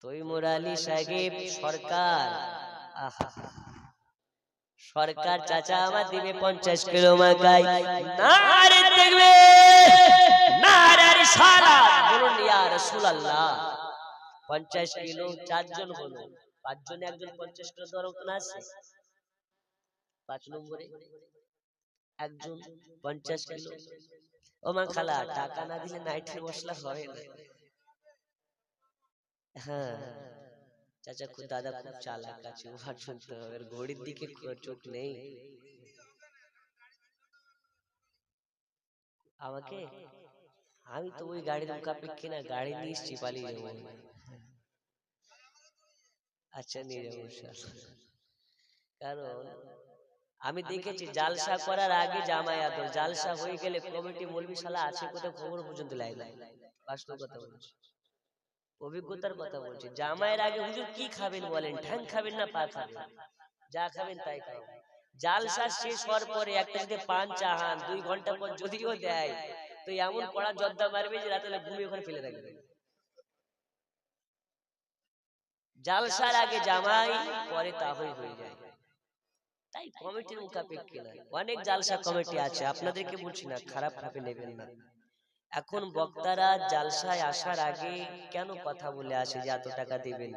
Speaker 1: তৈমুর আলী সাহেব সরকার, আহা সরকার চাচা আমার দিবে 50 কিলো মাকাই। নারে তাকবীর, নারে রিসালাত, বলুন ইয়া রাসূলুল্লাহ। 50 কিলো, চারজন হলো, পাঁচজনে একজন 50 কিলো দেওয়ার মতন আছে। 5 নম্বরে একজন 50 কিলো। ও মা খালা, টাকা না দিলে নাইটের মশলা হয় না। হ্যাঁ চাচা, খুব দাদা খুব চালাক আছে, ওর শুনতে হবে, ঘড়ির দিকে চোখ নেই। আমাকে, আমি তো ওই গাড়ির মুখাপেক্ষি না, গাড়ি নিয়ে এসছি, পালিয়ে যাবো। আচ্ছা নিয়ে যাবো, কারণ আমি দেখেছি জালসা করার আগে জামাই আদর, জালসা হয়ে গেলে কমিটি মৌলবি শালা আছে কোথাও খবর পর্যন্ত লাই না। বাস্তব কথা বলছি, অভিজ্ঞতার কথা বলছি। জামাইয়ের আগে হুজুর কি খাবেন বলেন, ঠ্যাং খাবেন না পা খাবেন, যা খাবেন তাই খাবেন। জালসা শেষ হওয়ার পরে একটা যদি পান চাহান 2 ঘন্টা পর যদিও দেয়, তো এমন কড়া জর্দা মারবে যে রাতে ঘুমিয়ে ওখানে ফেলে রাখবে। জালসার আগে জামাই, পরে তাহই হয়ে যায়। তাই কমিটির মুখাপেক্ষি নয়, অনেক জালসা কমিটি আছে, আপনাদেরকে বলছি না, খারাপ ভাবে নেবেন না। এখন বক্তারা জালসায় আসার আগে কেন কথা বলে আসে যে এত টাকা দেবেন,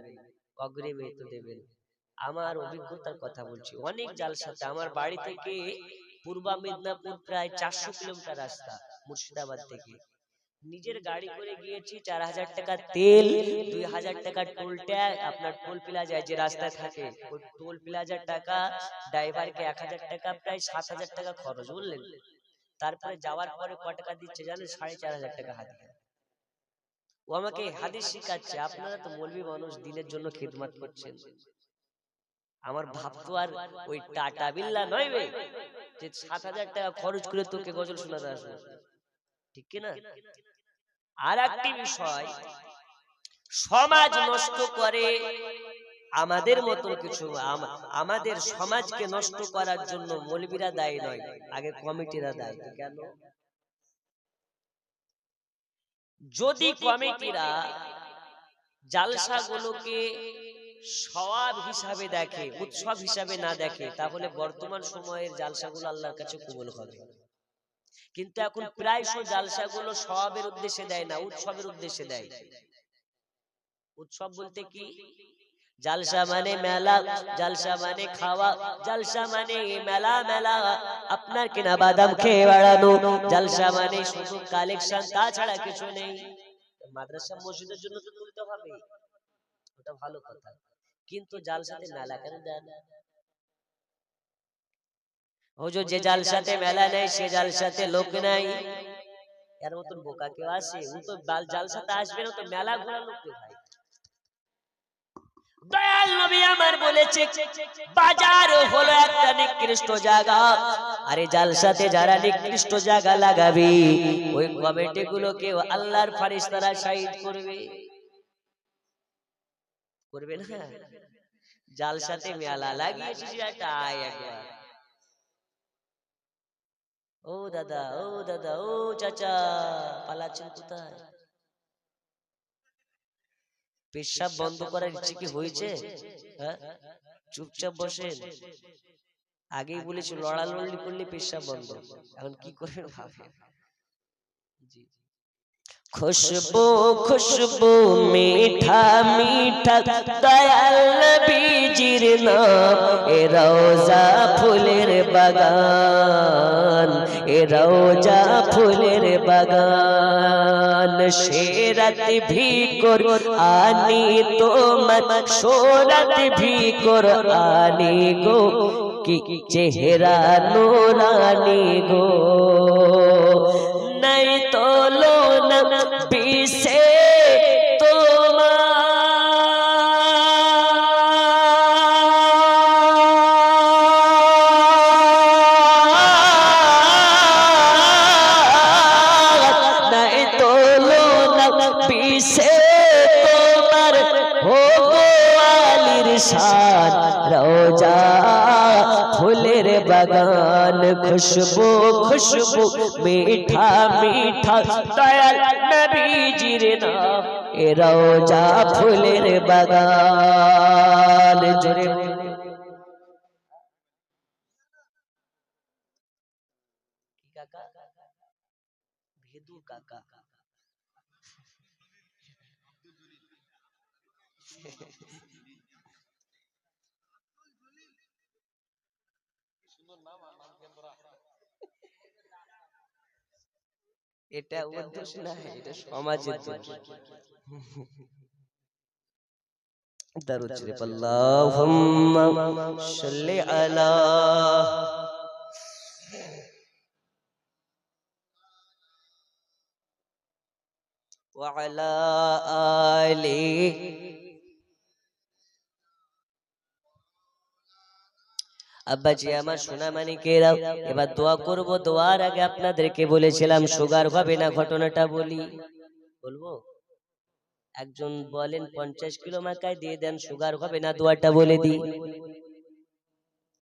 Speaker 1: অগ্রিম এত দেবেন। আমার অভিজ্ঞতার কথা বলছি, অনেক জালসাতে আমার বাড়ি থেকে পূর্ব মেদিনীপুর প্রায় 400 কিলোমিটার রাস্তা, মুর্শিদাবাদ থেকে নিজের গাড়ি করে গিয়েছি। 4000 টাকা তেল, 2000 টাকা টোল ট্যাক্স, আপনার টোল প্লাজায় যে রাস্তায় থাকে ওই টোল প্লাজার টাকা, ড্রাইভারকে 1000 টাকা, প্রায় 7000 টাকা খরচ, বললেন। তারপরে যাওয়ার পরে ক টাকা দিচ্ছে জানেন? 4500 টাকা হাদিয়া। ও আমাকে হাদিস শিখাচ্ছে। আপনারা তো মৌলবি মানুষ, দিনের জন্য খিদমত করছেন। আমার ভাব তো আর ওই টাটা বিল্লা নয় বে, যে 7000 টাকা খরচ করে তোকে গজল শোনাতে আসবো, ঠিক কি না? আর একটি বিষয়, সমাজ নষ্ট করে আমাদের মতন কিছু, আমাদের সমাজকে নষ্ট করার জন্য মৌলবীরা দায়ী নয়, আগে কমিটিরা দায়ী। কেন? যদি কমিটিরা জালসাগুলোকে সওয়াব হিসাবে দেখে, উৎসব হিসাবে না দেখে, তাহলে বর্তমান সময়ের জালসাগুলো আল্লাহর কাছে কবুল হবে। কিন্তু এখন প্রায়শই জালসাগুলো সওয়াবের উদ্দেশ্যে দেয় না, উৎসবের উদ্দেশ্যে দেয়। উৎসব বলতে কি? জালসা মানে মেলা, জালসা মানে খাওয়া, জালসা মানে মেলা মেলা আপনার কিনা বাদাম খেয়ে বেড়ানো, জালসা মানে শুধু কালেকশন, তাছাড়া কিছু নেই। মাদ্রাসা মসজিদের জন্য তো তুলতে হবে, ওটা ভালো কথা, কিন্তু জালসাতে মেলা কেন দেন? হুজুর যে জালসাতে মেলা নেই সে জালসাতে লোক নাই, এর মতন বোকা কেউ আসে? ও তো জালসাতে আসবে না, তো মেলা ঘোরা লোক ভাই। দয়াল নবী আমার বলেছে বাজার হলো একটা নিকৃষ্ট জায়গা, আরে জালসাতে যারা নিকৃষ্ট জায়গা লাগাবে ওই কমিটি গুলোকে আল্লাহর ফেরেশতারা শহীদ করবে, করবে না? জালসাতে মেলা লাগিয়েছিস একটা, আয় একবার। ও দাদা, ও দাদা, ও চাচা, পালাচ্ছেন কোথায়? পেশাব বন্ধ করার ইচ্ছে কি হয়েছে? হ্যাঁ, চুপচাপ বসেন। আগেই বলেছি লড়ালড়ি করলে পেশাব বন্ধ, এখন কি করবেন ভাবেন। জি, খুশবু খুশবু মিঠা মিঠা দয়াল নবীজির নাম, এ রওজা ফুলের বাগান, এ রওজা ফুলের বাগান। শেরাত ভি কুরআনি তোমার, শোরাত ভি কুরআনি গো, কি চেহারা নূরানি গো। নাই তোলো না পিছে তোমার নাই তোলো না পিছে তোমার হো গোয়ালির শান রোজা ফুলের বাগান খুশবু খুশবু মিঠা মিঠা দয়াল নবীজির নাম এ রোজা ফুলের বাগান জোরে কাকা ভেদু কাকা এটা ওর দোষ না, এটা সমাজের দোষ। দরুদ শরীফ আল্লাহুম্মা সাল্লি আলা ওয়া আলা আলি আব্বাজি আমার সোনা মানিকেরা, এবার দোয়া করব। দোয়ার আগে আপনাদেরকে বলেছিলাম সুগার হবে না, ঘটনাটা বলি। বলবো? একজন বলেন 50 কিলো মাকায় দিয়ে দেন, সুগার হবে না, দোয়াটা বলে দিই।